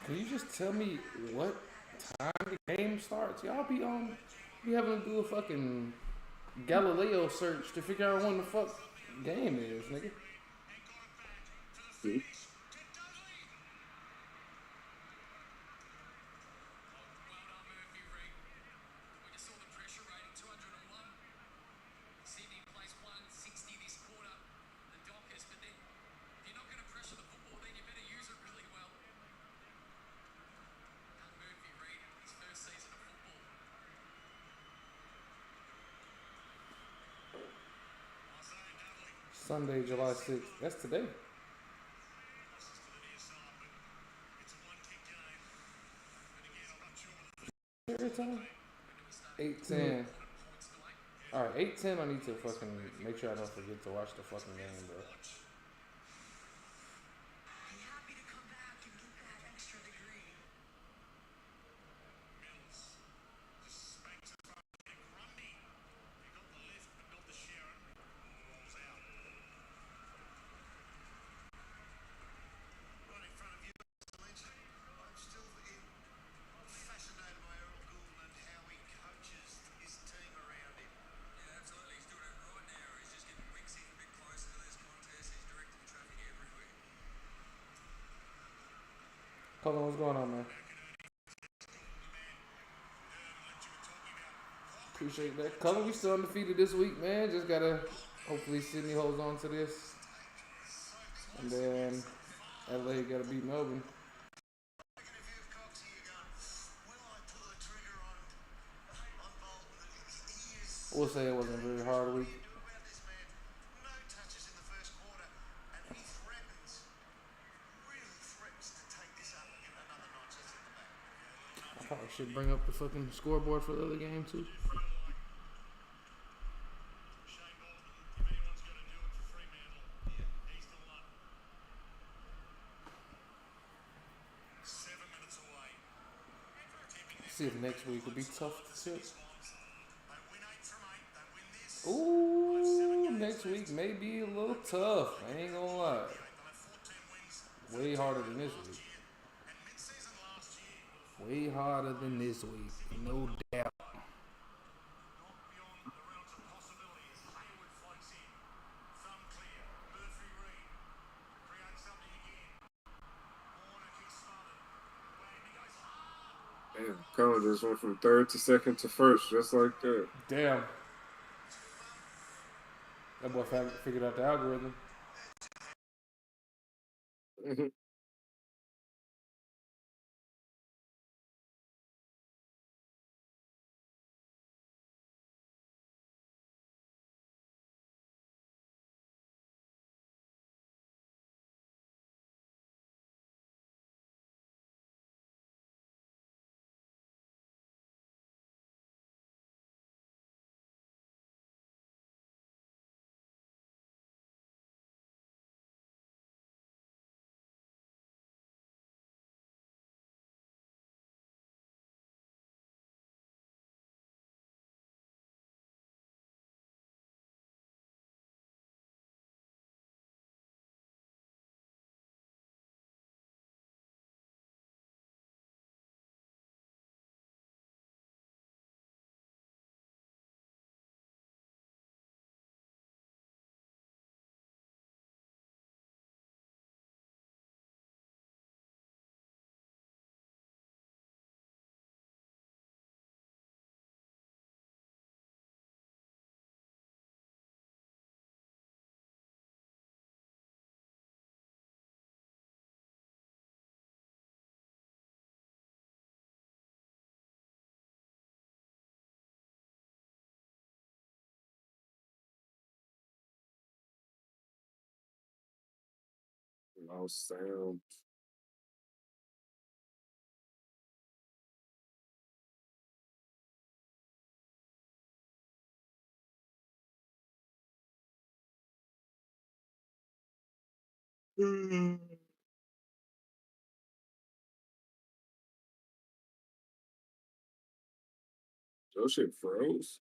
Can you just tell me what time the game starts? Y'all be having to do a fucking Galileo search to figure out when the fuck game is, nigga. See? Sunday, July 6th. That's today. Every time? 8:10. Alright, 8:10 I need to fucking make sure I don't forget to watch the fucking game, bro. Hold on, what's going on, man? Appreciate that. Color, we still undefeated this week, man. Just gotta, hopefully Sydney holds on to this. And then LA gotta beat Melbourne. We'll say it wasn't a very hard week. Probably should bring up the fucking scoreboard for the other game too. Shane Bolton, if anyone's going to do it for Fremantle, he's the one. 7 minutes away. See if next week will be tough to sit. They win 8 from 8. They win this. Ooh, next week may be a little tough. I ain't gonna lie. They'll have 14 wins. Way harder than this week. And mid-season last year, Way harder than this week. No doubt. not beyond the realms of possibility as Hayward floats in. Thumb clear. Murphy Reed creates something again. Warner kicks smothered. Wayne, he goes hard. Damn, Colin just went from third to second to first, just like that. Damn. That boy figured out the algorithm. No sound. Your shit froze.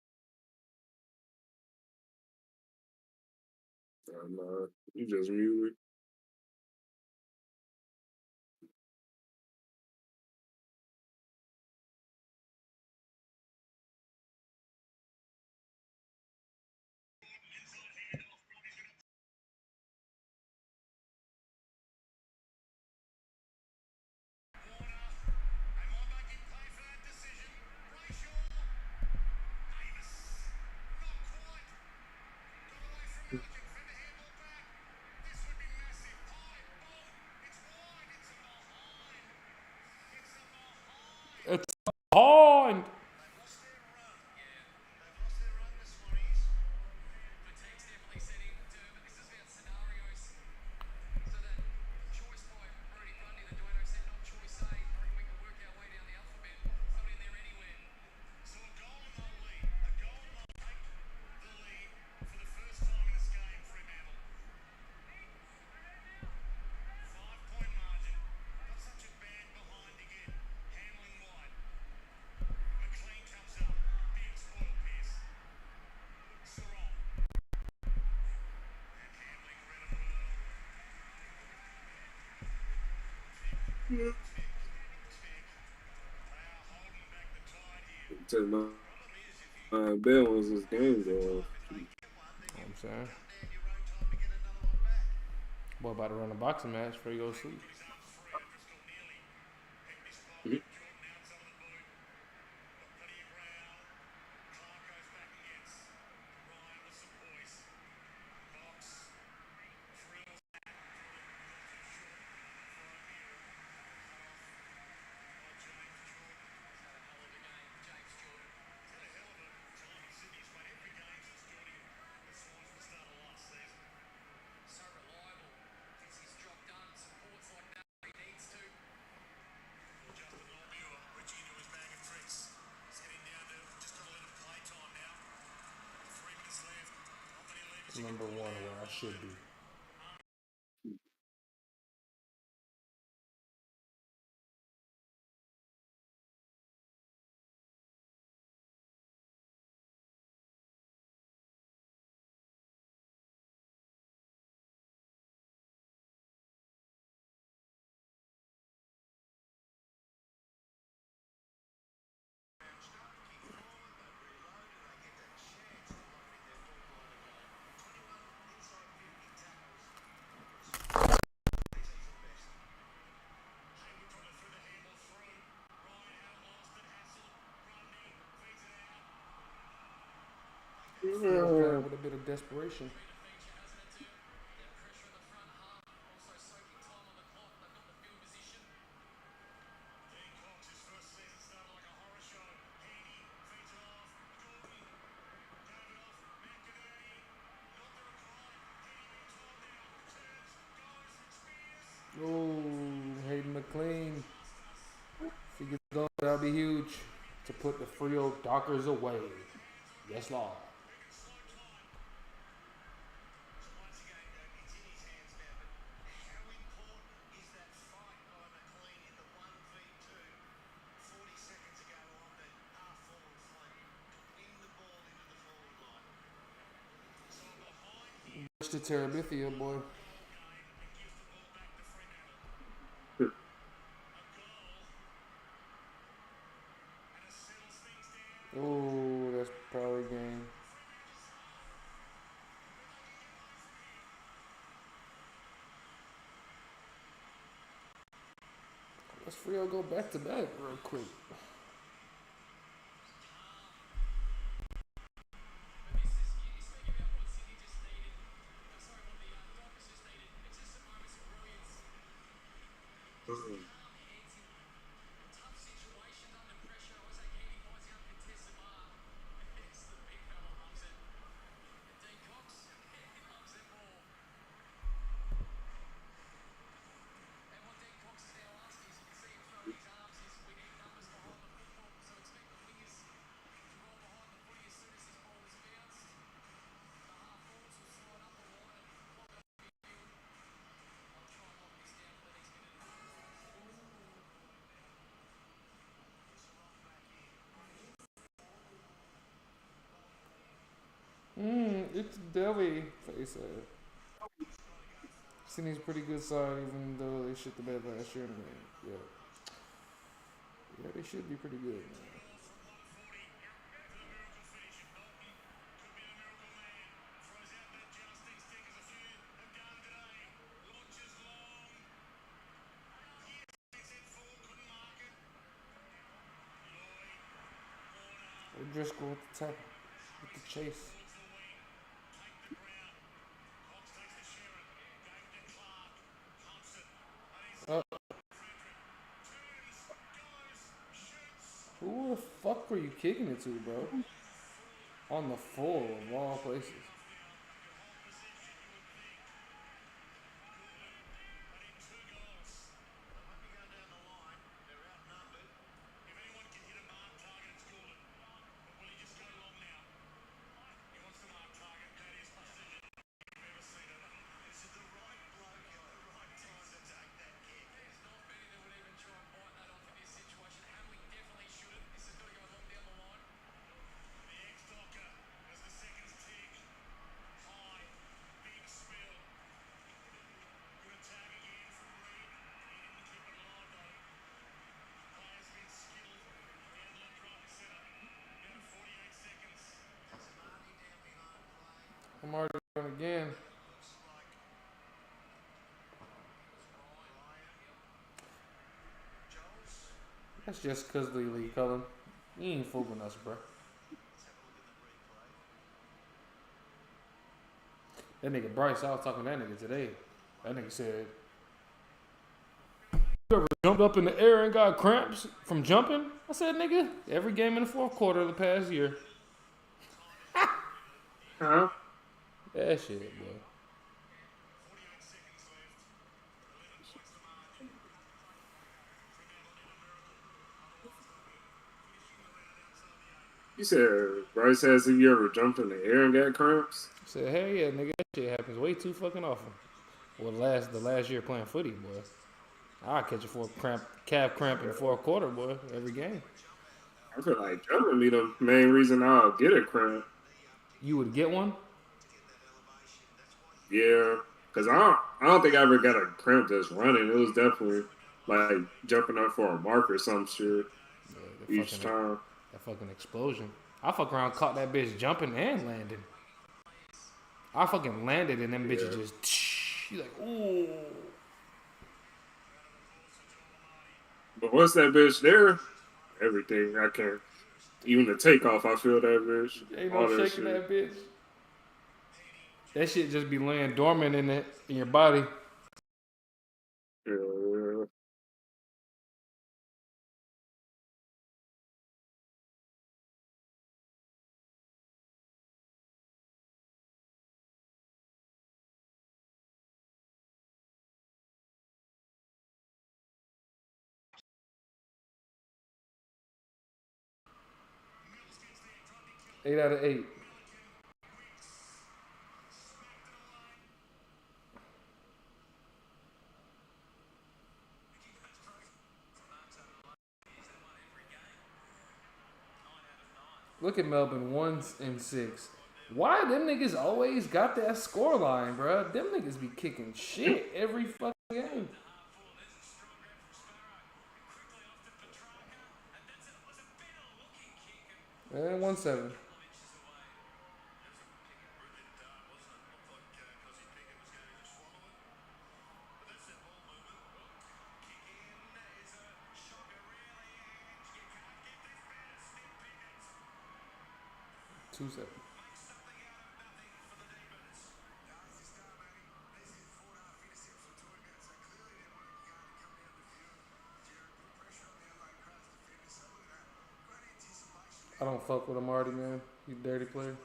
Nah, you just muted. They might make him pay for that decision. Brayshaw. Amos. Not quite. Got away from Malcolm. Fed the handball back. This would be massive. Pye. Bolt. It's wide. It's a behind. It's a behind. It's behind. They've lost their run. Yeah. They've lost their run, the Swannies. Fatigue's definitely set in, but this is about scenarios. So that choice by Rudy Grundy that Dueno said, not choice A. I reckon we can work our way down the alphabet. Not in there anywhere. So a goal and they'll lead. A goal and they'll take the lead for the first time in this game, Fremantle. 5-point margin. Not such a bad behind again. Handling wide. McLean comes up. Big spoil Pierce. Sarong. And handling red and well. Tick. They are holding back the tide here. Tell my Problem is, if you Bill was this game going. if they get one, then I'm you saying. come down your own time to get another one back. Boy about to run a boxing match before he goes to sleep. His arms free. O'Driscoll nearly picked his spot. Jordan outside of the boot. Got plenty of ground. Clark goes back and gets Ryan with some poise. Box. Drills back. Too short for O'Meara. Cut off by James Jordan. He's had a hell of a time in Sydney. He's played every game since joining the Swans at the start of last season. So reliable. Gets his job done. Supports like number one where I should be. Field playing with a bit of desperation. Oh, Hayden McLean. If he gets going, that'll be huge to put the Frio Dockers away. Yes, Lord. Once again, it's in his hands now, but how important is that fight by McLean in the 1v2 40 seconds ago on the half-forward flank to win the ball into the forward line? So behind him, Much to Terabithia, boy. game and gives the ball back to Fremantle. A goal, and it settles things down. Oh, that's probably game. Let's Frio go back to back real quick. It's Delby face ass. Seen he's pretty good side even though they shit the bed last year in the game. Yeah. Yeah, they should be pretty good, man. O'Driscoll with the tap, with the chase. Who the fuck were you kicking it to, bro? On the full of all places. I'm already going again. That's just because of the league, Cullen. You ain't fooling us, bro. That nigga Bryce, I was talking to that nigga today. That nigga said, "You ever jumped up in the air and got cramps from jumping?" I said, "Nigga, every game in the fourth quarter of the past year." Huh? That shit, bro. You said Bryce has you ever jumped in the air and got cramps? I said, hell yeah, nigga, that shit happens way too fucking often. Well, the last year playing footy, boy. I catch a calf cramp in the fourth quarter, boy, every game. I feel like jumping be the main reason I'll get a cramp. You would get one? Yeah, because I don't think I ever got a cramp just running. It was definitely like jumping up for a mark or some shit Yeah, each time. that fucking explosion. I fuck around, caught that bitch jumping and landing. I fucking landed and them bitches Yeah. just, you like, ooh. But once that bitch there, everything I can't. Even the takeoff, I feel that bitch. Ain't no All that shaking shit. that bitch. That shit just be laying dormant in your body. Yeah, yeah. 8 out of 8. Look at Melbourne, 1-6. Why them niggas always got that score line, bro? Them niggas be kicking shit every fucking game. And 1-7. Two seven. I don't fuck with him already, man. He a dirty player.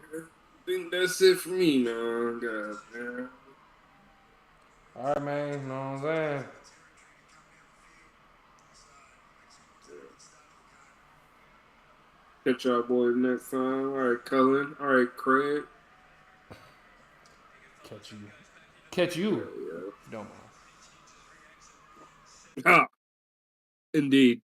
I think that's it for me now. God, man. All right, man. You know what I'm saying? Catch y'all boys next time. All right, Cullen. All right, Craig. Catch you. Catch you. Yeah, If you don't mind. yeah. Ah, indeed.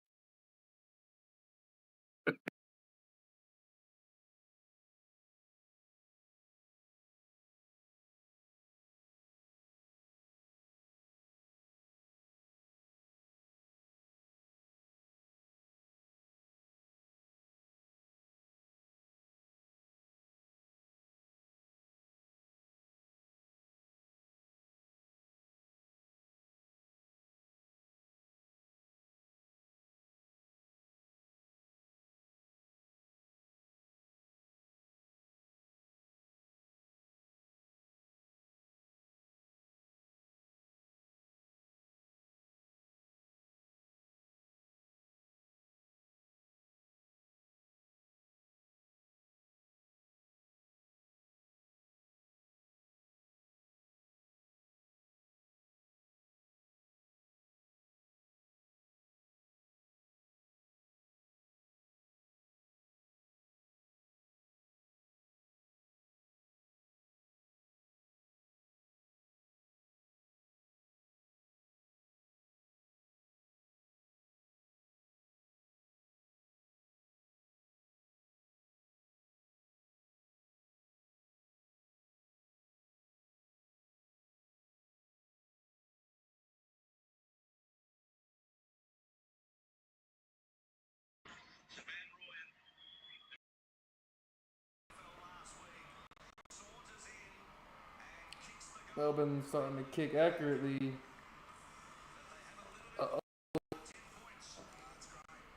Melbourne starting to kick accurately.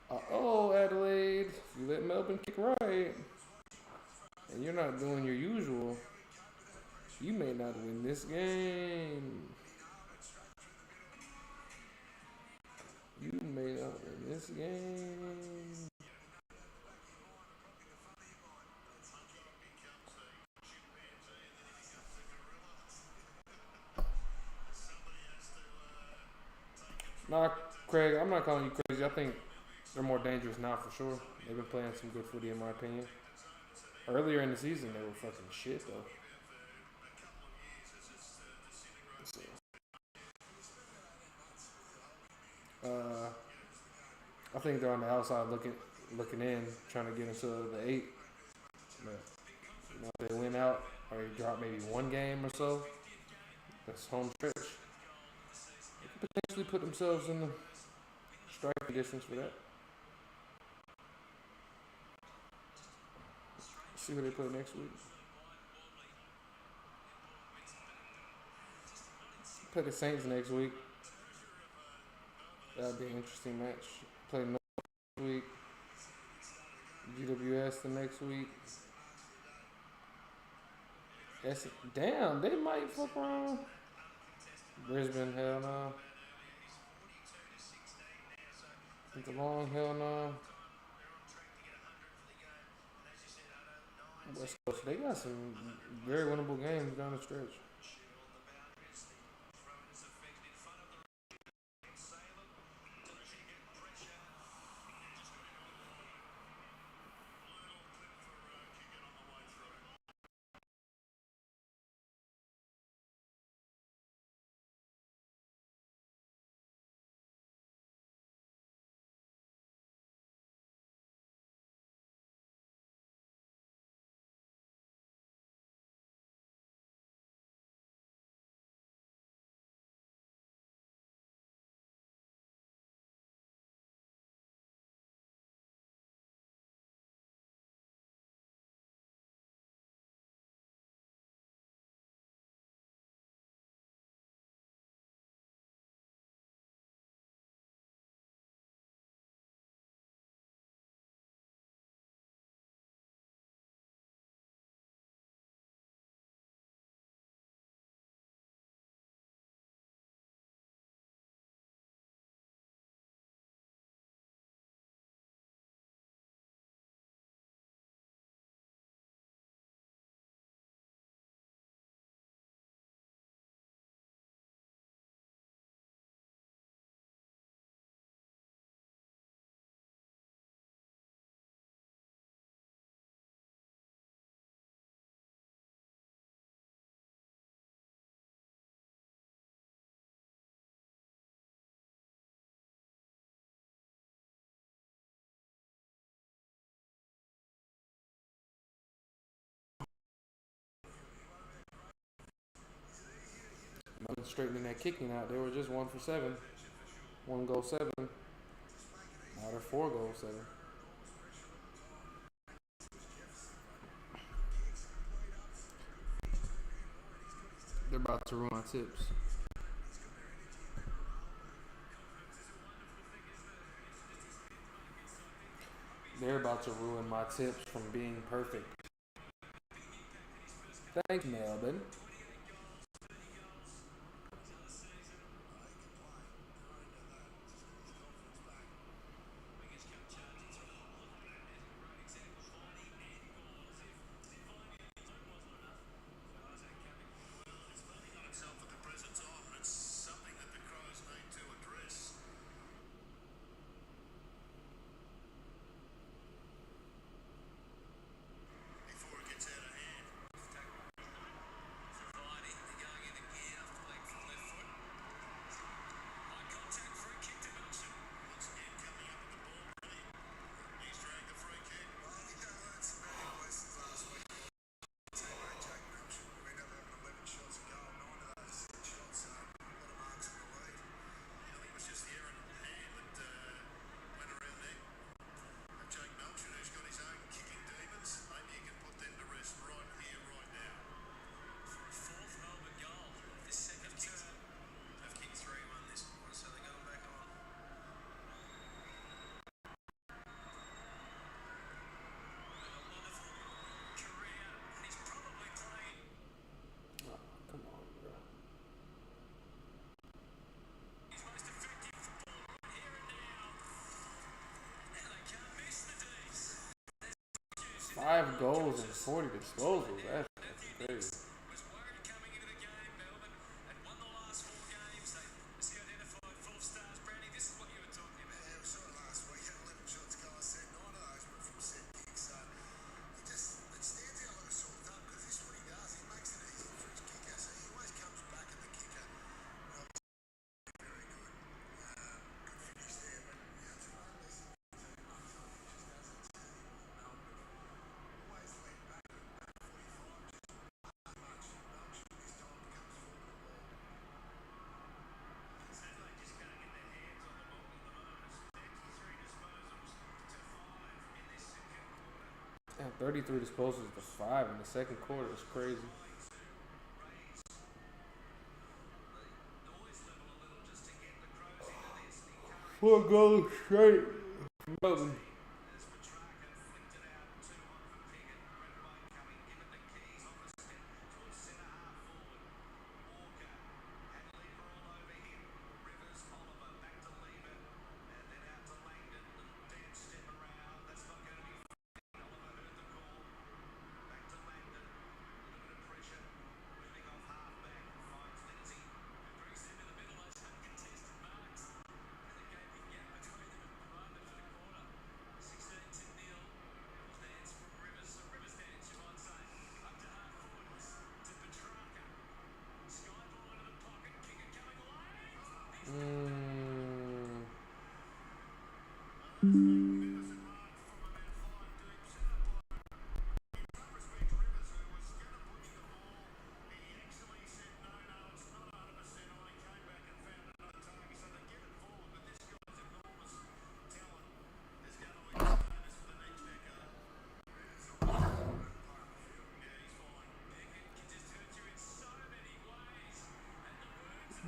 Uh-oh, Adelaide. If you let Melbourne kick right, and you're not doing your usual, you may not win this game. You may not win this game. Nah, Craig, I'm not calling you crazy. I think they're more dangerous now for sure. They've been playing some good footy in my opinion. Earlier in the season, they were fucking shit though. So, I think they're on the outside looking in, trying to get into the 8. But if they win out or they drop maybe one game or so, that's home stretch. They could potentially put themselves in the striking distance for that. See who they play next week. Play the Saints next week. That'll be an interesting match. Play next week. GWS the next week. Damn, they might fuck around. Brisbane, hell no. DeLong, hell no. West Coast, they got some very winnable games down the stretch. Straightening that kicking out. They were just 1 for 7. 1 goal 7. Now they're 4 goals 7. They're about to ruin my tips. They're about to ruin my tips from being perfect. Thanks, Melbourne. Itself at the present time, and it's something that the Crows need to address. Before it gets out of hand. Providing they're going in again after playing from left foot. High contact free kick to Wilson. Once again coming up with the ball. Brilliant. He's dragged the free kick. Well, I think they learned some valuable lessons last week. Teammate Jack Wilson, we ended up having 11 shots a goal, 9 of those 6 shots, so a lot of marks in the lead. I think it was just the errant hand that went around there. And Jake Melchett, who's got his own kicking demons, maybe you can put them to rest right here, right now. For a fourth Melbourne goal of this second term. They've kicked 3-1 this quarter, so they got them back on. A wonderful career, and he's probably playing. Oh, come on, bro. His most effective football here and now. And they can't miss the D's. 5 goals and 40 disposals. That's crazy. Was worried coming into the game. Melbourne had won the last 4 games. They identified 4 stars. Brownie 33 disposals to 5 in the second quarter is crazy. Four goals straight from Melbourne.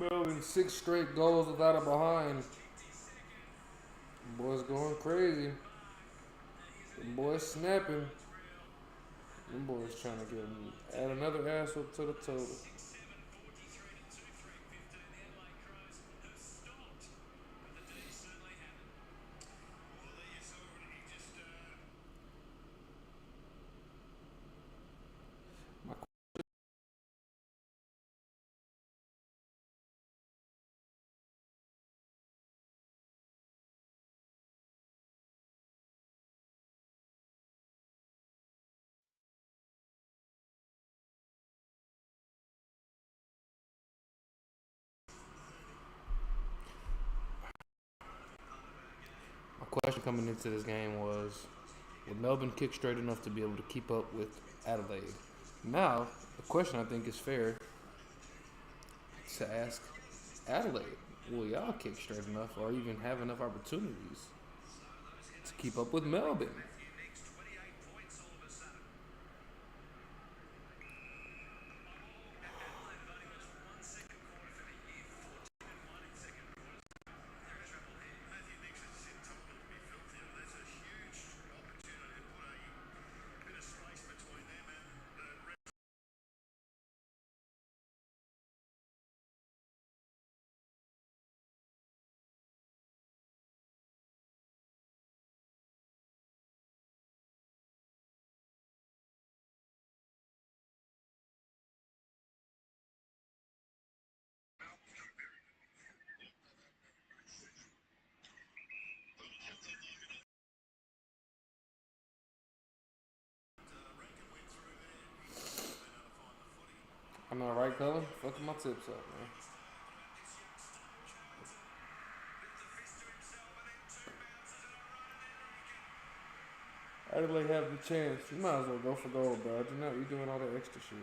Melbourne 6 straight goals without a behind. Boys going crazy. Them boys snapping. Them boys trying to add another ass up to the total. My question coming into this game was, would Melbourne kick straight enough to be able to keep up with Adelaide? Now, the question I think is fair to ask Adelaide, will y'all kick straight enough or even have enough opportunities to keep up with Melbourne? I'm not right, Colin. Fucking my tips up, man. Adelaide have the chance. You might as well go for gold, bro. You doing all that extra shit.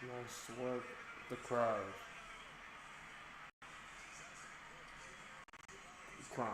Nice work, the crowd. Crime.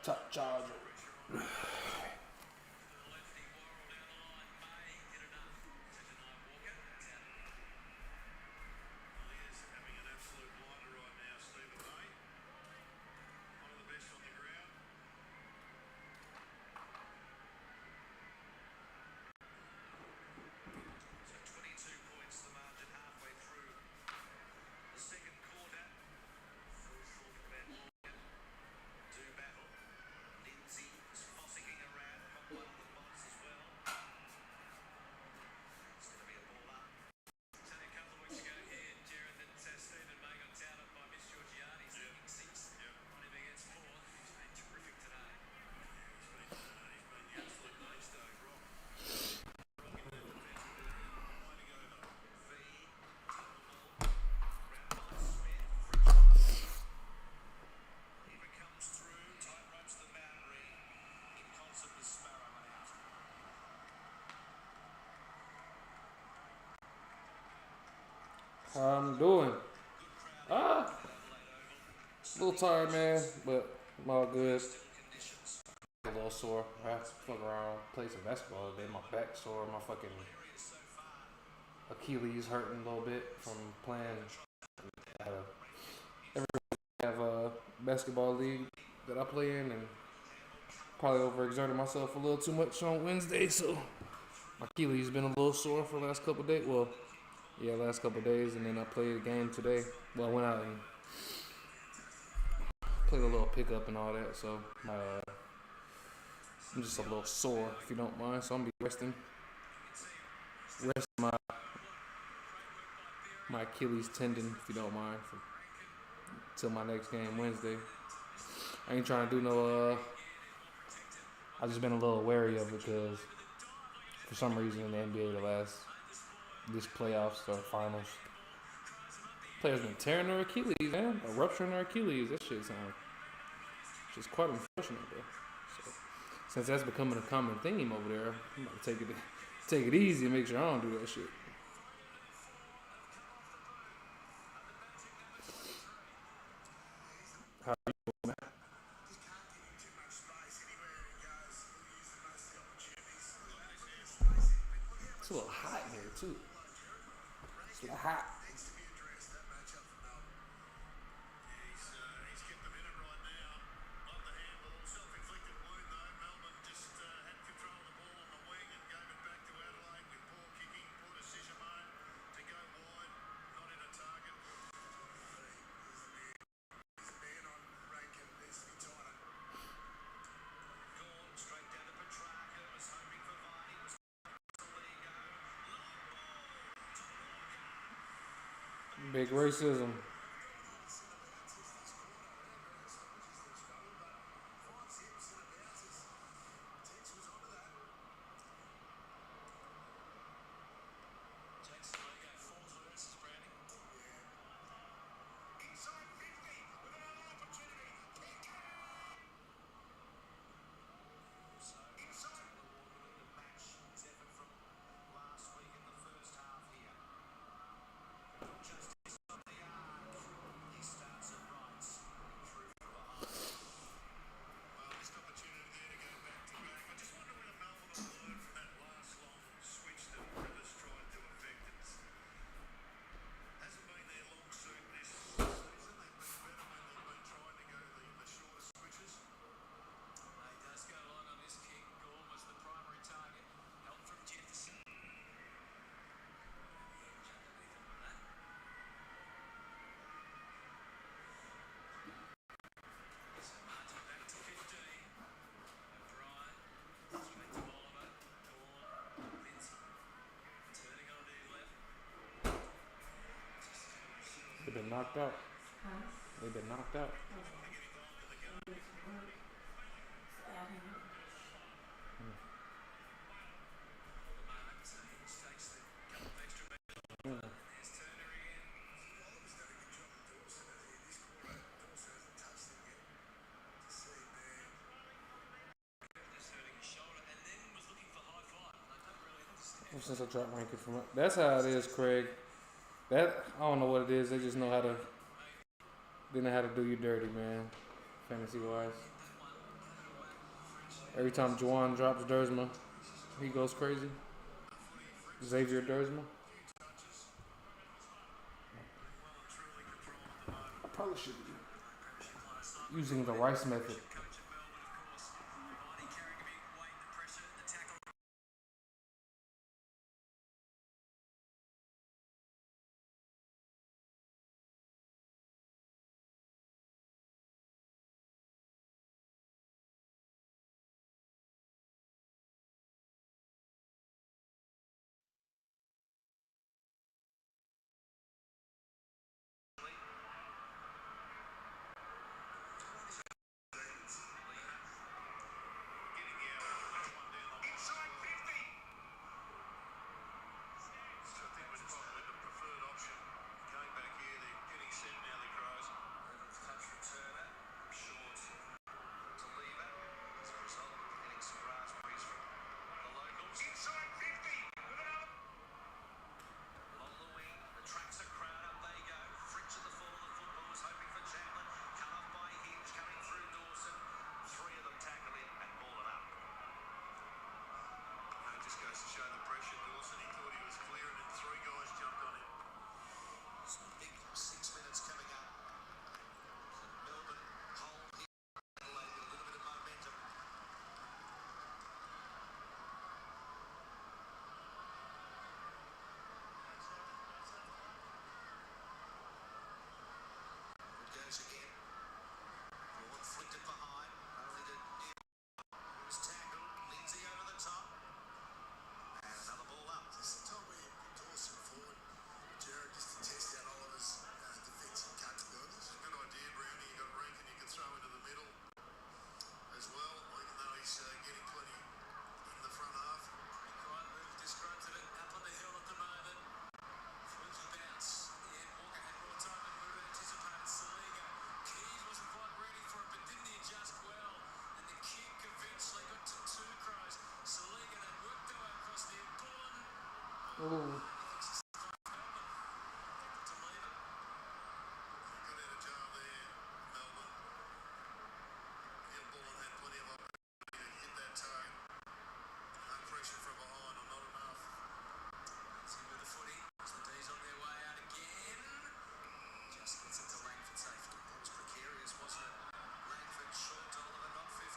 Top charger. Well, he is having an absolute blinder right now, Stephen May. One of the best on the ground. So 22 points the margin halfway through the second quarter. Still talking about Morgan. Do battle. Lindsay is fossicking around. Got one of the bots as well. It's going to be a ball up. It's only a couple of weeks ago here, Jared, that Stephen May got touted by Miss Georgiani. He's thinking six. On him against fourth. He's been terrific today. He's been the absolute mainstay, Rock. Rock in that defensive area. Long way to go, though. V, top the ball. Grabbed by Smith. Fresh on the feet. Eva comes through, tight ropes the boundary in concert with Sparrow and out. How I'm doing? Good crowd Ah, at Adelaide Oval. a little tired, man, but I'm all good. Still conditions. A little sore. I have to fuck around, play some basketball today. My back sore, my fucking Areas so far. Achilles hurting a little bit from playing. I had every have a basketball league that I play in, and probably overexerted myself a little too much on Wednesday, so my Achilles been a little sore for the last couple of days. Well, yeah, last couple of days, and then I played a game today. Well, I went out and played a little pickup and all that, so I'm just a little sore, if you don't mind. So I'm gonna be resting my Achilles tendon, if you don't mind, till my next game Wednesday. I ain't trying to do no. I've just been a little wary of it because for some reason in the NBA this playoffs or finals, players been tearing their Achilles, man, or rupturing their Achilles. That shit sounds just quite unfortunate, though. So, since that's becoming a common theme over there, I'm about to take it easy and make sure I don't do that shit. It's a little hot in here too. It's a little hot. Needs to be addressed, that matchup for Melbourne. He's kept them in it right now. On the handball, self-inflicted wound though. Melbourne just had control of the ball on the wing and gave it back to Adelaide with poor kicking, poor decision made to go wide, not in a target. He's a man on Rankin, needs to be tighter. Gone straight down to Petrarca, was hoping for Varney, was Big racism. inside 50 with another opportunity. Inside. The match, his effort from last week in the first half here. Just inside the arc. He starts it right. Through from behind. Well, missed opportunity there to go back to back. I just wonder whether Melbourne will learn from that last long switch that Rivers tried to effect. It hasn't been their long suit this season. They've been better when they've been trying to go the shorter switches. He does go long on this kick. Gorm was the primary target. Help from Jefferson. So margin back to 15. O'Brien. Straight to Oliver. Gorm. Lindsay. Turning on the left. They've been knocked out. They've been knocked out. Marks. Hinch takes the couple of extra metres. There's Turner again. Oliver's done a good job of Dawson in this quarter. Dawson hasn't touched him yet. To see, man. Just hurting his shoulder and then was looking for high five. I don't really understand. Since I dropped ranking from it, that's how it is, Craig. That I don't know what it is. They just know how to. They know how to do you dirty, man. Fantasy wise. Every time Juwan drops Dersma, he goes crazy. Xavier Dersma. I probably should be using the Rice method. Inside 50. I think we're probably the preferred option. Going back here, they're getting set now, the Crows. Touch returner, short to leave it. As a result, getting some raspberries from the locals. Inside 50. With another. Along the wing, the tracks a crowd, up they go. Fritz at the fall of the footballers, hoping for Chandler. Cut off by Hinge, coming through Dawson. Three of them tackle in and ball it up. It just goes to show the pressure. Dawson, he thought he was clear, and then three guys jumped on him. Some big 6 minutes coming up. Melbourne, Hull, Adelaide with a little bit of momentum. It goes again. Vaughan flicked it behind. Only to Neil. Was tackled. Lindsay over the top. And another ball up. Just tell me, Dawson forward, Jared, just to test out Oliver's defensive capabilities. Good idea, Brownie. You got Rankin you can throw into the middle as well, even though he's getting plenty in the front half. Quite moved, disgruntled it up on the hill at the moment. Fluky bounce. Yeah, Walker had more time than we would have anticipated. Saliga. Keys wasn't quite ready for it, but didn't he adjust well? And the kick eventually got to two Crows. Saliga, they worked their way across the Bullen. Ooh. To leave it. Got out of jail there, Melbourne. Neil Bullen had plenty of opportunity to hit that target. No pressure from behind, or not enough. It's in with the footy. As the D's on their way out again. Just gets it to Langford safety. That was precarious, wasn't it? Langford short to Oliver, not 15.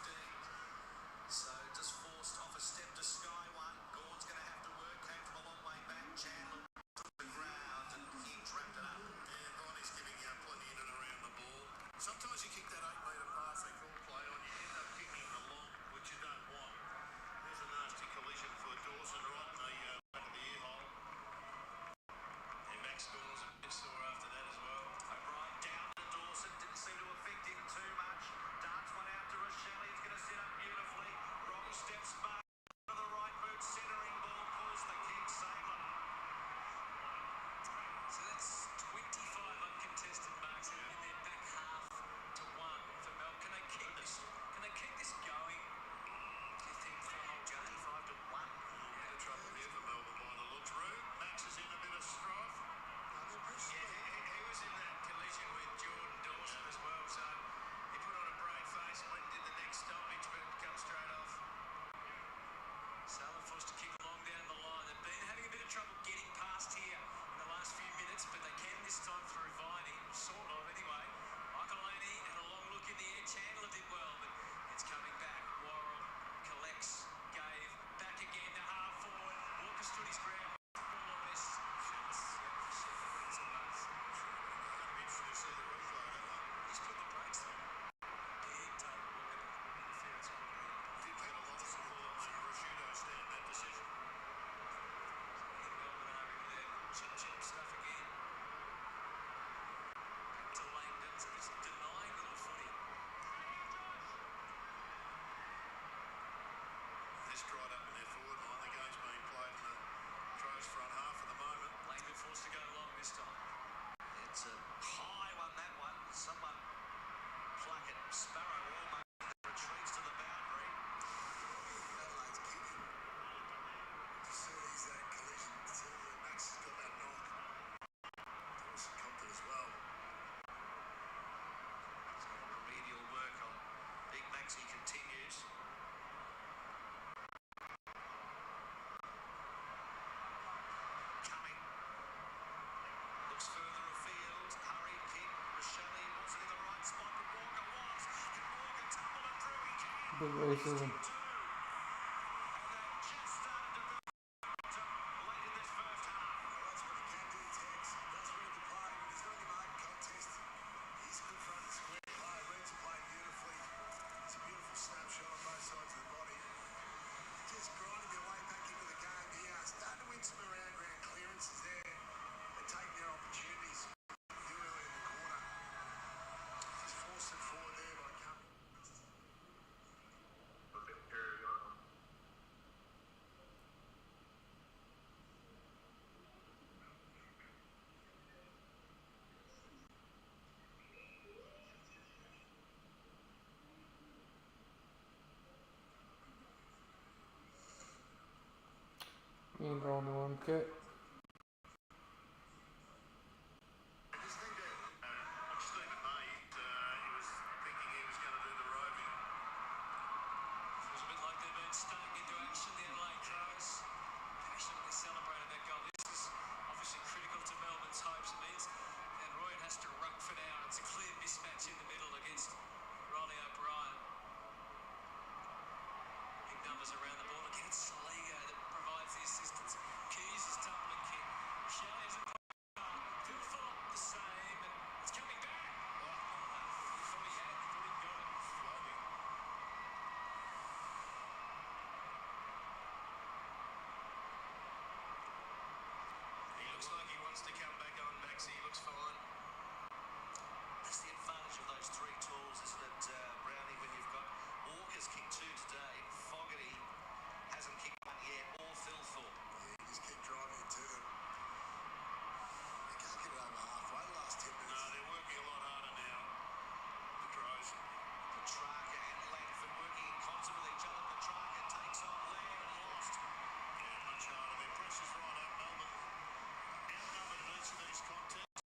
So just forced off a step to Sky one. Gordon's going to have to work. Came from a long way back. Chandler took the ground and Hinge wrapped it up. And Bonnie's giving you plenty in and around the ball. Sometimes you kick that 8-metre pass they call play on, you end up kicking the long, which you don't want. There's a nasty collision for Dawson right in the back of the ear hole. And Max scores a bit sore after that as well. O'Brien down to Dawson. Didn't seem to affect him too much. Darts one out to Rochelle. He's going to set up beautifully. Wrong steps back to the right boot. Centering ball pulls the kick. Saver. So that's 25 uncontested marks in their back half to one for Mel. Can they keep this? Can they keep this going? Do you think for a whole game? 5 to 1. Bit of trouble here for Melbourne by the looks. Root, Max is in a bit of strife. He was in that collision with Jordan Dawson as well, so he put on a brave face and went and did the next stoppage, but come straight off. Salem forced to kick long down the line. They've been having a bit of trouble getting past here in the last few minutes, but they can this time through Viney, sort of anyway. Michaelini and a long look in the air. Chandler did well, but it's coming back. Worrell collects, gave, back again to half forward. Walker stood his ground. Ball on this. It's a buzz. Going to be interesting to see the replay of that one. He's put the brakes on. Big time Walker interference on the Did get a lot of support on the prosciutto stand, that decision. Melbourne are in there. Chip stuff again. Back to Langdon. So just denying them the footy. This dried up in their forward line. The game's being played in the Crows front half at the moment. Langdon forced to go long this time. It's a high one, that one. Someone pluck it. Sparrow almost retreats to the boundary. Adelaide's giddy. To see these collisions, Max has got that knock. Big racism. He ain't the only one, Cat. Stephen May, he was thinking he was going to do the roving. Feels a bit like they've been stung into action, the Adelaide Crows. Passionately celebrated that goal. This is obviously critical to Melbourne's hopes. It means that Roy has to ruck for now. It's a clear mismatch in the middle against Riley O'Brien. Big numbers around the ball. Again, it's Saligo that provides the assistance. Keys is tumbling kick. Shelley has a Phil Phillip the same, and it's coming back. He thought he had, he thought he'd got it. Floating. He looks like he wants to come back on, Maxie. He looks fine. That's the advantage of those three tools, isn't it, Brownie, when you've got Walker's kicked two today, Fogarty hasn't kicked one yet, or Phil Thorpe. Yeah, you just keep driving it to them. They can't get it over halfway the last 10 minutes. No, they're working a lot harder now. The Crows. Petrarca and Langford working in concert with each other. Petrarca takes on Laird and lost. Yeah, much harder. Their pressure's right up. Melbourne outnumbered in each of these contests.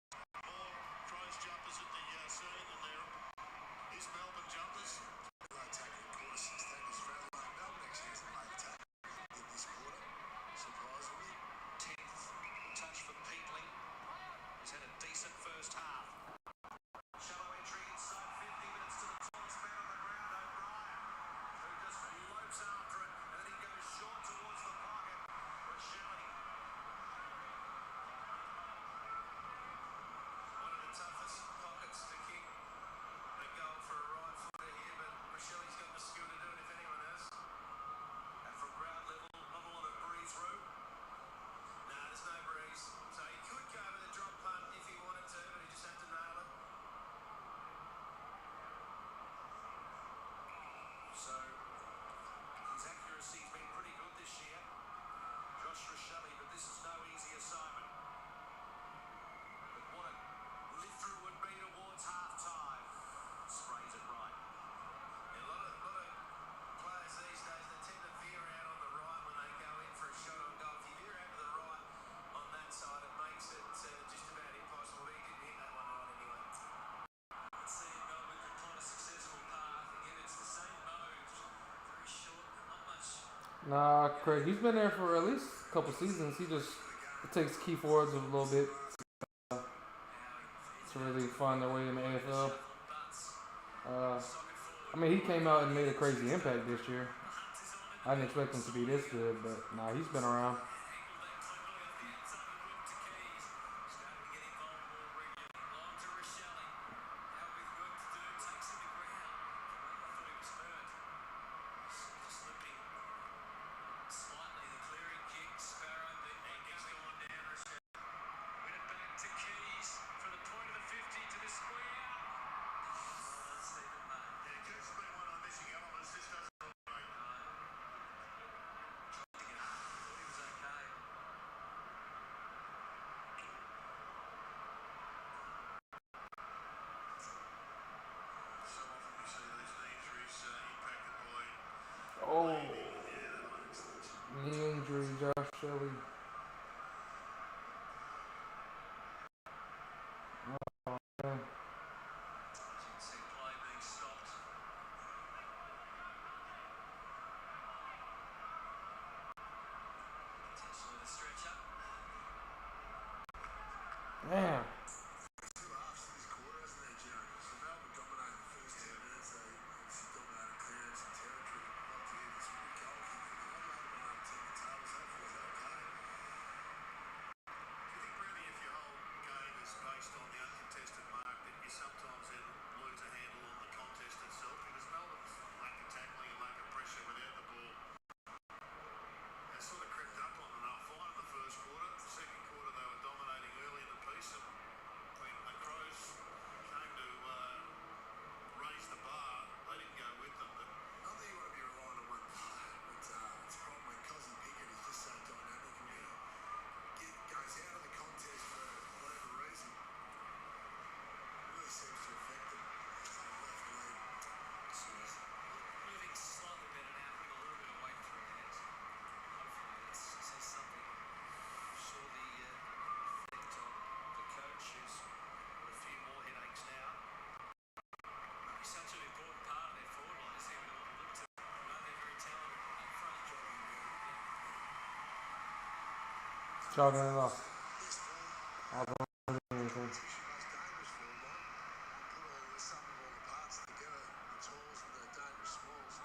More Crows jumpers at the scene, and there is Melbourne jumpers. Low tackle in quarter 16 is Radley. Melbourne actually hasn't made a tackle in this quarter, surprisingly. 10th touch for Peatling, who's had a decent first half. Shallow entry inside 50 minutes to the tallest man on the ground, O'Brien, who just lopes after it, and then he goes short towards the pocket. Rochelle. One of the toughest pockets to kick a goal for a right footer here, but Michelle's got the skill to do it if anyone has. And from ground level, not a lot of breeze through. Nah, there's no breeze. So he could go with a drop punt if he wanted to, but he just had to nail it. So his accuracy's been pretty good this year. Josh Rochelle, but this is no easy assignment. But what a lift through would be towards half-time. Sprays it right. Yeah, a lot of players these days, they tend to veer out on the right when they go in for a shot on goal. If you veer out to the right on that side, it makes it just about impossible. He didn't hit that one right anyway. Let's see if Melbourne can plot a successful path. Again, it's the same mode. Very short, not much. Nah, Craig, he's been there for at least a couple seasons. He just it takes key forwards a little bit to really find their way in the AFL. I mean, he came out and made a crazy impact this year. I didn't expect him to be this good, but nah, he's been around. Oh, knee injury, Josh Shelley. Oh, man. See play being stopped. Potentially the stretch up. Damn. Two halves to this quarter, hasn't there, Joe? So Melbourne dominated the first 10 minutes. They obviously dominated clearance and territory. Chalking it off. This form, I don't know anything. it's actually most dangerous form, right? Put all the sum of all the parts together, the talls and the dangerous smalls.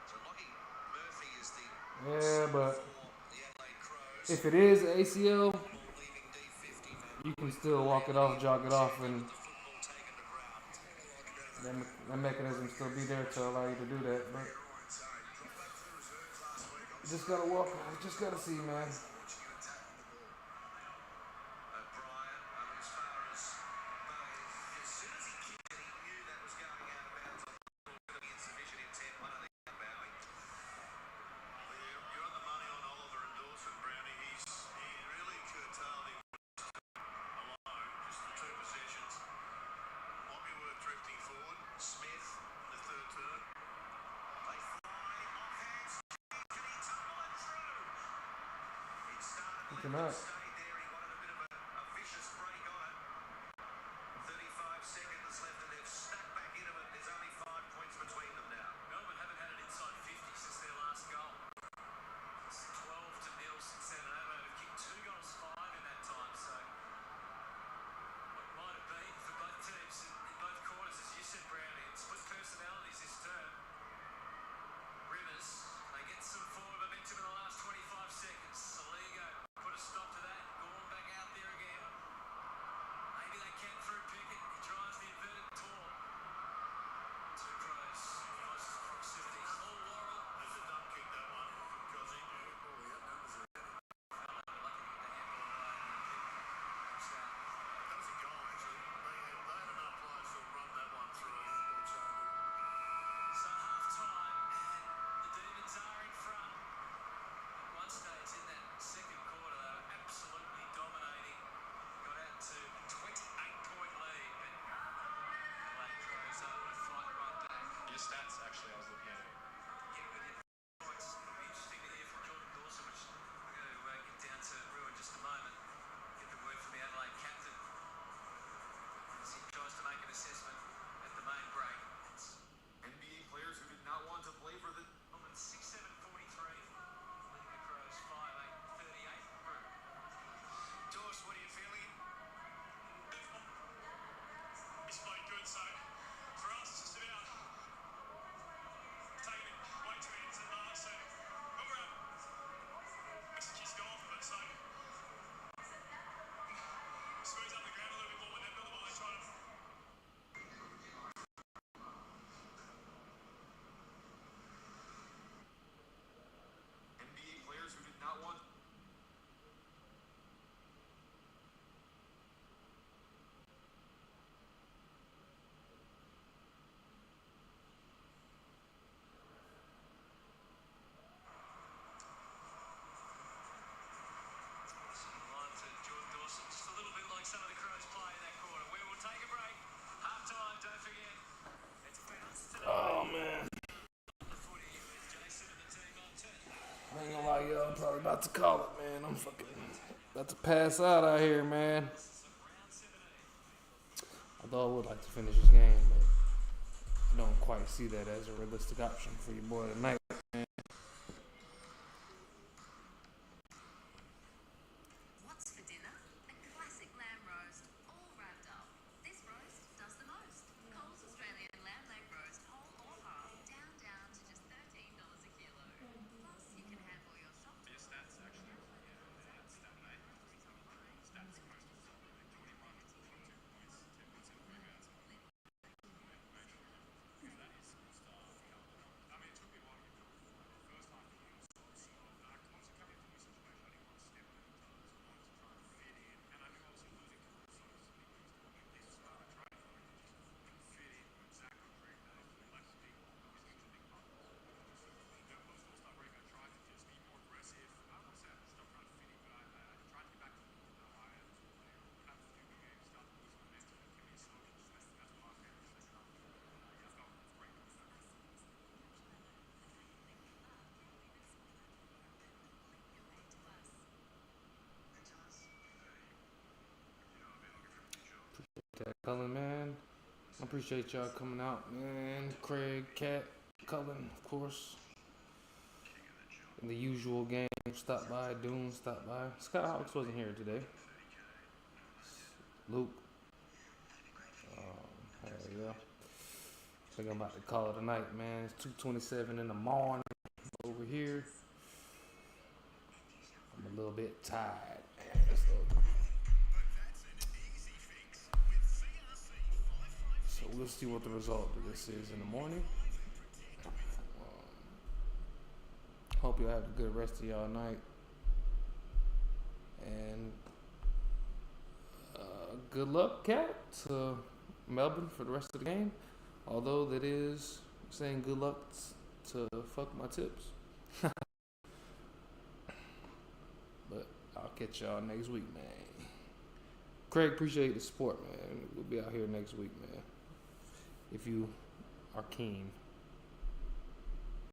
So Lockie Murphy is the Yeah, but for the Adelaide Crows. if it is ACL, Ball leaving D50, man. you can still walk it off, jog it off, and The football taken to ground. that mechanism still be there to allow you to do that. But Right, so dropped back to the reserves last week. you just gotta walk. You just gotta see, man. Watching and attacking the ball. O'Brien, as far as as soon as he kicked it, he knew that was going out of bounds. Going to be insufficient intent. One of the Bowie. You're on the money on Oliver and Dawson, Brownie. He really curtailed him alone, just the two possessions. Might be worth drifting forward. Smith, The third turn. they fly off hands. Can he tumble it through? It started He left cannot. and stayed there. He wanted a bit of a vicious break on it. 35 seconds left and they've stuck back into it. There's only 5 points between them now. Melbourne haven't had it inside 50 since their last goal. It's 12-0 since then. Adelaide have kicked 2 goals, 5 in that time. So what might have been for both teams in both quarters, as you said, Brownie, and split personalities this term. Rivers, they get some forward momentum in the last 25 seconds. Saligo put a stop to that. Gorn back out there again. Maybe they can through Pickett. He tries the inverted tour. Two Crows, closest proximity. All Laurel. There's a dump kick, that one, from Cozzy. Oh, yeah, that was a That was a goal, actually. They had enough players to run that one through. So half-time, and the Demons are in front. At one stage in that second quarter, they were absolutely dominating. Got out to a 28-point lead, but Adelaide Crows able to fight right back. Your stats, actually, I was looking at it. Get with your points. It'll be interesting to hear from Jordan Dawson, which we're going to get down to Rue in just a moment. Get the word from the Adelaide captain as he tries to make an assessment at the main break. NBA players who did not want to play for the... Melbourne 6-7-43, leading the Crows 5-8-38. Rue. Dawes, what are you feeling? It's played good, so for us, it's just about taking it way too many to the mark. So when we're up, Mexico's gone from it, so squeeze up the ground a little bit more when they've got the ball. They try to NBA players who did not want... Line to Jordan Dawson, just a little bit like some of the Crows play in that quarter. We will take a break. Half-time, don't forget. It's bounce tonight. Oh man, The footy with Jason and the team on 10. I ain't gonna lie, yo. I'm probably about to call it, man. I'm fucking about to pass out here, man. Although I would like to finish this game, but I don't quite see that as a realistic option for your boy tonight. What's for dinner? A classic lamb roast, all wrapped up. This roast does the most. Coles Australian lamb leg roast, whole or half, down to just $13 a kilo. Plus, you can have all your shop. Your stats, actually. Yeah, stat 8. Stats posted. 21, 22 points, 10 points in breakouts. That is superstar caliber. I mean, it took me a while to get comfortable. The first time he was so slow. And I was coming into a situation, I didn't want to step on any toes. I wanted to try and fit in. And I knew I was losing control, so I was this is part of training for him to just fit in with Zach on break days, doing less speed. He's such a big part of it. The post all-star break, I tried to just be more aggressive. I don't want to say I stopped trying to fit in, but I tried to get back to how I am as a player. Have a few good games, start to lose momentum, and give me a slowly. That's what I found in the second half. Yeah, I felt great coming back. Cullen, man. I appreciate y'all coming out, man. Craig, Cat, Cullen, of course. In the usual game. stopped by. Doom stopped by. Scott Hawks wasn't here today. Luke. Hell yeah. I think I'm about to call it a night, man. It's 2:27 in the morning over here. I'm a little bit tired, man. So we'll see what the result of this is in the morning. Hope y'all have a good rest of y'all night. And good luck, Cat, to Melbourne for the rest of the game. Although that is saying good luck to fuck my tips. But I'll catch y'all next week, man. Craig, appreciate the support, man. We'll be out here next week, man. If you are keen.